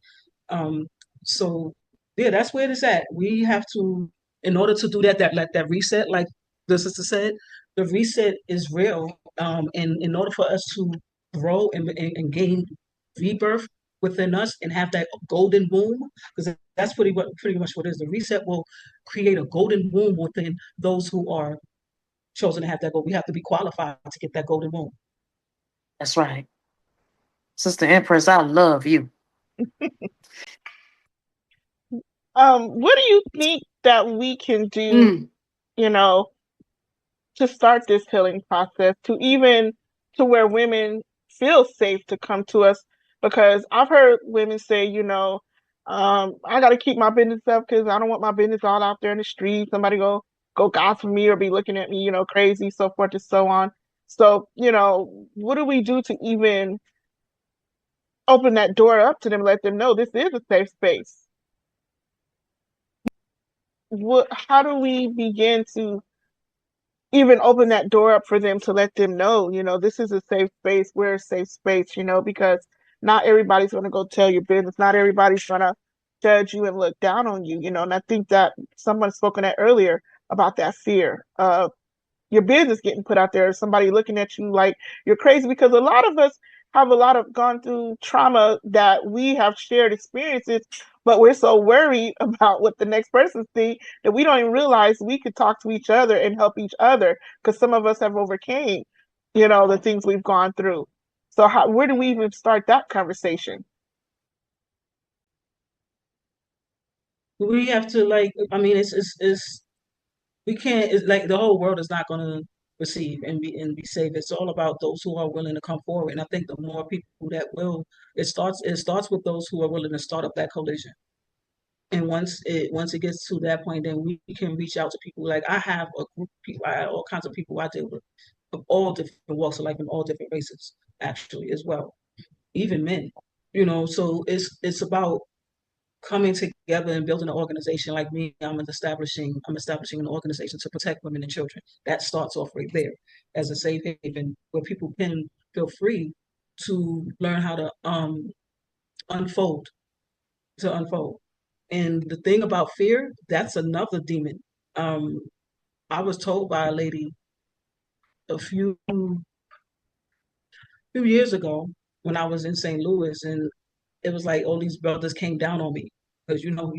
Um, so yeah, that's where it's at. We have to, in order to do that reset, like the sister said, the reset is real. And in order for us to grow and gain rebirth within us and have that golden womb, because that's pretty much what it is. The reset will create a golden womb within those who are chosen to have that goal. We have to be qualified to get that golden womb. That's right. Sister Empress, I love you. What do you think that we can do, to start this healing process, to where women feel safe to come to us? Because I've heard women say, I got to keep my business up because I don't want my business all out there in the street. Somebody go gossip me or be looking at me, crazy, so forth and so on. So, what do we do to even open that door up to them, let them know this is a safe space? How do we begin to even open that door up for them to let them know, this is a safe space, we're a safe space, because not everybody's going to go tell your business. Not everybody's going to judge you and look down on you, and I think that someone spoke on that earlier about that fear of your business getting put out there, somebody looking at you like you're crazy, because a lot of us have gone through trauma that we have shared experiences, but we're so worried about what the next person sees that we don't even realize we could talk to each other and help each other, because some of us have overcame, the things we've gone through. So where do we even start that conversation? We have to it's we can't. It's like the whole world is not going to receive and be safe. It's all about those who are willing to come forward. And I think the more people that will, it starts with those who are willing to start up that collision. And once it gets to that point, then we can reach out to people. Like I have a group of people, I have all kinds of people I deal with of all different walks of life and all different races, actually, as well, even men. So it's about coming together and building an organization. Like me, I'm establishing an organization to protect women and children. That starts off right there as a safe haven where people can feel free to learn how to unfold unfold. And the thing about fear, that's another demon. um I was told by a lady a few years ago when I was in St. Louis, and it was like all these brothers came down on me because you know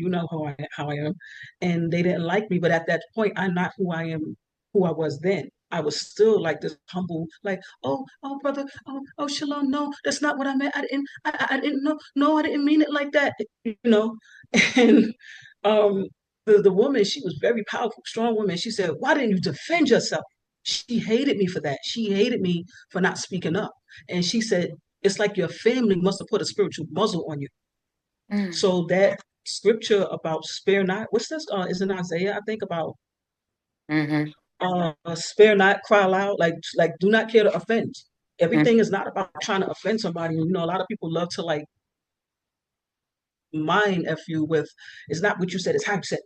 how I am, and they didn't like me. But at that point, I'm not who I am, who I was then. I was still like this humble, like, oh, brother, oh, shalom. No, that's not what I meant. I didn't know. No, I didn't mean it like that. And um, the woman, she was very powerful, strong woman. She said, "Why didn't you defend yourself?" She hated me for that. She hated me for not speaking up. And she said, it's like your family must have put a spiritual muzzle on you. So that scripture about spare not, what's this? Is in Isaiah, I think, about spare not, cry loud, like do not care to offend. Everything is not about trying to offend somebody. A lot of people love to like mind f you with, it's not what you said, it's how you said it.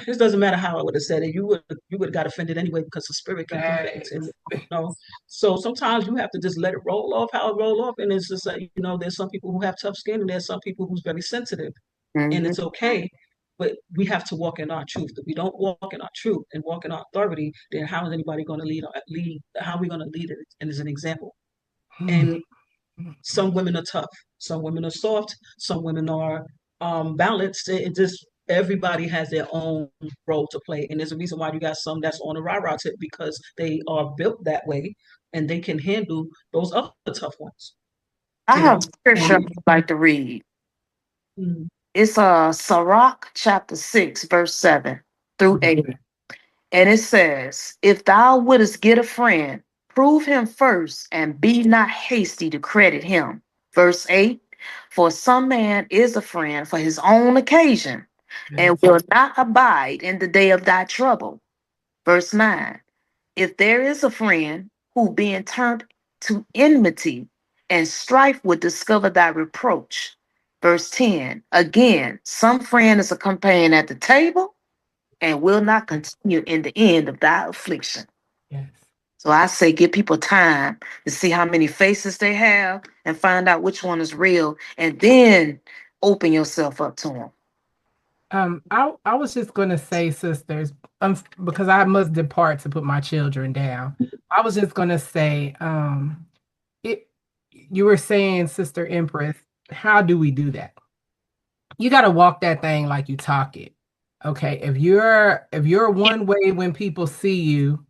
It doesn't matter how I would have said it. You would have got offended anyway because the spirit can do things. And so sometimes you have to just let it roll off how it roll off. And it's just like, there's some people who have tough skin and there's some people who's very sensitive. And it's okay. But we have to walk in our truth. If we don't walk in our truth and walk in our authority, then how is anybody going to lead? How are we going to lead it? And as an example. And some women are tough, some women are soft, some women are balanced. It just, everybody has their own role to play, and there's a reason why you got some that's on a rah-rah tip, because they are built that way and they can handle those other tough ones. I have scripture I'd like to read. It's Sirach chapter 6, verse 7 through 8. And it says, if thou wouldest get a friend, prove him first and be not hasty to credit him. Verse 8, for some man is a friend for his own occasion and Yes. will not abide in the day of thy trouble. Verse 9, if there is a friend who being turned to enmity and strife would discover thy reproach. Verse 10, again, some friend is a companion at the table and will not continue in the end of thy affliction. Yes. So I say give people time to see how many faces they have and find out which one is real, and then open yourself up to them. I was just gonna say, sisters, because I must depart to put my children down. I was just gonna say, it. You were saying, Sister Empress, how do we do that? You got to walk that thing like you talk it. Okay, if you're one way when people see you,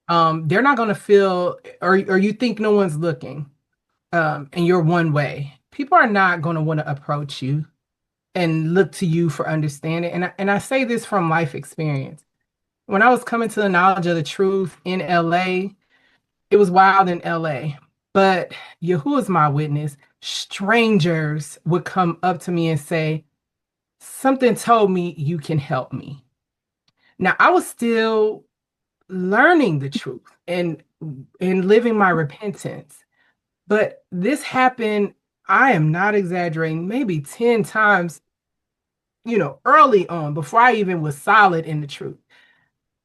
they're not gonna feel, or you think no one's looking, and you're one way. People are not gonna want to approach you and look to you for understanding. And I say this from life experience. When I was coming to the knowledge of the truth in LA, it was wild in LA. But Yahuwah's my witness. Strangers would come up to me and say, something told me you can help me. Now I was still learning the truth and living my repentance. But this happened, I am not exaggerating, maybe 10 times, early on before I even was solid in the truth.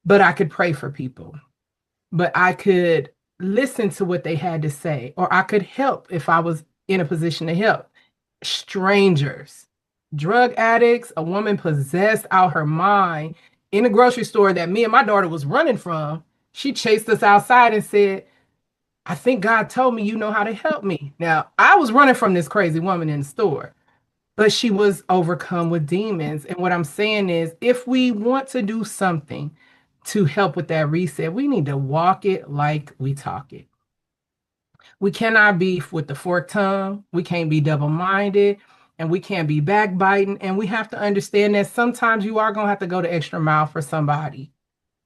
But I could pray for people, but I could listen to what they had to say, or I could help if I was in a position to help. Strangers, drug addicts, a woman possessed out her mind in a grocery store that me and my daughter was running from. She chased us outside and said, I think God told me you know how to help me. Now, I was running from this crazy woman in the store, but she was overcome with demons. And what I'm saying is, if we want to do something to help with that reset, we need to walk it like we talk it. We cannot be with the forked tongue. We can't be double-minded, and we can't be backbiting. And we have to understand that sometimes you are going to have to go the extra mile for somebody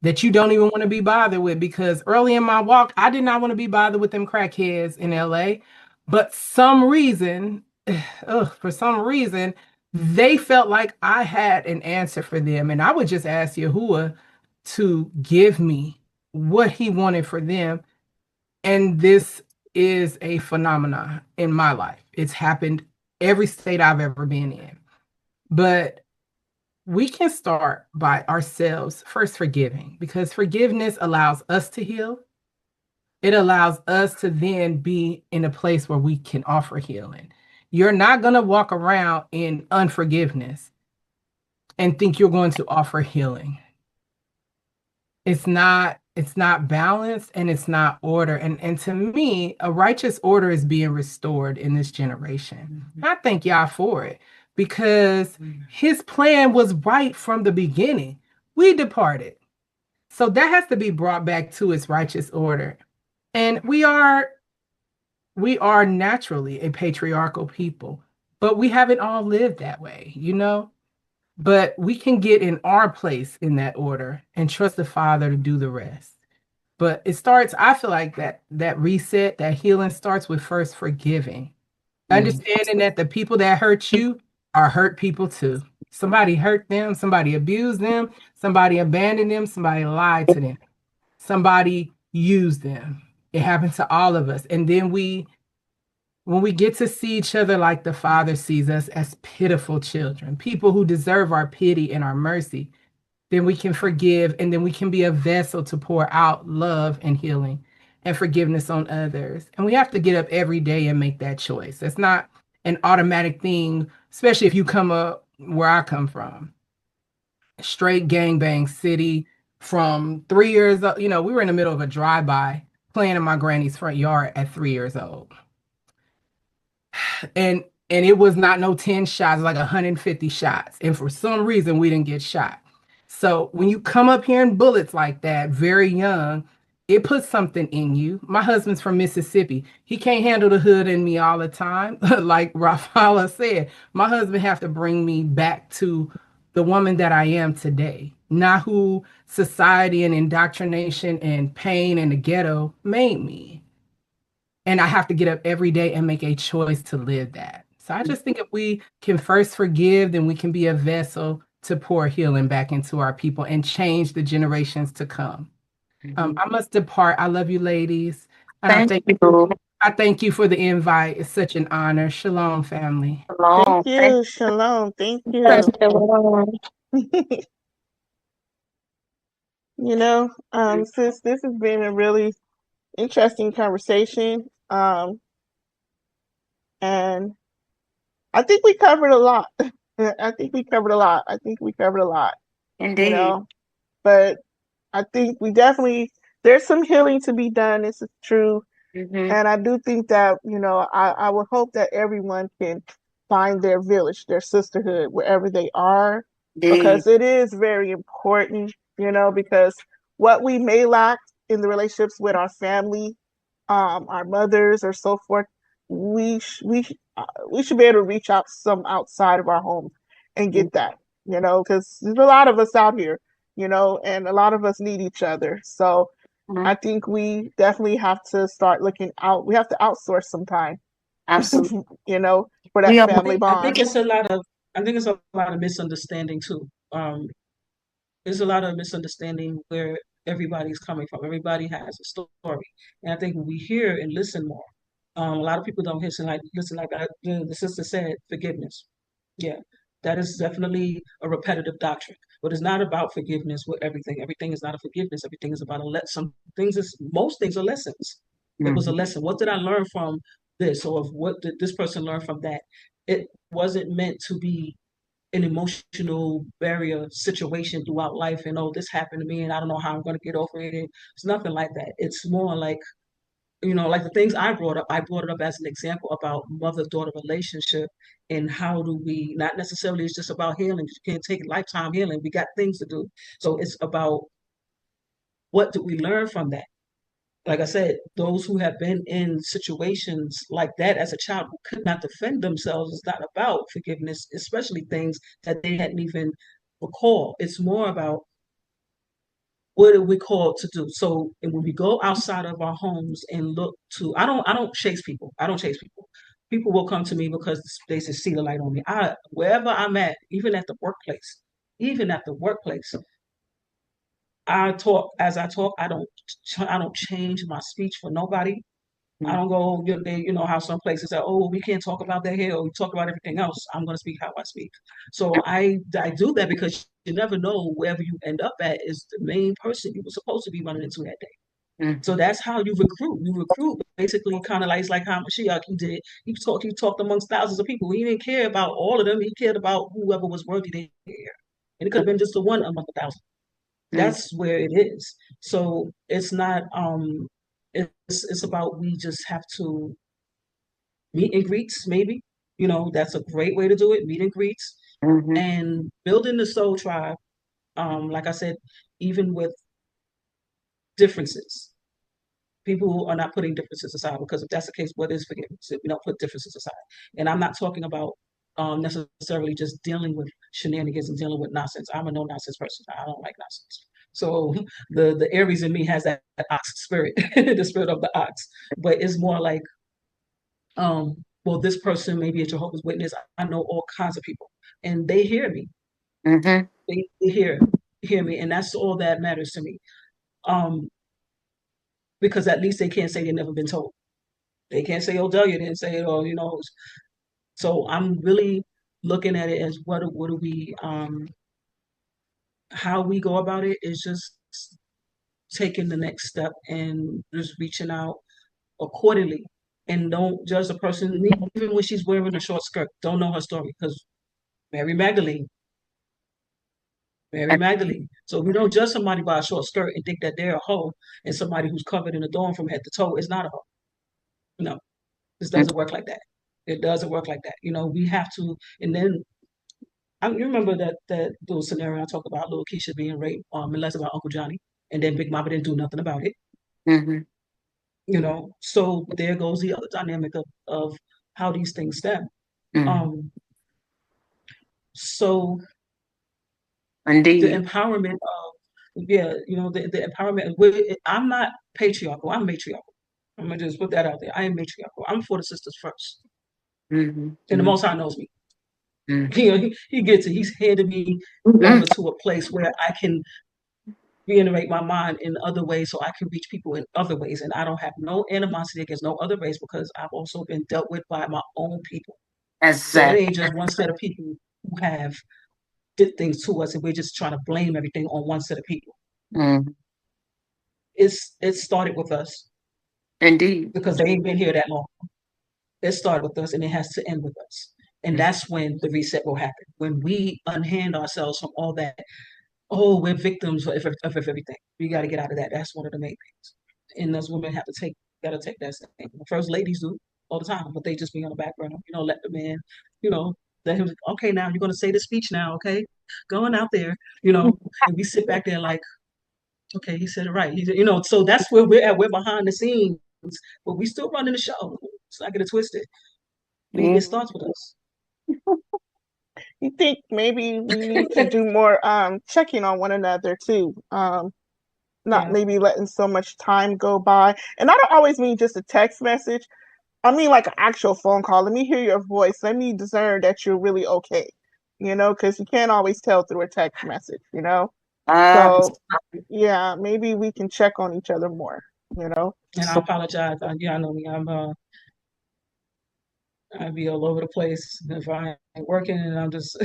that you don't even want to be bothered with. Because early in my walk, I did not want to be bothered with them crackheads in LA. But for some reason, they felt like I had an answer for them. And I would just ask Yahuwah to give me what he wanted for them. And this is a phenomenon in my life. It's happened every state I've ever been in. But we can start by ourselves first forgiving, because forgiveness allows us to heal. It allows us to then be in a place where we can offer healing. You're not going to walk around in unforgiveness and think you're going to offer healing. It's not balanced, and it's not order. And to me, a righteous order is being restored in this generation. Mm-hmm. I thank y'all for it, because his plan was right from the beginning. We departed. So that has to be brought back to its righteous order. And we are naturally a patriarchal people, but we haven't all lived that way, But we can get in our place in that order and trust the Father to do the rest. But it starts, I feel like that reset, that healing starts with first forgiving. Understanding that the people that hurt you are hurt people too. Somebody hurt them, somebody abused them, somebody abandoned them, somebody lied to them, somebody used them. It happened to all of us. And then when we get to see each other like the Father sees us, as pitiful children, people who deserve our pity and our mercy, then we can forgive, and then we can be a vessel to pour out love and healing and forgiveness on others. And we have to get up every day and make that choice. It's not an automatic thing, especially if you come up where I come from. Straight gangbang city from 3 years old. We were in the middle of a drive-by playing in my granny's front yard at 3 years old. And it was not no 10 shots, like 150 shots. And for some reason, we didn't get shot. So when you come up hearing bullets like that, very young, it puts something in you. My husband's from Mississippi. He can't handle the hood in me all the time. Like Raphaala said, my husband have to bring me back to the woman that I am today. not who society and indoctrination and pain and the ghetto made me. And I have to get up every day and make a choice to live that. So I just think if we can first forgive, then we can be a vessel to pour healing back into our people and change the generations to come. I must depart. I love you, ladies. And Thank you. I thank you for the invite. It's such an honor. Shalom, family. Thank Shalom. you. Shalom. Thank you. Shalom. You know, sis, this has been a really interesting conversation. And I think we covered a lot. I think we covered a lot. You Indeed. know, but I think we definitely, there's some healing to be done. This is true. And I do think that, you know, I would hope that everyone can find their village, their sisterhood, wherever they are, because it is very important, you know, because what we may lack in the relationships with our family, our mothers, or so forth, we should be able to reach out some outside of our home and get that, you know, because there's a lot of us out here, you know, and a lot of us need each other. So I think we definitely have to start looking out. We have to outsource some time, Absolutely. you know, for We that are. family I think bond. it's a lot of misunderstanding too. There's a lot of misunderstanding where everybody's coming from. Everybody has a story, and I think when we hear and listen more, a lot of people don't listen like the sister said. Forgiveness, yeah, that is definitely a repetitive doctrine. But it's not about forgiveness with everything. Everything is not a forgiveness. Everything is about some things. Most things are lessons. It was a lesson. What did I learn from this, or what did this person learn from that? It wasn't meant to be an emotional barrier situation throughout life and, oh, this happened to me and I don't know how I'm going to get over it. It's nothing like that. It's more like, like the things I brought it up as an example about mother-daughter relationship, and how do we, not necessarily it's just about healing. You can't take lifetime healing. We got things to do. So it's about, what do we learn from that? Like I said, those who have been in situations like that as a child who could not defend themselves, it's not about forgiveness, especially things that they hadn't even recalled. It's more about, what are we called to do? So, and when we go outside of our homes and look to, I don't chase people. I don't chase people. People will come to me because they see the light on me. Wherever I'm at, even at the workplace, I talk as I talk. I don't change my speech for nobody. I don't go, how some places say, oh, we can't talk about their hair, or we talk about everything else. I'm going to speak how I speak. So I do that because you never know, wherever you end up at is the main person you were supposed to be running into that day. So that's how you recruit. You recruit basically kind of like, it's like how Mashiach he did. He talked amongst thousands of people. He didn't care about all of them. He cared about whoever was worthy to hear. And it could have been just the one among 1,000. That's where it is. So it's not it's about, we just have to meet and greets, maybe. That's a great way to do it, meet and greets. And building the soul tribe, like I said, even with differences. People are not putting differences aside, because if that's the case, what is forgiveness if we don't put differences aside? And I'm not talking about necessarily just dealing with shenanigans and dealing with nonsense. I'm a no nonsense person. I don't like nonsense. So the Aries in me has that ox spirit, the spirit of the ox. But it's more like, well, this person may be a Jehovah's Witness. I know all kinds of people, and they hear me. They hear me, and that's all that matters to me. Because at least they can't say they've never been told. They can't say, "Oh, Delia didn't say it," or So I'm really looking at it as, what do we, how we go about it is just taking the next step and just reaching out accordingly. And don't judge the person, even when she's wearing a short skirt. Don't know her story, because Mary Magdalene, Mary Magdalene. So we don't judge somebody by a short skirt and think that they're a hoe, and somebody who's covered in a adorned from head to toe is not a hoe. No, this doesn't work like that. It doesn't work like that. We have to, and then you remember that little scenario I talked about, little Keisha being raped, molested by Uncle Johnny, and then Big Mama didn't do nothing about it. So there goes the other dynamic of how these things stem. So Indeed. The empowerment of, the empowerment. I'm not patriarchal. I'm matriarchal. I'm gonna just put that out there. I am matriarchal. I'm for the sisters first, and the Most High knows me. He gets it. He's handed me over to a place where I can reiterate my mind in other ways, so I can reach people in other ways, and I don't have no animosity against no other race because I've also been dealt with by my own people. So it ain't just one set of people who have did things to us, and we're just trying to blame everything on one set of people. It started with us. Indeed. Because they ain't been here that long. It started with us and it has to end with us. And that's when the reset will happen. When we unhand ourselves from all that, oh, we're victims of everything. We got to get out of that. That's one of the main things. And those women got to take that thing. The first ladies do all the time, but they just be on the back burner. Let the man, let him, okay, now you're going to say the speech now, okay? Going out there, and we sit back there like, okay, he said it right. So that's where we're at. We're behind the scenes, but we still running the show. So I get it twisted. It starts with us. You think maybe we need to do more checking on one another too? Not maybe letting so much time go by. And I don't always mean just a text message. I mean like an actual phone call. Let me hear your voice. Let me discern that you're really okay. Because you can't always tell through a text message, So yeah, maybe we can check on each other more, And I apologize. I know me. I'd be all over the place if I ain't working, and I'm just.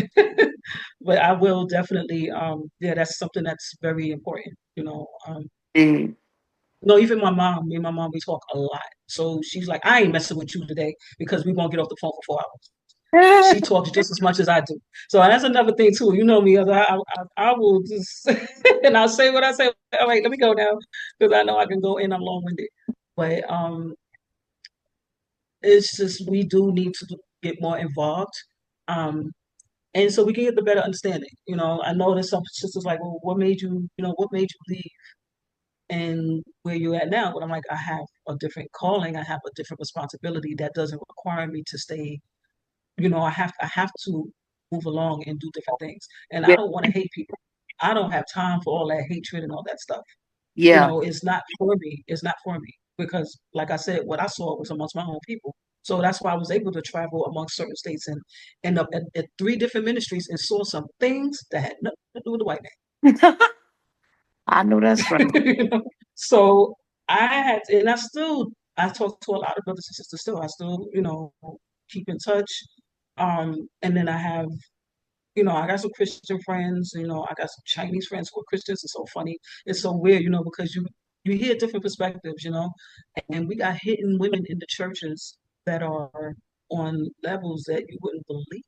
But I will definitely. That's something that's very important. Even my mom. Me and my mom, we talk a lot. So she's like, I ain't messing with you today because we won't get off the phone for 4 hours. She talks just as much as I do. So that's another thing too. You know me, I will just and I'll say what I say. All right, let me go now because I know I can go in. I'm long winded, but it's just we do need to get more involved, and so we can get the better understanding. I know there's some sisters like, well, what made you leave, and where you're at now? But I'm like, I have a different calling. I have a different responsibility that doesn't require me to stay. I have to move along and do different things. And I don't want to hate people. I don't have time for all that hatred and all that stuff. It's not for me. It's not for me because, like I said, what I saw was amongst my own people. So that's why I was able to travel among certain states and end up at 3 different ministries and saw some things that had nothing to do with the white man. I know that's right. So and I talk to a lot of brothers and sisters still. I still, keep in touch. And then I have, I got some Christian friends, I got some Chinese friends who are Christians. It's so funny. It's so weird, because you hear different perspectives, and we got hidden women in the churches that are on levels that you wouldn't believe.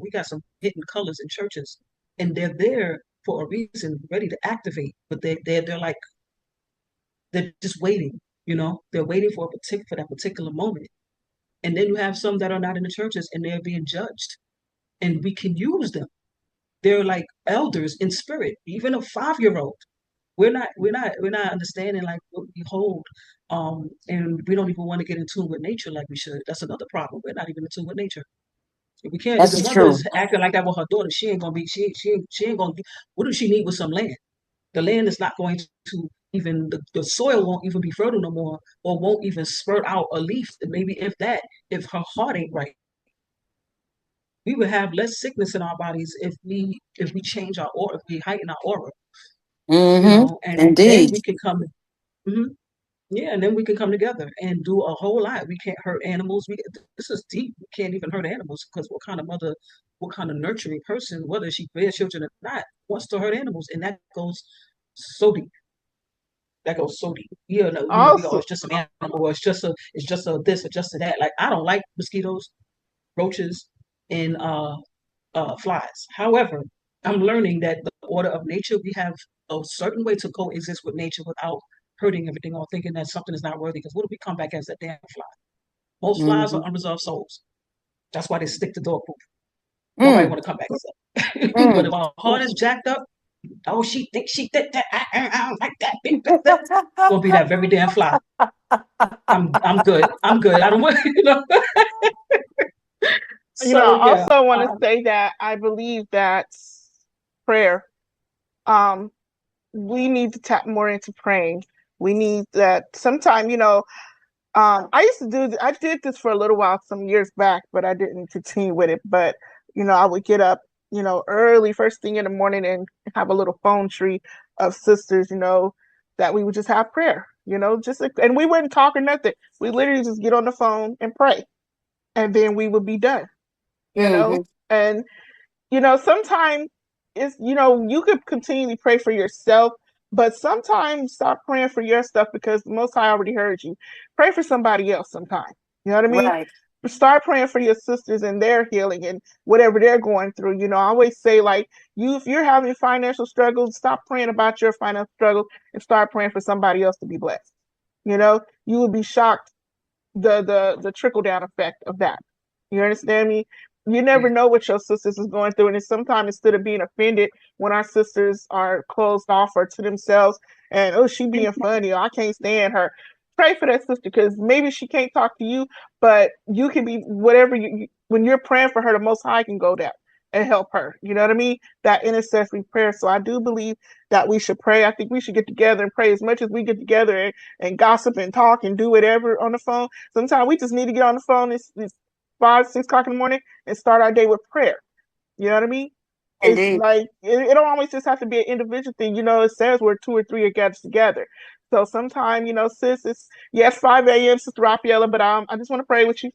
We got some hidden colors in churches, and they're there for a reason, ready to activate, but they're like they're just waiting, they're waiting for that particular moment. And then you have some that are not in the churches and they're being judged, and we can use them. They're like elders in spirit, even a 5-year-old. We're not understanding like what we hold, and we don't even want to get in tune with nature like we should. That's another problem. We're not even in tune with nature. If we can't, if the mother is acting like that with her daughter, she ain't gonna be. She ain't gonna. What does she need with some land? The land is not going to even the soil won't even be fertile no more, or won't even spurt out a leaf. Maybe if her heart ain't right, we would have less sickness in our bodies if we change our aura, if we heighten our aura. And Indeed. then we can come. Mhm. Yeah, and then we can come together and do a whole lot. We can't hurt animals. This is deep. We can't even hurt animals because what kind of mother, what kind of nurturing person, whether she bears children or not, wants to hurt animals, and that goes so deep. That goes so deep. Also, it's just an animal, or it's just a this, or just a that. Like I don't like mosquitoes, roaches, and flies. However, I'm learning that the order of nature, we have a certain way to coexist with nature without hurting everything or thinking that something is not worthy. Because what if we come back as a damn fly? Most flies are unresolved souls. That's why they stick to dog poop. Nobody want to come back as that. But if our heart is jacked up, oh, she thinks she did that. I don't like that. Gonna be that very damn fly. I'm good. I'm good. I don't want. I also want to say that I believe that prayer. We need to tap more into praying. We need that. Sometime, I did this for a little while, some years back, but I didn't continue with it. But, I would get up, early, first thing in the morning and have a little phone tree of sisters, that we would just have prayer, and we wouldn't talk or nothing. We literally just get on the phone and pray, and then we would be done, Mm-hmm. and sometimes it's, you could continually pray for yourself, but sometimes stop praying for your stuff because the Most High already heard you. Pray for somebody else sometime. You know what I mean? Right. Start praying for your sisters and their healing and whatever they're going through. I always say, like, if you're having financial struggles, stop praying about your financial struggles and start praying for somebody else to be blessed. You will be shocked the trickle down effect of that. You understand me? You never know what your sisters is going through, and it's sometimes instead of being offended when our sisters are closed off or to themselves, and oh, she being funny, or I can't stand her. Pray for that sister because maybe she can't talk to you, but you can be whatever when you're praying for her, the Most High can go down and help her. You know what I mean? That intercessory prayer. So I do believe that we should pray. I think we should get together and pray as much as we get together and gossip and talk and do whatever on the phone. Sometimes we just need to get on the phone. It's 5, 6 o'clock in the morning and start our day with prayer. You know what I mean? It's Indeed. like it don't always just have to be an individual thing. It says where 2 or 3 are gathered together. So sometimes, sis, it's 5 a.m., Sister Raphaala, but I just want to pray with you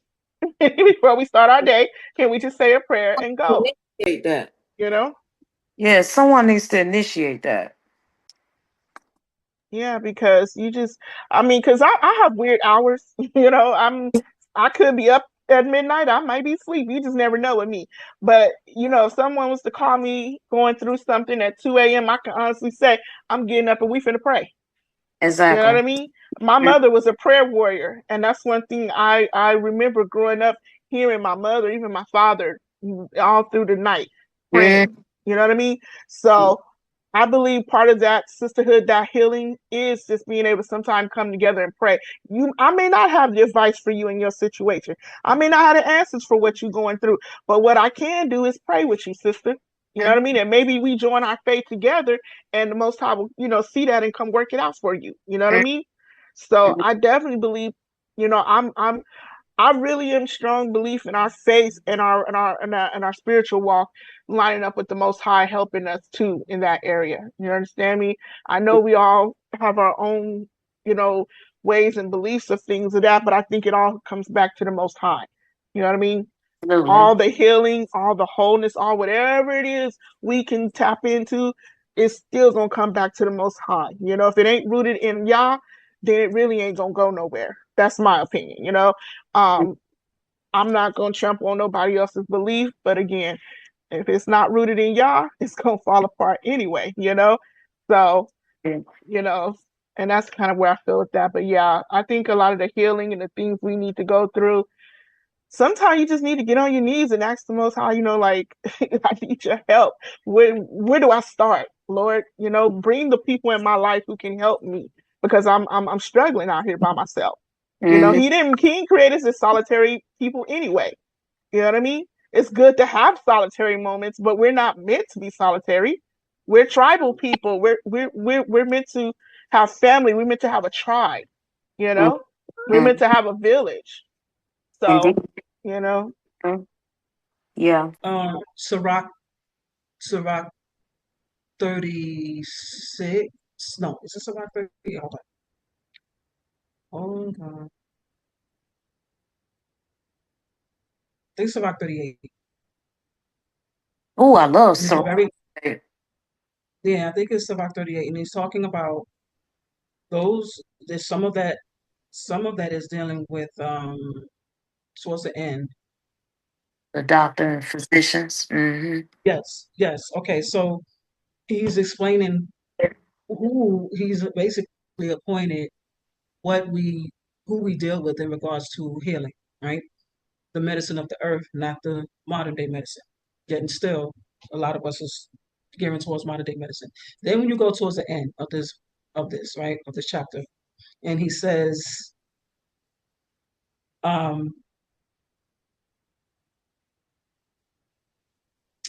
before we start our day. Can we just say a prayer and go? Initiate that. You know? Yeah, someone needs to initiate that. Yeah, because because I have weird hours. I could be up at midnight. I might be asleep. You just never know with me. But if someone was to call me going through something at 2 a.m., I can honestly say I'm getting up and we finna pray. You know what Exactly. I mean? My mother was a prayer warrior, and that's one thing I remember growing up hearing my mother, even my father, all through the night praying. Mm-hmm. You know what I mean? So I believe part of that sisterhood, that healing, is just being able to sometimes come together and pray. I may not have the advice for you in your situation. I may not have the answers for what you're going through, but what I can do is pray with you, sister. You know what I mean? And maybe we join our faith together, and the Most High will, see that and come work it out for you. You know what I mean? So I definitely believe, I really am strong belief in our faith and our spiritual walk lining up with the Most High, helping us too in that area. You understand me? I know we all have our own, you know, ways and beliefs of things of that, but I think it all comes back to the Most High. You know what I mean? Absolutely. All the healing, all the wholeness, all whatever it is we can tap into, it's still gonna come back to the Most High. If it ain't rooted in Yah, then it really ain't gonna go nowhere. That's my opinion. Um, I'm not gonna trample on nobody else's belief, but again, if it's not rooted in Yah, it's gonna fall apart anyway. So, you know, and that's kind of where I feel with that. But yeah, I think a lot of the healing and the things we need to go through, sometimes you just need to get on your knees and ask the Most High, like, I need your help. Where do I start, Lord? Bring the people in my life who can help me because I'm struggling out here by myself. Mm-hmm. He didn't create us as solitary people anyway. You know what I mean? It's good to have solitary moments, but we're not meant to be solitary. We're tribal people. We're meant to have family. We're meant to have a tribe. You know, we're meant to have a village. Indeed. So, you know, Yeah. Sirach 36. No, is it Sirach 30? Hold on. Hold on. I think Sirach 38. Oh, I love And it's so. very, yeah, I think it's Sirach 38. And he's talking about there's some of that is dealing with towards the end. The doctor and physicians. Mm-hmm. Yes, yes. Okay, so he's explaining who he's basically appointed, what we who we deal with in regards to healing, right? The medicine of the earth, not the modern day medicine. Yet and still, a lot of us is gearing towards modern day medicine. Then when you go towards the end of this, right, of this chapter, and he says, um,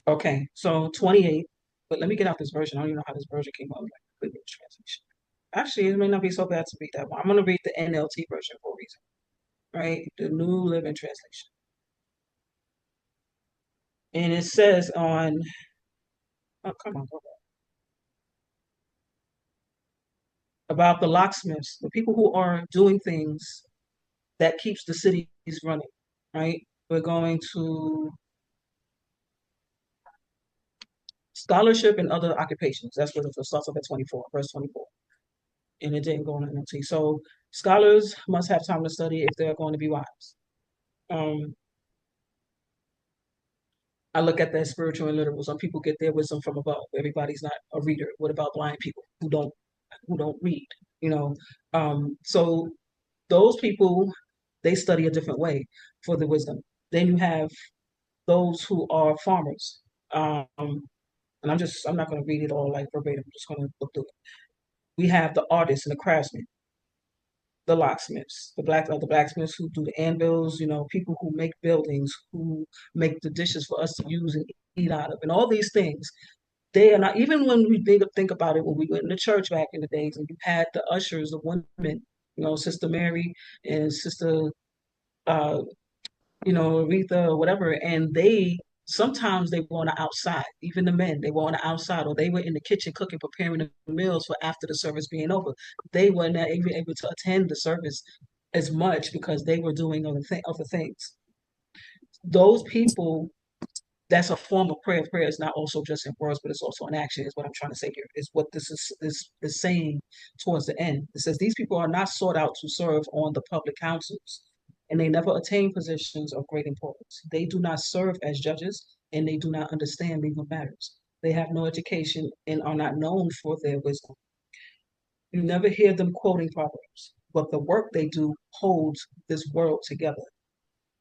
okay, so 28. But let me get out this version. I don't even know how this version came out. Like Quick English translation. Actually, it may not be so bad to read that one. I'm going to read the NLT version for a reason, right? The New Living Translation. And it says on, oh, come on, go back. About the locksmiths, the people who are doing things that keeps the cities running, right? We're going to scholarship and other occupations. That's where it starts off at 24, verse 24. And it didn't go on NLT. So scholars must have time to study if they're going to be wise. I look at that spiritual and literal. Some people get their wisdom from above. Everybody's not a reader. What about blind people who don't read? You know, so those people, they study a different way for the wisdom. Then you have those who are farmers. And I'm not going to read it all like verbatim. I'm just going to look through it. We have the artists and the craftsmen, the locksmiths, the blacksmiths who do the anvils, you know, people who make buildings, who make the dishes for us to use and eat out of, and all these things. They are not, even when we think about it, when we went into church back in the days and you had the ushers, the women, you know, Sister Mary and Sister uh, you know, Aretha or whatever, and they sometimes they were on the outside. Even the men, they were on the outside, or they were in the kitchen cooking, preparing the meals for after the service being over. They were not even able to attend the service as much because they were doing other things. Those people, that's a form of prayer. Prayer is not also just in words, but it's also in action, is what I'm trying to say here, is what this is saying towards the end. It says these people are not sought out to serve on the public councils, and they never attain positions of great importance. They do not serve as judges, and they do not understand legal matters. They have no education and are not known for their wisdom. You never hear them quoting proverbs, but the work they do holds this world together.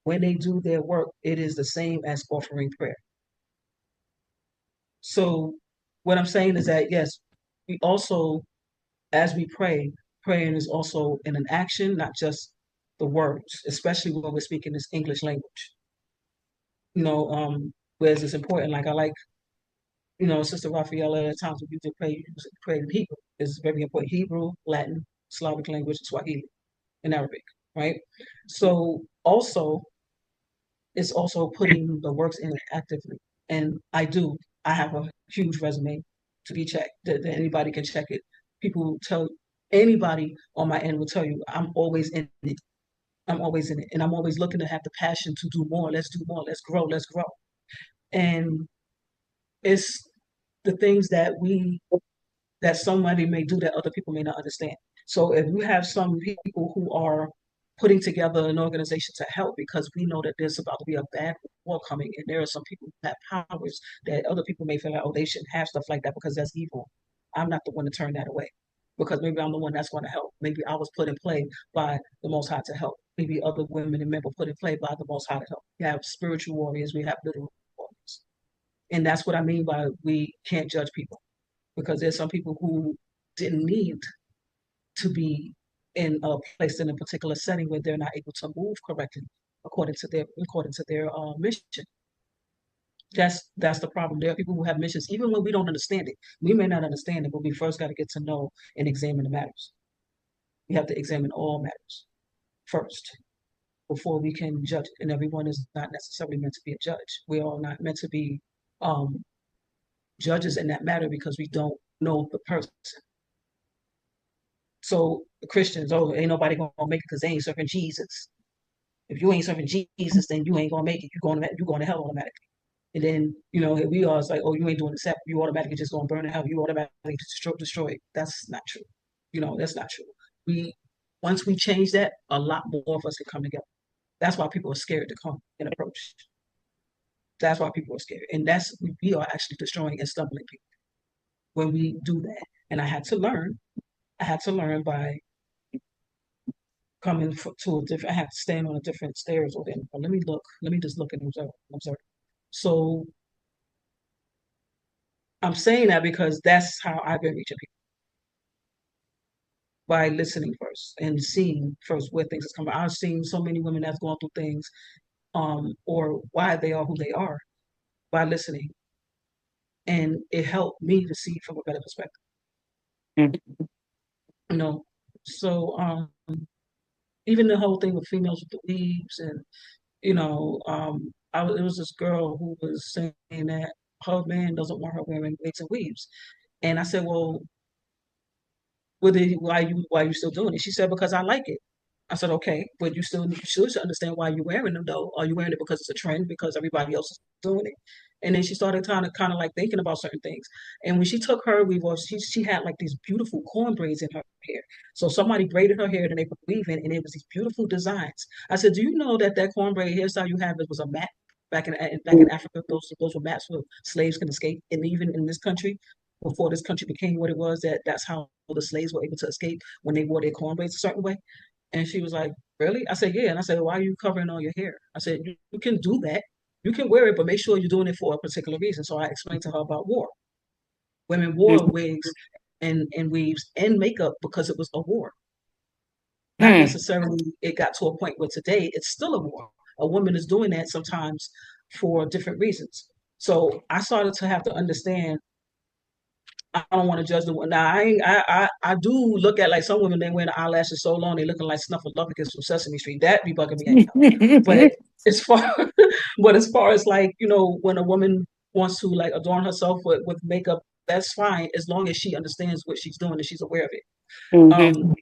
When they do their work, it is the same as offering prayer. So what I'm saying is that yes, we also, as we pray, praying is also in an action, not just the words, especially when we're speaking this English language. You know, whereas it's important. Like I like, you know, Sister Raphaala at times when you do pray in Hebrew. It's very important. Hebrew, Latin, Slavic language, Swahili, and Arabic, right? So also it's also putting the works in actively. And I have a huge resume to be checked, that anybody can check it. People tell anybody on my end will tell you I'm always in it. I'm always in it. And I'm always looking to have the passion to do more. Let's do more. Let's grow. Let's grow. And it's the things that somebody may do that other people may not understand. So if you have some people who are putting together an organization to help because we know that there's about to be a bad war coming and there are some people who have powers that other people may feel like, oh, they shouldn't have stuff like that because that's evil. I'm not the one to turn that away because maybe I'm the one that's going to help. Maybe I was put in play by the Most High to help. Maybe other women and men were put in play by the Most High to help. We have spiritual warriors, we have literal warriors. And that's what I mean by we can't judge people because there's some people who didn't need to be in a placed in a particular setting where they're not able to move correctly according to their mission. That's the problem. There are people who have missions, even when we don't understand it. We may not understand it, but we first got to get to know and examine the matters. We have to examine all matters first before we can judge it. And everyone is not necessarily meant to be a judge. We're all not meant to be judges in that matter because we don't know the person. So the Christians, oh, ain't nobody gonna make it because they ain't serving Jesus. If you ain't serving Jesus, then you ain't gonna make it. You're going to hell automatically. And then, you know, here we are, it's like, oh, you ain't doing the step, you automatically just gonna burn in hell. You automatically destroy it. That's not true. You know, that's not true. Once we change that, a lot more of us can come together. That's why people are scared to come and approach. That's why people are scared. And we are actually destroying and stumbling people when we do that. And I had to learn by coming to a different, I have to stand on a different stairs or then, let me just look and observe. So I'm saying that because that's how I've been reaching people by listening first and seeing first where things is coming. I've seen so many women that's gone through things, or why they are who they are by listening and it helped me to see from a better perspective. Mhm. You know, so even the whole thing with females with the weaves, and it was this girl who was saying that her man doesn't want her wearing wigs and weaves, and I said, well, why you still doing it? She said, because I like it. I said, okay, but you still should understand why you're wearing them though. Are you wearing it because it's a trend, because everybody else is doing it? And then she started kind of like thinking about certain things. And when she took her weave off, she had like these beautiful corn braids in her hair. So somebody braided her hair, and they put weave in, and it was these beautiful designs. I said, do you know that that braid hairstyle you have, it was a mat back in Africa? Those were mats where slaves can escape, and even in this country, before this country became what it was, that's how the slaves were able to escape, when they wore their corn braids a certain way. And she was like, really? I said, yeah. And I said, why are you covering all your hair? I said, you can do that. You can wear it, but make sure you're doing it for a particular reason. So I explained to her about war. Women wore wigs and weaves and makeup because it was a war. Not Hmm. necessarily it got to a point where today it's still a war. A woman is doing that sometimes for different reasons. So I started to have to understand, I don't want to judge the one. Now I do look at like some women, they wear the eyelashes so long they looking like Snuffleupagus from Sesame Street. That be bugging me anyhow. But as far but as far as like, when a woman wants to like adorn herself with makeup, that's fine as long as she understands what she's doing and she's aware of it. Mhm. Um,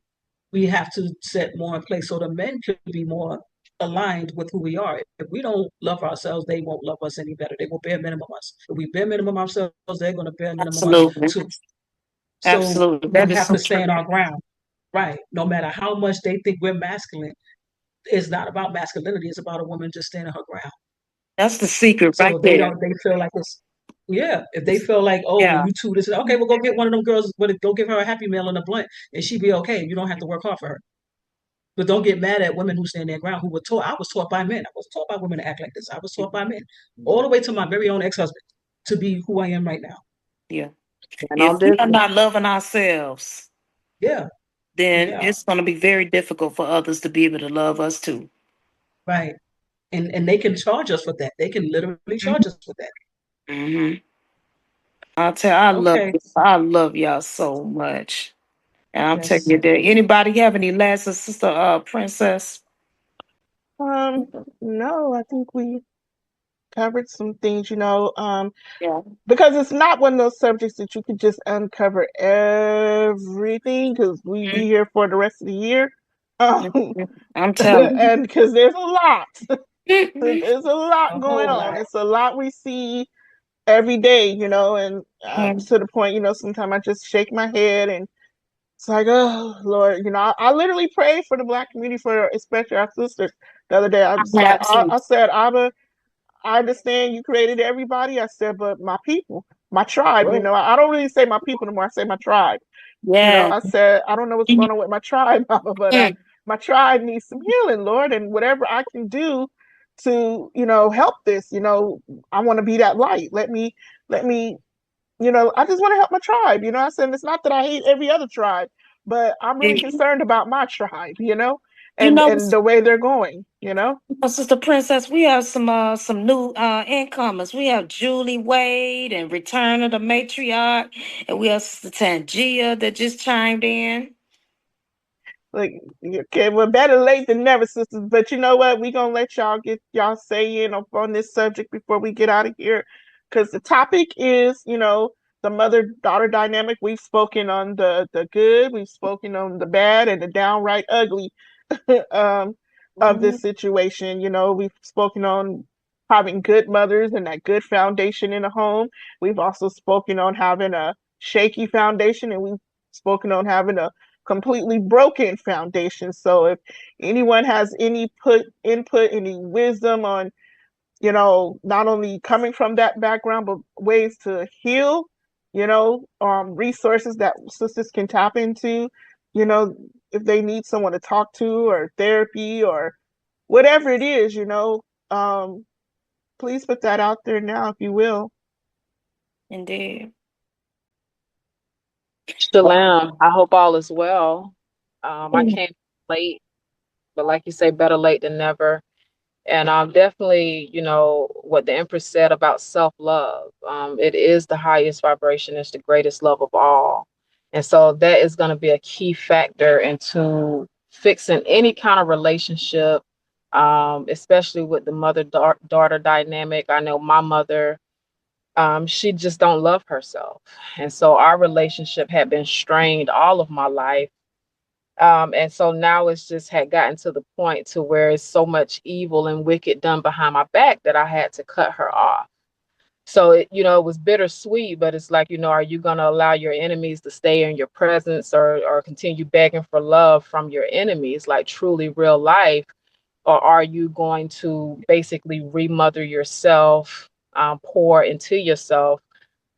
we have to set more in place so the men could be more aligned with who we are. If we don't love ourselves, they won't love us any better. They will bare minimum us. If we bare minimum ourselves, they're going to bare minimum us Absolutely. too. So Absolutely. we That is have so to true. stand our ground, right? No matter how much they think we're masculine, it's not about masculinity. It's about a woman just standing her ground. That's the secret So right if there. they feel like it's, yeah, if they feel like, oh, Yeah. you two, this, okay, well, go get one of them girls, go give her a Happy Meal and a blunt, and she be okay. You don't have to work hard for her. But don't get mad at women who stand their ground, who were taught. I was taught by men. I was taught by women to act like this. I was taught by men, all the way to my very own ex-husband, to be who I am right now. Yeah. And on If we are business. not loving ourselves, Yeah, then yeah, it's going to be very difficult for others to be able to love us too. right. And they can charge us for that. They can literally charge us for that. Mm-hmm. Okay. I love y'all so much. And I'm telling Yes. you that anybody have any last sister princess? Um, no, I think we covered some things, Yeah. because it's not one of those subjects that you could just uncover everything because we'd be here for the rest of the year. Um, Mhm. I'm telling and because there's a lot, you. there's a lot A going whole on. lot. It's a lot we see every day, and to the point, sometimes I just shake my head and it's like, oh Lord, I literally pray for the Black community, for especially our sisters. The other day, I was like, I Absolutely. said, Abba, I understand you created everybody. I said, but my people, my tribe, I don't really say my people anymore. I say my tribe. Yeah. I said, I don't know what's going on with my tribe, but my tribe needs some healing, Lord, and whatever I can do to, help this, I want to be that light. Let me, I just want to help my tribe. I said, it's not that I hate every other tribe, but I'm really You concerned about my tribe, you and know, the way they're going. Sister Princess, we have some new incomers. We have Julie Wade and Return of the Matriarch, and we have Sister Tangia that just chimed in. Like, okay, well, better late than never, sisters. But you know what? We're gonna let y'all get y'all say in on this subject before we get out of here. Because the topic is, the mother-daughter dynamic. We've spoken on the good, we've spoken on the bad and the downright ugly um of Mhm. this situation. We've spoken on having good mothers and that good foundation in a home. We've also spoken on having a shaky foundation, and we've spoken on having a completely broken foundation. So if anyone has any input, any wisdom on, not only coming from that background, but ways to heal, resources that sisters can tap into, you know, if they need someone to talk to or therapy or whatever it is, um, please put that out there now, if you will. Indeed. Shalom. I hope all is well. I came late, but like you say, better late than never. And definitely, what the Empress said about self-love. It is the highest vibration, it's the greatest love of all. And so that is going to be a key factor into fixing any kind of relationship, especially with the mother-daughter dynamic. I know my mother, she just don't love herself. And so our relationship had been strained all of my life. And so now it's just had gotten to the point to where it's so much evil and wicked done behind my back that I had to cut her off. So it was bittersweet, but it's like, are you going to allow your enemies to stay in your presence, or continue begging for love from your enemies, like truly real life? Or are you going to basically remother yourself, pour into yourself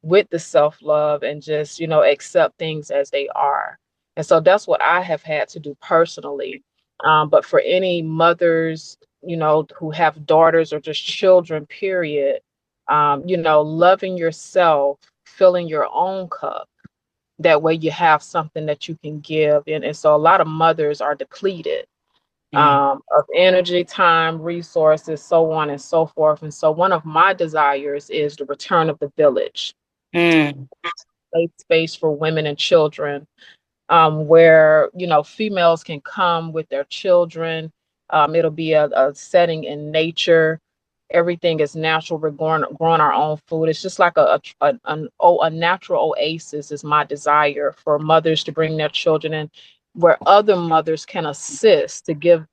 with the self-love, and just accept things as they are? And so that's what I have had to do personally. But for any mothers who have daughters or just children, period, loving yourself, filling your own cup, that way you have something that you can give. And so a lot of mothers are depleted of energy, time, resources, so on and so forth. And so one of my desires is the return of the village, Mm. safe space for women and children, where females can come with their children. It'll be a setting in nature. Everything is natural. We're growing our own food. It's just like a natural oasis is my desire, for mothers to bring their children in, where other mothers can assist to give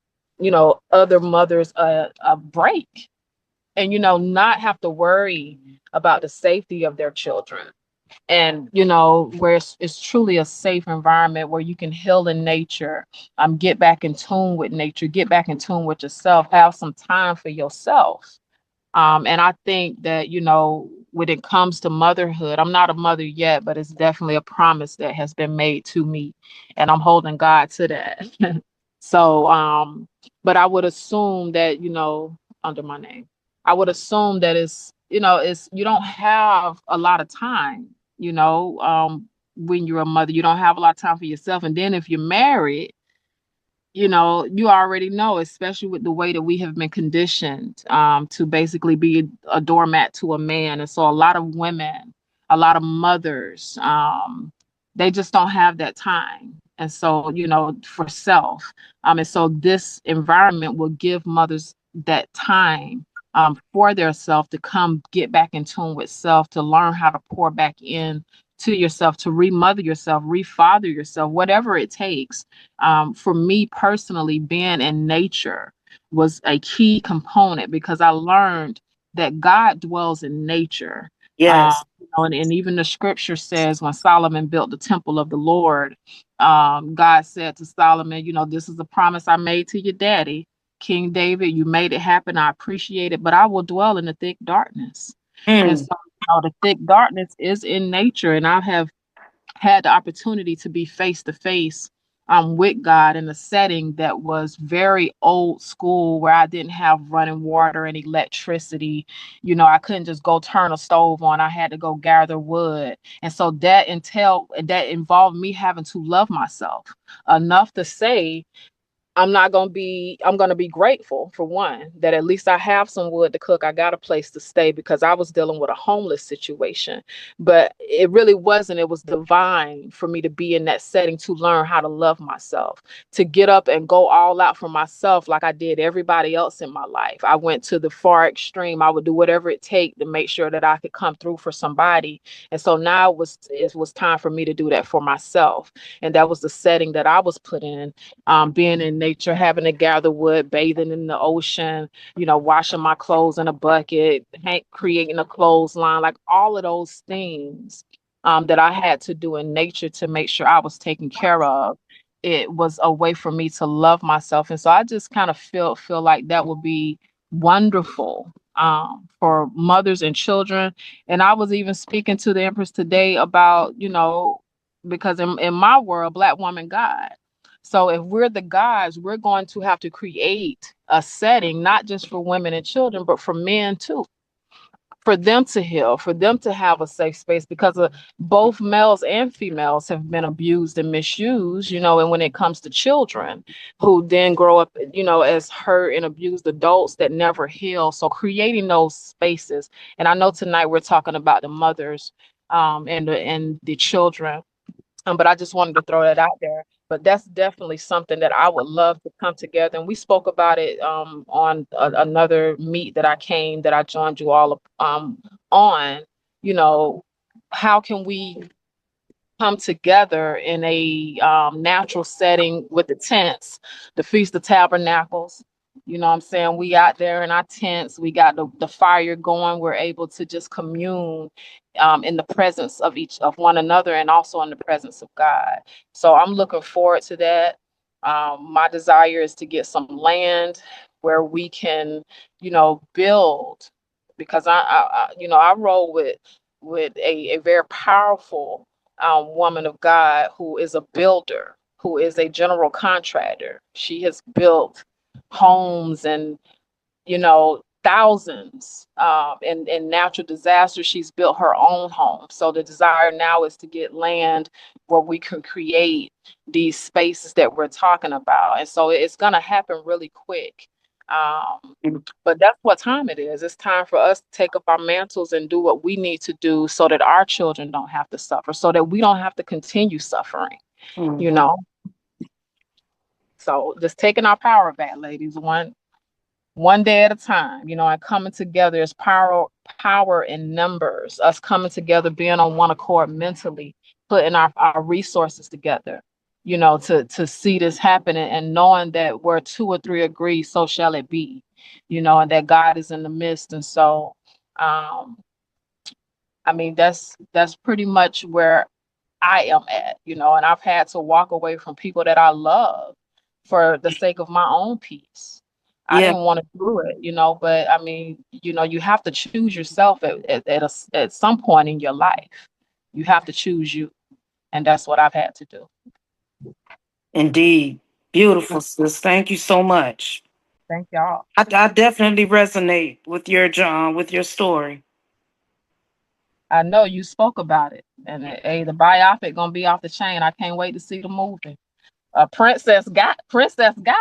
other mothers a break, and not have to worry about the safety of their children. And where it's truly a safe environment where you can heal in nature, get back in tune with nature, get back in tune with yourself, have some time for yourself. And I think that, when it comes to motherhood, I'm not a mother yet, but it's definitely a promise that has been made to me, and I'm holding God to that. So, but I would assume that, under my name, I would assume that it's you don't have a lot of time, when you're a mother, you don't have a lot of time for yourself. And then if you're married, you already know, especially with the way that we have been conditioned, to basically be a doormat to a man. And so a lot of women, a lot of mothers, they just don't have that time. And so, for self. And so this environment will give mothers that time, for their self, to come get back in tune with self, to learn how to pour back in to yourself, to remother yourself, refather yourself, whatever it takes. For me personally, being in nature was a key component, because I learned that God dwells in nature. Yes. And even the scripture says, when Solomon built the temple of the Lord, God said to Solomon, this is a promise I made to your daddy, King David. You made it happen. I appreciate it, but I will dwell in the thick darkness. And Mm. so, the thick darkness is in nature. And I have had the opportunity to be face to face with God in a setting that was very old school, where I didn't have running water and electricity. I couldn't just go turn a stove on. I had to go gather wood. And so that involved me having to love myself enough to say, I'm going to be grateful, for one, that at least I have some wood to cook. I got a place to stay, because I was dealing with a homeless situation. But it really wasn't. It was divine for me to be in that setting, to learn how to love myself, to get up and go all out for myself, like I did everybody else in my life. I went to the far extreme. I would do whatever it take to make sure that I could come through for somebody. And so now it was time for me to do that for myself. And that was the setting that I was put in, being in nature, having to gather wood, bathing in the ocean, washing my clothes in a bucket, creating a clothesline, like all of those things that I had to do in nature to make sure I was taken care of. It was a way for me to love myself. And so I just kind of feel like that would be wonderful, for mothers and children. And I was even speaking to the Empress today about, because in my world, Black woman God. So if we're the gods, we're going to have to create a setting, not just for women and children, but for men too. for them to heal, for them to have a safe space, because both males and females have been abused and misused, and when it comes to children who then grow up, as hurt and abused adults that never heal. So creating those spaces. And I know tonight we're talking about the mothers and the children. But I just wanted to throw that out there. But that's definitely something that I would love to come together. And we spoke about it on another meet that I joined you all on. How can we come together in a natural setting with the tents, the Feast of Tabernacles? You know what I'm saying? We out there in our tents, we got the fire going, we're able to just commune in the presence of each of one another, and also in the presence of God. So I'm looking forward to that. My desire is to get some land where we can, build, because I roll with a very powerful woman of God who is a builder, who is a general contractor. She has built homes and thousands in natural disasters. She's built her own home. So the desire now is to get land where we can create these spaces that we're talking about. And so it's going to happen really quick. But that's what time it is. It's time for us to take up our mantles and do what we need to do so that our children don't have to suffer, so that we don't have to continue suffering, you know? So just taking our power back, ladies, one day at a time, and coming together is power in numbers, us coming together, being on one accord mentally, putting our resources together, to see this happen, and knowing that where two or three agree, so shall it be, and that God is in the midst. And so, I mean, that's pretty much where I am at, and I've had to walk away from people that I love for the sake of my own peace. I Yeah, didn't want to do it, but I mean, you have to choose yourself at some point in your life. You have to choose you. And that's what I've had to do. indeed. Beautiful, sis. Thank you so much. Thank y'all. I definitely resonate with your story. I know you spoke about it. And hey, the biopic gonna be off the chain. I can't wait to see the movie. Princess got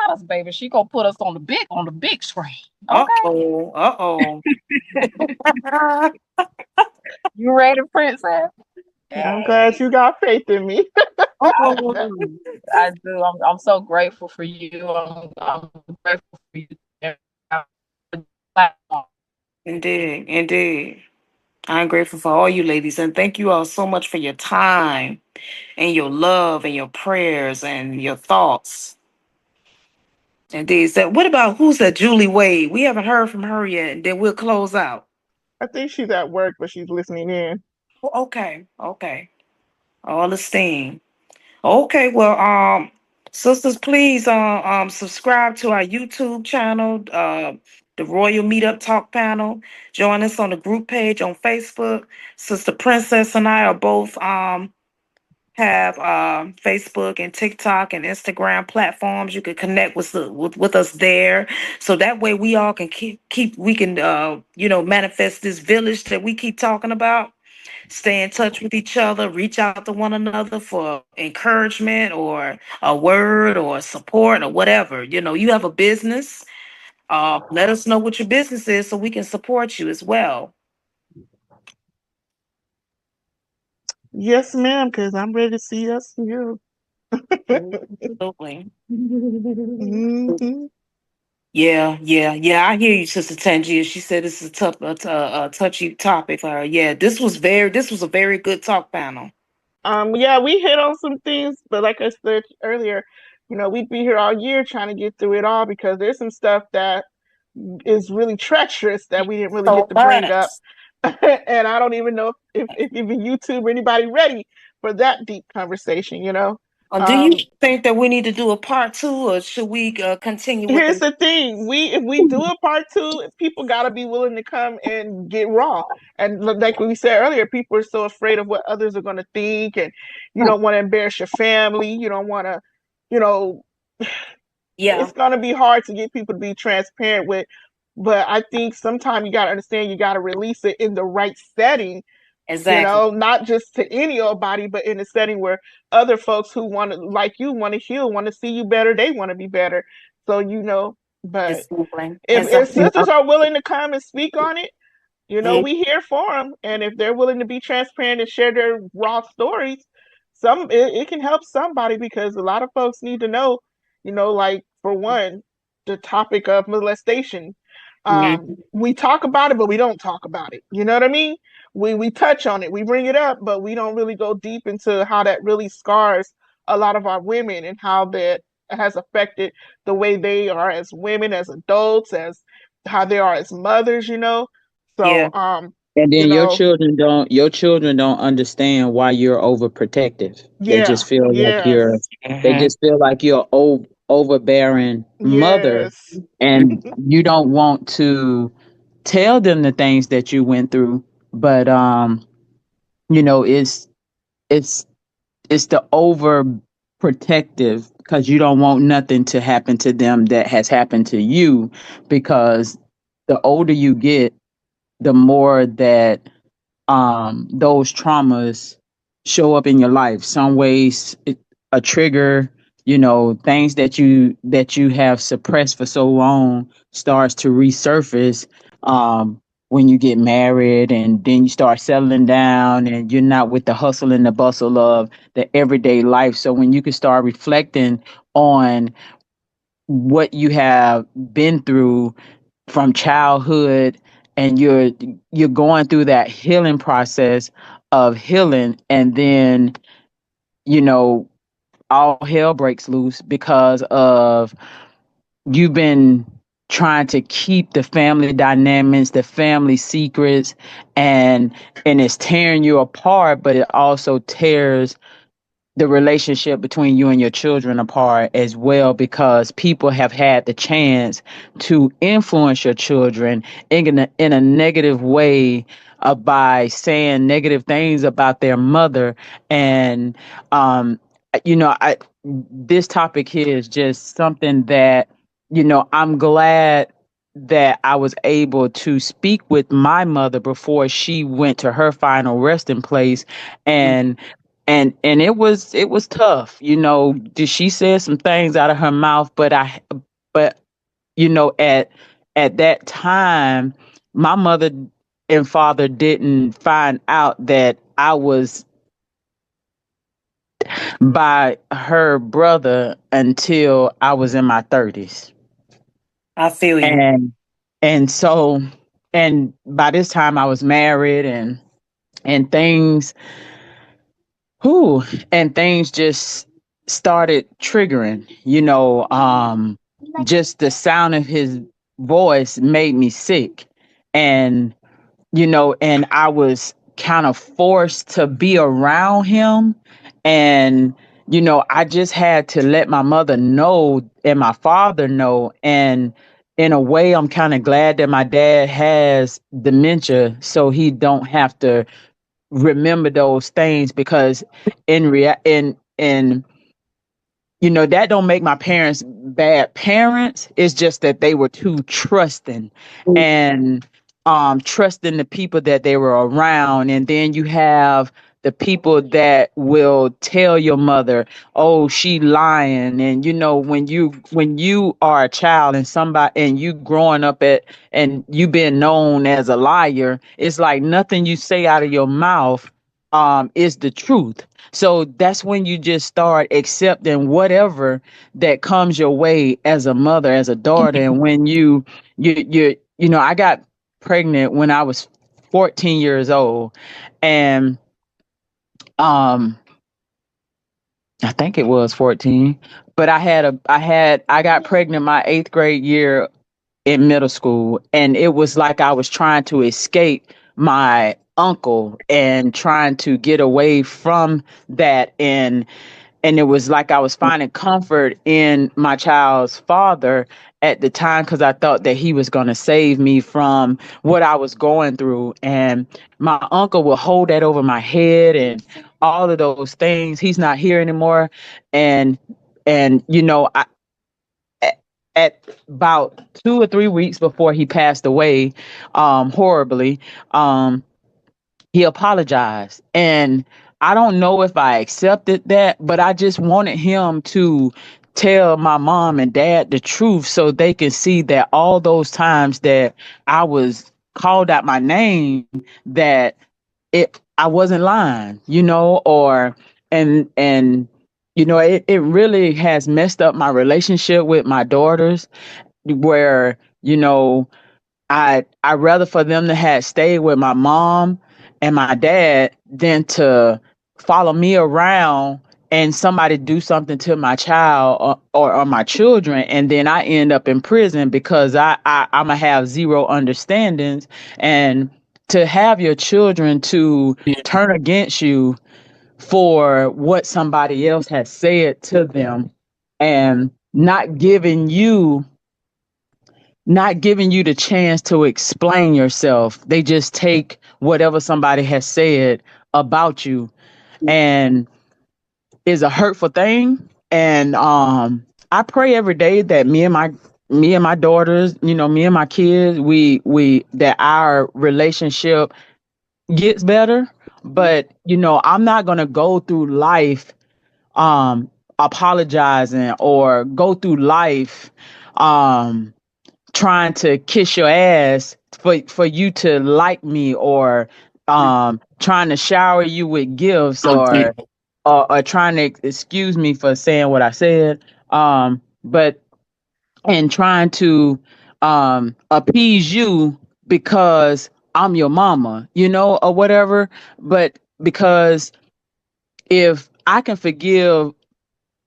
us, baby. She gonna put us on the big screen. Okay. Uh-oh. You ready, Princess? I'm glad you got faith in me. I Uh-oh. do. I do. I'm so grateful for you. I'm grateful for you. Indeed. I'm grateful for all you ladies, and thank you all so much for your time and your love and your prayers and your thoughts. Indeed. So what about who's that Julie Wade? We haven't heard from her yet, and then we'll close out. I think she's at work, but she's listening in. Oh, okay. All esteem. Okay, well, sisters, please subscribe to our YouTube channel, the Royal Meetup Talk panel. Join us on the group page on Facebook. Sister Princess and I are both have Facebook and TikTok and Instagram platforms. You can connect with us there, so that way we all can keep we can manifest this village that we keep talking about. Stay in touch with each other, reach out to one another for encouragement or a word or support or whatever. You have a business. Let us know what your business is so we can support you as well. Yes, ma'am, because I'm ready to see us here. Absolutely. Hmm. Yeah. I hear you, Sister Tangia. She said this is a touchy topic for her. Yeah, this was a very good talk panel. Yeah, we hit on some things, but like I said earlier, we'd be here all year trying to get through it all because there's some stuff that is really treacherous that we didn't really get So to bring much. up. And I don't even know if even YouTube or anybody ready for that deep conversation. Do you Um, think that we need to do a part two, or should we continue with Here's the? the thing: if we do a part two, people gotta be willing to come and get raw. And like we said earlier, people are so afraid of what others are gonna think, and you don't want to embarrass your family. You don't want to, you know, Yeah. it's gonna be hard to get people to be transparent with But I think sometimes you got to understand you got to release it in the right setting, Exactly. not just to any old body, but in a setting where other folks who want to, like you, want to heal, want to see you better, they want to be better. So, but Exactly. if, And so, sisters are willing to come and speak on it, yeah, we here for them. And if they're willing to be transparent and share their raw stories, it can help somebody, because a lot of folks need to know, like, for one, the topic of molestation. mhm, We talk about it, but we don't talk about it. You know what I mean? We touch on it, we bring it up, but we don't really go deep into how that really scars a lot of our women, and how that has affected the way they are as women, as adults, as how they are as mothers. yeah, So, And you then know, your children don't understand why you're overprotective. They yeah, just feel like yes, they mhm, just feel like you're overbearing mother, yes, and you don't want to tell them the things that you went through. But you know, it's it's the over protective, because you don't want nothing to happen to them that has happened to you, because the older you get, the more that those traumas show up in your life. Some ways a trigger, things that you have suppressed for so long starts to resurface when you get married, and then you start settling down, and you're not with the hustle and the bustle of the everyday life. So when you can start reflecting on what you have been through from childhood, and you're going through that healing process of healing, and then you know all hell breaks loose because of you've been trying to keep the family dynamics, the family secrets, and it's tearing you apart, but it also tears the relationship between you and your children apart as well, because people have had the chance to influence your children in a negative way, by saying negative things about their mother. And um this topic here is just something that I'm glad that I was able to speak with my mother before she went to her final resting place. And it was tough. She said some things out of her mouth, but at that time, my mother and father didn't find out that I was by her brother until I was in my 30s. I feel you. And so, and by this time I was married, and things who and things just started triggering. Just the sound of his voice made me sick. And and I was kind of forced to be around him. And I just had to let my mother know and my father know. And in a way, I'm kind of glad that my dad has dementia, so he don't have to remember those things, because in that don't make my parents bad parents. It's just that they were too trusting, and trusting the people that they were around. And then you have the people that will tell your mother, oh, she lying. And when you are a child, and somebody, and you growing up and you being known as a liar, it's like nothing you say out of your mouth is the truth. So that's when you just start accepting whatever that comes your way as a mother, as a daughter. And when I got pregnant when I was 14 years old, and um I think it was 14, but I got pregnant my 8th grade year in middle school, and it was like I was trying to escape my uncle and trying to get away from that. And it was like I was finding comfort in my child's father at the time, because I thought that he was going to save me from what I was going through. And my uncle would hold that over my head and all of those things. He's not here anymore. And I at about 2 or 3 weeks before he passed away, horribly, um, he apologized. And I don't know if I accepted that, but I just wanted him to tell my mom and dad the truth so they can see that all those times that I was called out my name, that I wasn't lying, or and it really has messed up my relationship with my daughters, where I rather for them to have stayed with my mom and my dad than to follow me around and somebody do something to my child, or my children, and then I end up in prison because I'm gonna have zero understandings. And to have your children to turn against you for what somebody else has said to them, and not giving you the chance to explain yourself. They just take whatever somebody has said about you, and is a hurtful thing. And I pray every day that me and my daughters, me and my kids, we that our relationship gets better. But I'm not gonna go through life apologizing, or go through life um trying to kiss your ass for you to like me, or trying to shower you with gifts, or trying to excuse me for saying what I said, but and trying to appease you because I'm your mama, or whatever. But because if I can forgive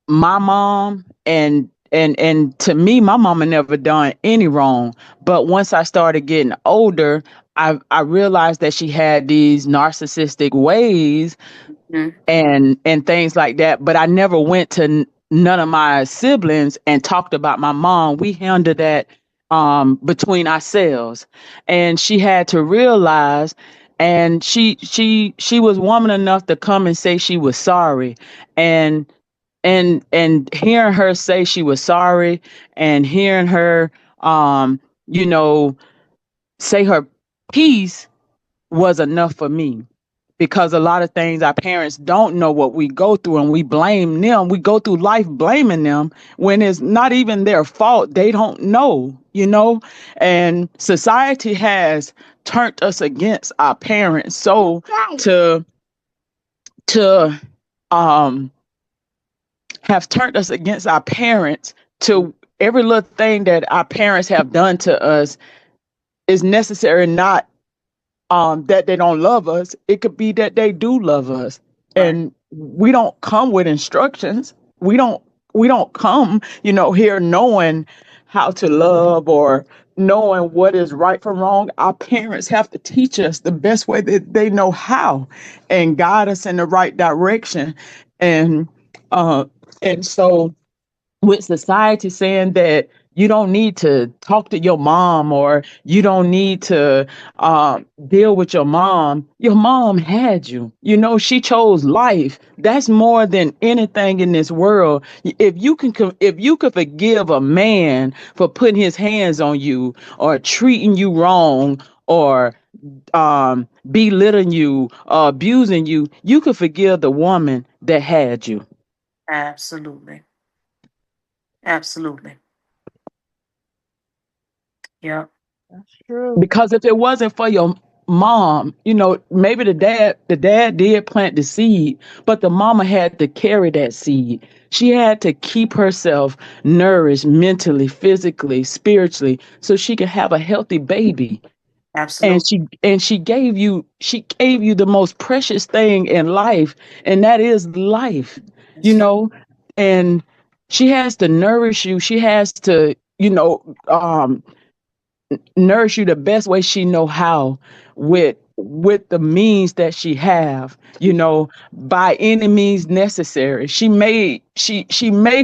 my mom, and to me, my mama never done any wrong. But once I started getting older, I realized that she had these narcissistic ways, and things like that. But I never went to none of my siblings and talked about my mom. We handled that between ourselves, and she had to realize. And she was woman enough to come and say she was sorry. And hearing her say she was sorry, and hearing her you know say her piece, was enough for me. Because a lot of things our parents don't know what we go through, and we blame them. We go through life blaming them when it's not even their fault. They don't know. And society has turned us against our parents. So to um have turned us against our parents, to every little thing that our parents have done to us is necessary. Not that they don't love us. It could be that they do love us. Right. And we don't come with instructions. We don't come, here knowing how to love, or knowing what is right from wrong. Our parents have to teach us the best way that they know how, and guide us in the right direction. And uh and so, with society saying that you don't need to talk to your mom, or you don't need to deal with your mom had you. She chose life. That's more than anything in this world. If you could forgive a man for putting his hands on you, or treating you wrong, or belittling you, or abusing you, you could forgive the woman that had you. Absolutely. Absolutely. Yep. That's true. Because if it wasn't for your mom, maybe the dad did plant the seed, but the mama had to carry that seed. She had to keep herself nourished mentally, physically, spiritually, so she could have a healthy baby. And Absolutely. she gave you the most precious thing in life, and that is life. you That's right. know and she has to nourish you. She has to nourish you the best way she know how, with the means that she have, by any means necessary. She may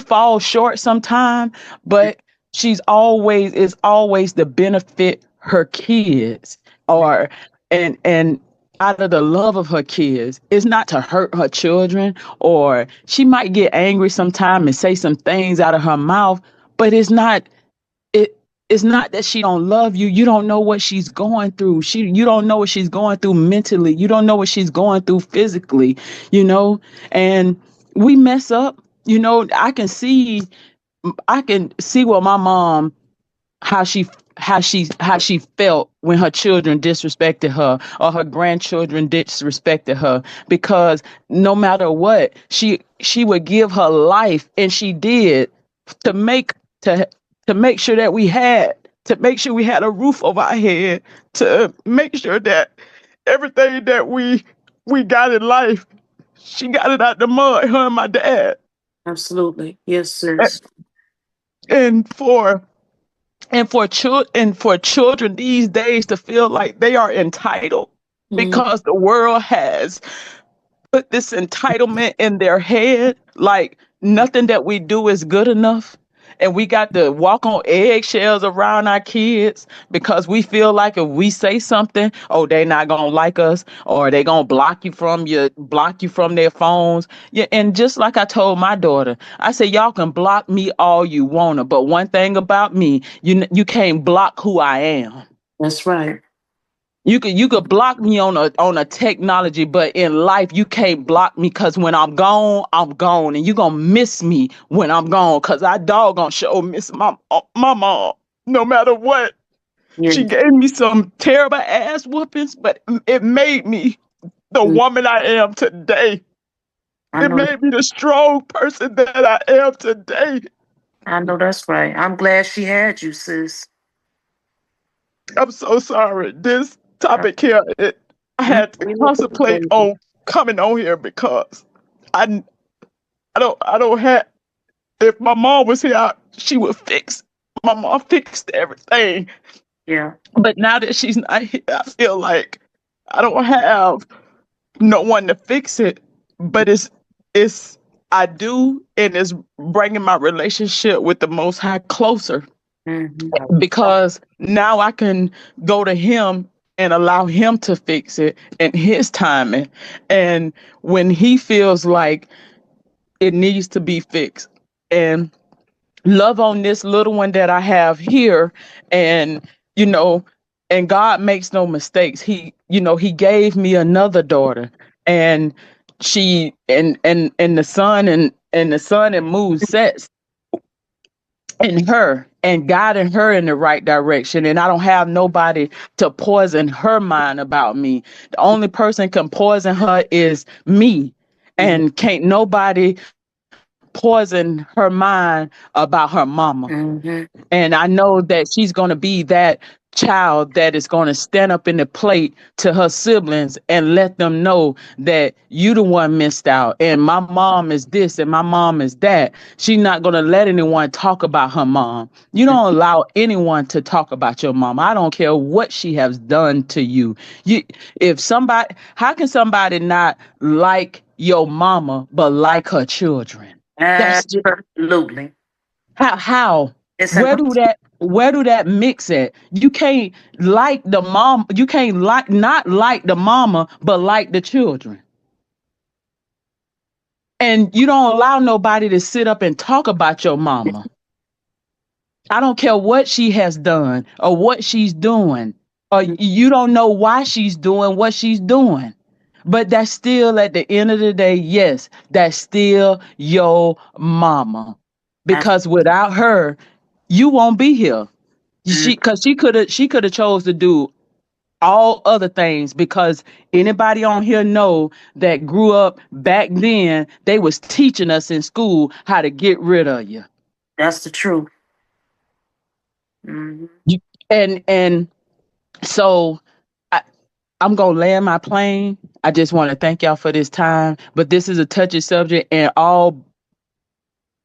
fall short sometime, but it's always to benefit her kids, or and out of the love of her kids. It's not to hurt her children. Or she might get angry sometime and say some things out of her mouth, but it's not it it's not that she don't love you. You don't know what she's going through. You don't know what she's going through mentally. You don't know what she's going through physically, you know? And we mess up. You know, I can see what my mom, how she felt when her children disrespected her or her grandchildren disrespected her, because no matter what, she would give her life, and she did, to make to to make sure that we had a roof over our head, to make sure that everything that we got in life, she got it out the mud, her and my dad. Absolutely. Yes, A- sis. and for children these days to feel like they are entitled Mm, because the world has put this entitlement in their head, like nothing that we do is good enough. And we got to walk on eggshells around our kids because we feel like if we say something, oh, they not gonna like us, or they gonna block you from their phones. Yeah, and just like I told my daughter, I said, y'all can block me all you wanna, but one thing about me, you can't block who I am. that's right. You could block me on a technology, but in life you can't block me, because when I'm gone, and you gonna miss me when I'm gone, because I doggone sure miss my mom. No matter what, Yeah. she gave me some terrible ass whoopings, but it made me the Mm, woman I am today. I It know. made me the strong person that I am today. I know that's right. I'm glad she had you, sis. I'm so sorry. This Uh, topic here, I You had to we know what contemplate to do. on coming on here because I I don't have. If my mom was here, she would fix. My mom fixed everything, Yeah. but now that she's not here, I feel like I don't have no one to fix it. But it's I do, and it's bringing my relationship with the Most High closer, Hmm. because now I can go to him and allow him to fix it in his timing, and when he feels like it needs to be fixed, and love on this little one that I have here. And you know and God makes no mistakes. He gave me another daughter, and she and the sun and moon sets in her and guiding her in the right direction. And I don't have nobody to poison her mind about me. The only person can poison her is me. And can't nobody poison her mind about her mama. Hmm. And I know that she's going to be that child that is going to stand up in the plate to her siblings and let them know that you the one missed out, and my mom is this and my mom is that. She's not going to let anyone talk about her mom. You don't allow anyone to talk about your mom. I don't care what she has done to you. You if somebody How can somebody not like your mama but like her children? That's just Absolutely. how It's where do that mix at? You can't like the mom, you can't not like the mama but like the children. And you don't allow nobody to sit up and talk about your mama. I don't care what she has done or what she's doing, or you don't know why she's doing what she's doing. But that's still, at the end of the day, yes, that's still your mama. Because without her, you won't be here. Because she could have chose to do all other things, because anybody on here know that grew up back then, they was teaching us in school how to get rid of you. That's the truth. Hmm. You and so I, I'm gonna land my plane. I just want to thank y'all for this time, but this is a touchy subject, and all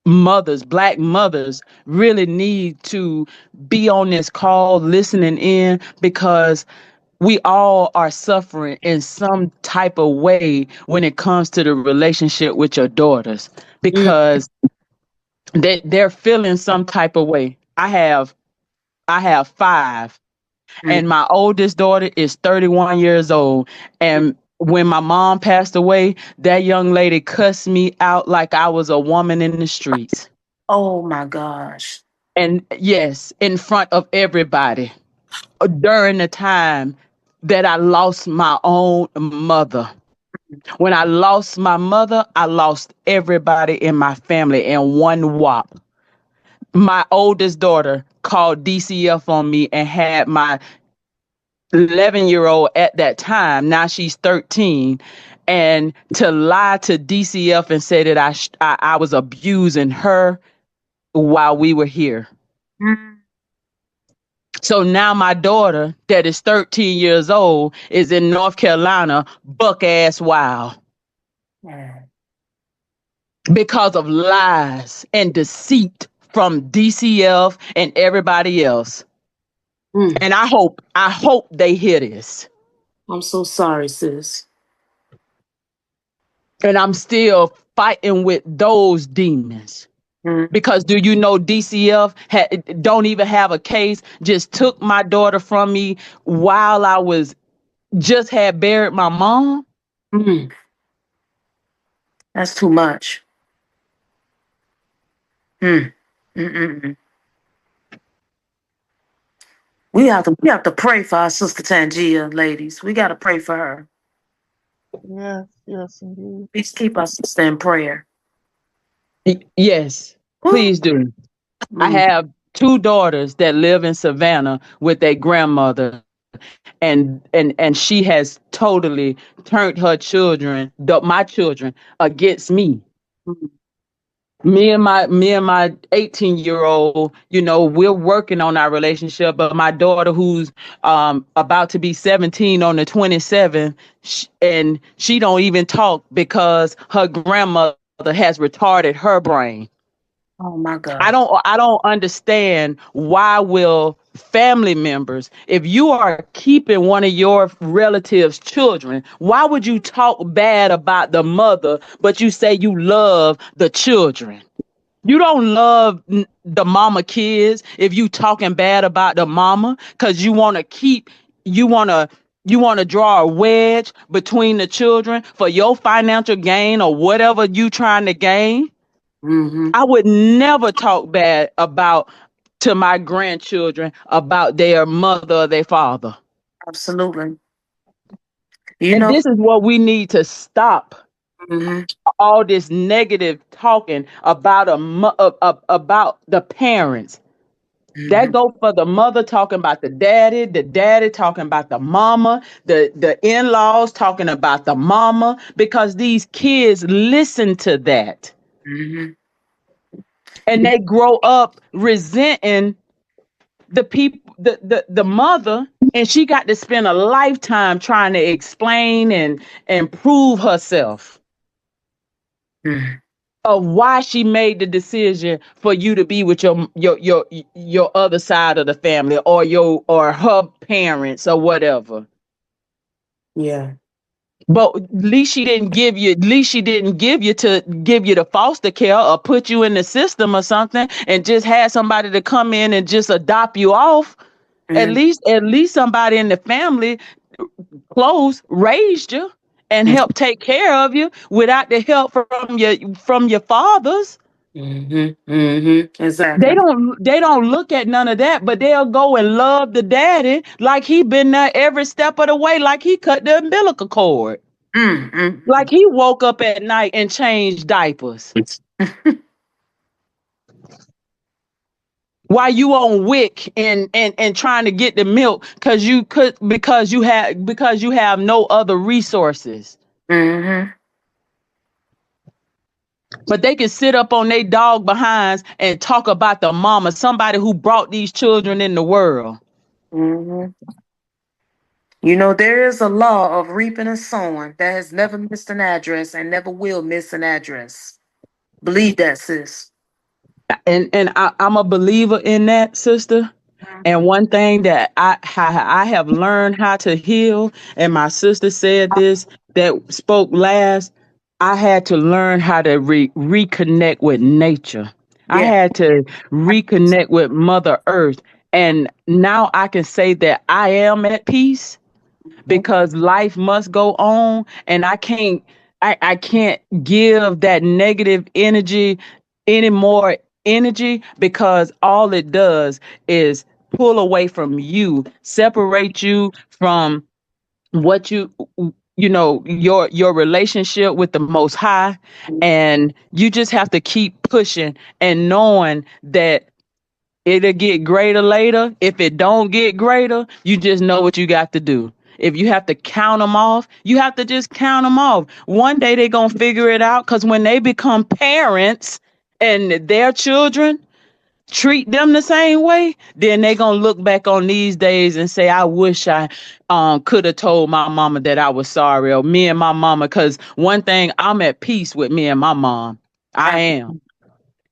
mothers, black mothers, really need to be on this call listening in, because we all are suffering in some type of way when it comes to the relationship with your daughters, because they're feeling some type of way. I have five, and my oldest daughter is 31 years old. And when my mom passed away, that young lady cussed me out like I was a woman in the streets. Oh my gosh. And yes, in front of everybody during the time that I lost my own mother. When I lost my mother, I lost everybody in my family in one whop. My oldest daughter called DCF on me and had my 11-year-old at that time. Now she's 13. And to lie to DCF and say that I was abusing her while we were here. Mm. So now my daughter, that is 13 years old, is in North Carolina, buck ass wild Yeah. because of lies and deceit from DCF and everybody else. Mm. And I hope they hear this. I'm so sorry, sis. And I'm still fighting with those demons. Mm. Because do you know DCF don't even have a case, just took my daughter from me while I was just had buried my mom? Mm. That's too much. Mm. Mm-mm-mm. We have to pray for our sister Tangia, ladies. We got to pray for her. Yes, yes, indeed. Please keep our sister in prayer. Yes, Ooh. please do. I Mm. have two daughters that live in Savannah with their grandmother, and she has totally turned her children, my children, against me. Mm. Me and my 18-year-old, we're working on our relationship, but my daughter, who's about to be 17 on the 27th, and she don't even talk because her grandmother has retarded her brain. Oh my God. I don't understand why will family members, if you are keeping one of your relatives' children, why would you talk bad about the mother, but you say you love the children? You don't love the mama kids if you talking bad about the mama because you want to draw a wedge between the children for your financial gain or whatever you trying to gain. Mm-hmm. I would never talk bad about to my grandchildren about their mother or their father. Absolutely. You And know. this is what we need to stop, Mm-hmm. all this negative talking about about the parents. Mm-hmm. That go for the mother talking about the daddy talking about the mama, the in-laws talking about the mama, because these kids listen to that Mm-hmm. and they grow up resenting the people, the mother, and she got to spend a lifetime trying to explain and prove herself Mm-hmm. of why she made the decision for you to be with your other side of the family or her parents or whatever. Yeah. But at least she didn't give you to give you the foster care or put you in the system or something and just had somebody to come in and just adopt you off. At Mm-hmm. least somebody in the family close raised you and helped take care of you without the help from your fathers. Mm-hmm. Mm-hmm. They Exactly. don't they don't look at none of that, but they'll go and love the daddy like he been there every step of the way, like he cut the umbilical cord, Mm-hmm. like he woke up at night and changed diapers. While you on wick and trying to get the milk because you have no other resources. Mm-hmm. But they can sit up on their dog behinds and talk about the mama, somebody who brought these children in the world. Mm-hmm. You know, there is a law of reaping and sowing that has never missed an address and never will miss an address. Believe that, sis. And I'm a believer in that, sister. And one thing that I have learned how to heal, and my sister said this that spoke last, I had to learn how to reconnect with nature. I Yeah. had to reconnect with Mother Earth. And now I can say that I am at peace because life must go on, and I can't give that negative energy anymore energy, because all it does is pull away from you, separate you from what you know, your relationship with the most high. And you just have to keep pushing and knowing that it'll get greater later. If it don't get greater, you just know what you got to do. If you have to count them off, you have to just count them off. One day they're going to figure it out, because when they become parents and their children treat them the same way, then they going to look back on these days and say, I wish I could have told my mama that I was sorry, or me and my mama. Because one thing, I'm at peace with me and my mom. I am.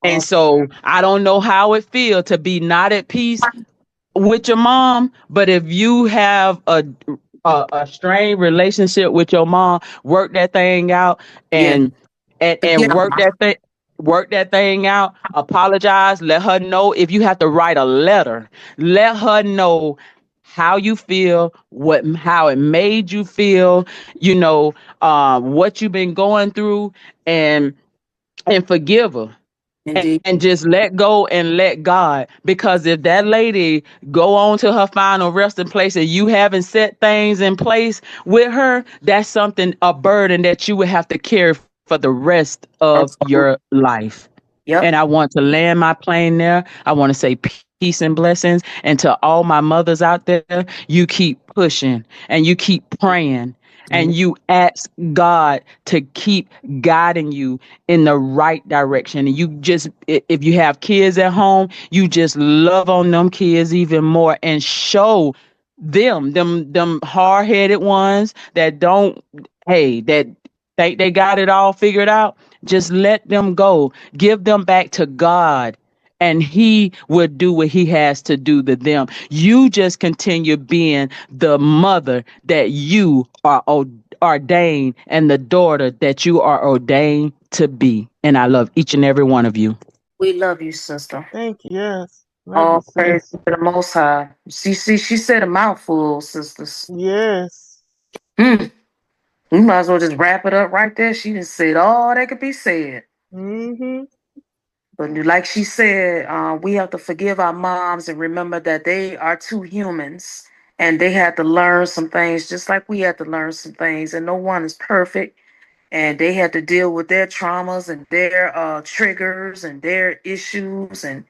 And so I don't know how it feels to be not at peace with your mom, but if you have a strained relationship with your mom, work that thing out, Yeah. and Forget work that thing out. Apologize. Let her know. If you have to write a letter, let her know how you feel, how it made you feel, you know, what you've been going through, and forgive her, indeed. and just let go and let God. Because if that lady go on to her final resting place and you haven't set things in place with her, that's something, a burden that you would have to carry for the rest of Absolutely. your life. Yep. And I want to land my plane there. I want to say peace and blessings. And to all my mothers out there, you keep pushing and you keep praying and you ask God to keep guiding you in the right direction. And you just, if you have kids at home, you just love on them kids even more and show them hard-headed ones that don't, hey, that think they got it all figured out. Just let them go. Give them back to God, and He will do what He has to do to them. You just continue being the mother that you are ordained, and the daughter that you are ordained to be. And I love each and every one of you. We love you, sister. Thank you. Yes. Love you, All praise sis. to the Most High. She said a mouthful, sisters. Yes. Hmm. We might as well just wrap it up right there. She just said all that could be said. Mm-hmm. But like she said, we have to forgive our moms and remember that they are two humans and they had to learn some things just like we had to learn some things. And no one is perfect. And they had to deal with their traumas and their triggers and their issues. And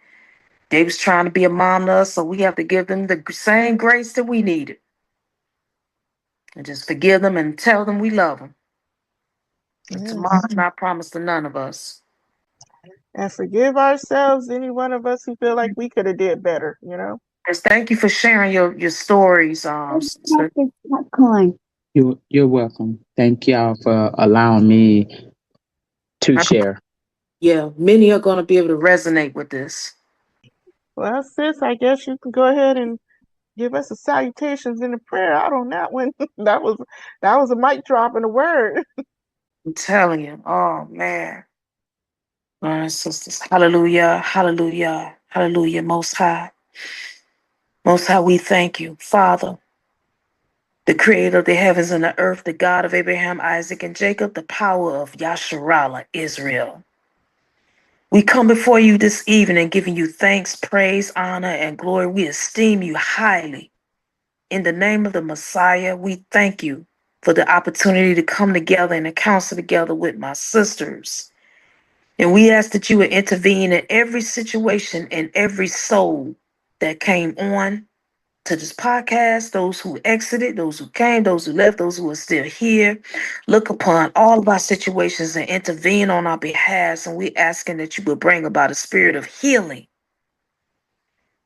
they was trying to be a mom to us. So we have to give them the same grace that we needed. And just forgive them and tell them we love them. Yes. Tomorrow's not promised to none of us. And forgive ourselves, any one of us who feel like we could have did better, you know? Yes, thank you for sharing your stories, sister. You're welcome. Thank y'all for allowing me to share. Yeah, many are going to be able to resonate with this. Well, sis, I guess you can go ahead and give us the salutations in the prayer out on that one. that was a mic drop and a word. I'm telling you. Oh, man. All right, sisters. Hallelujah. Hallelujah. Hallelujah. Most High. Most High, we thank you, Father, the creator of the heavens and the earth, the God of Abraham, Isaac, and Jacob, the power of Yasharahla, Israel. We come before you this evening giving you thanks, praise, honor, and glory. We esteem you highly. In the name of the Messiah, we thank you for the opportunity to come together and to counsel together with my sisters. And we ask that you would intervene in every situation and every soul that came on to this podcast, those who exited, those who came, those who left, those who are still here. Look upon all of our situations and intervene on our behalf. And we asking that you would bring about a spirit of healing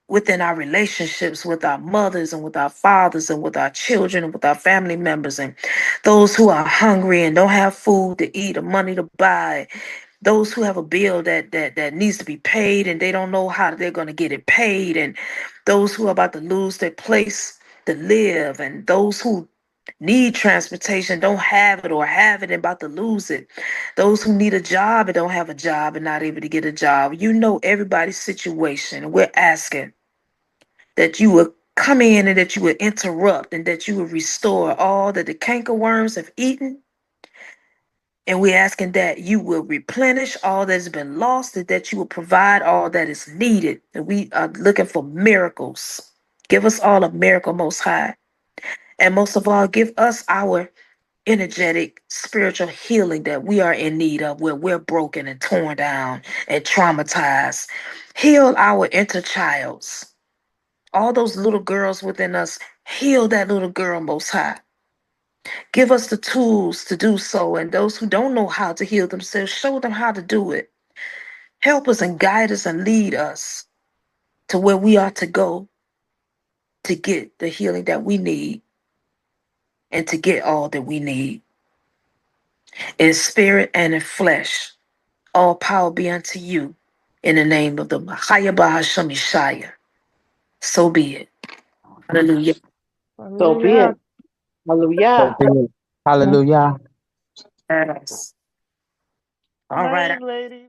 within our relationships with our mothers and with our fathers and with our children and with our family members and those who are hungry and don't have food to eat or money to buy, those who have a bill that needs to be paid and they don't know how they're going to get it paid, and those who are about to lose their place to live, and those who need transportation don't have it or have it and about to lose it, those who need a job and don't have a job and not able to get a job. You know everybody's situation. We're asking that you would come in and that you would interrupt and that you would restore all that the cankerworms have eaten And we're asking that you will replenish all that's been lost and that you will provide all that is needed. And we are looking for miracles. Give us all a miracle, Most High. And most of all, give us our energetic spiritual healing that we are in need of, where we're broken and torn down and traumatized. Heal our inner childs. All those little girls within us, heal that little girl, Most High. Give us the tools to do so. And those who don't know how to heal themselves, show them how to do it. Help us and guide us and lead us to where we are to go to get the healing that we need and to get all that we need in spirit and in flesh. All power be unto you in the name of the Mahaya Bahasham Yeshaya. So be it. Hallelujah. So be it. Hallelujah. Hallelujah. Hallelujah. Yes. All right. Ladies.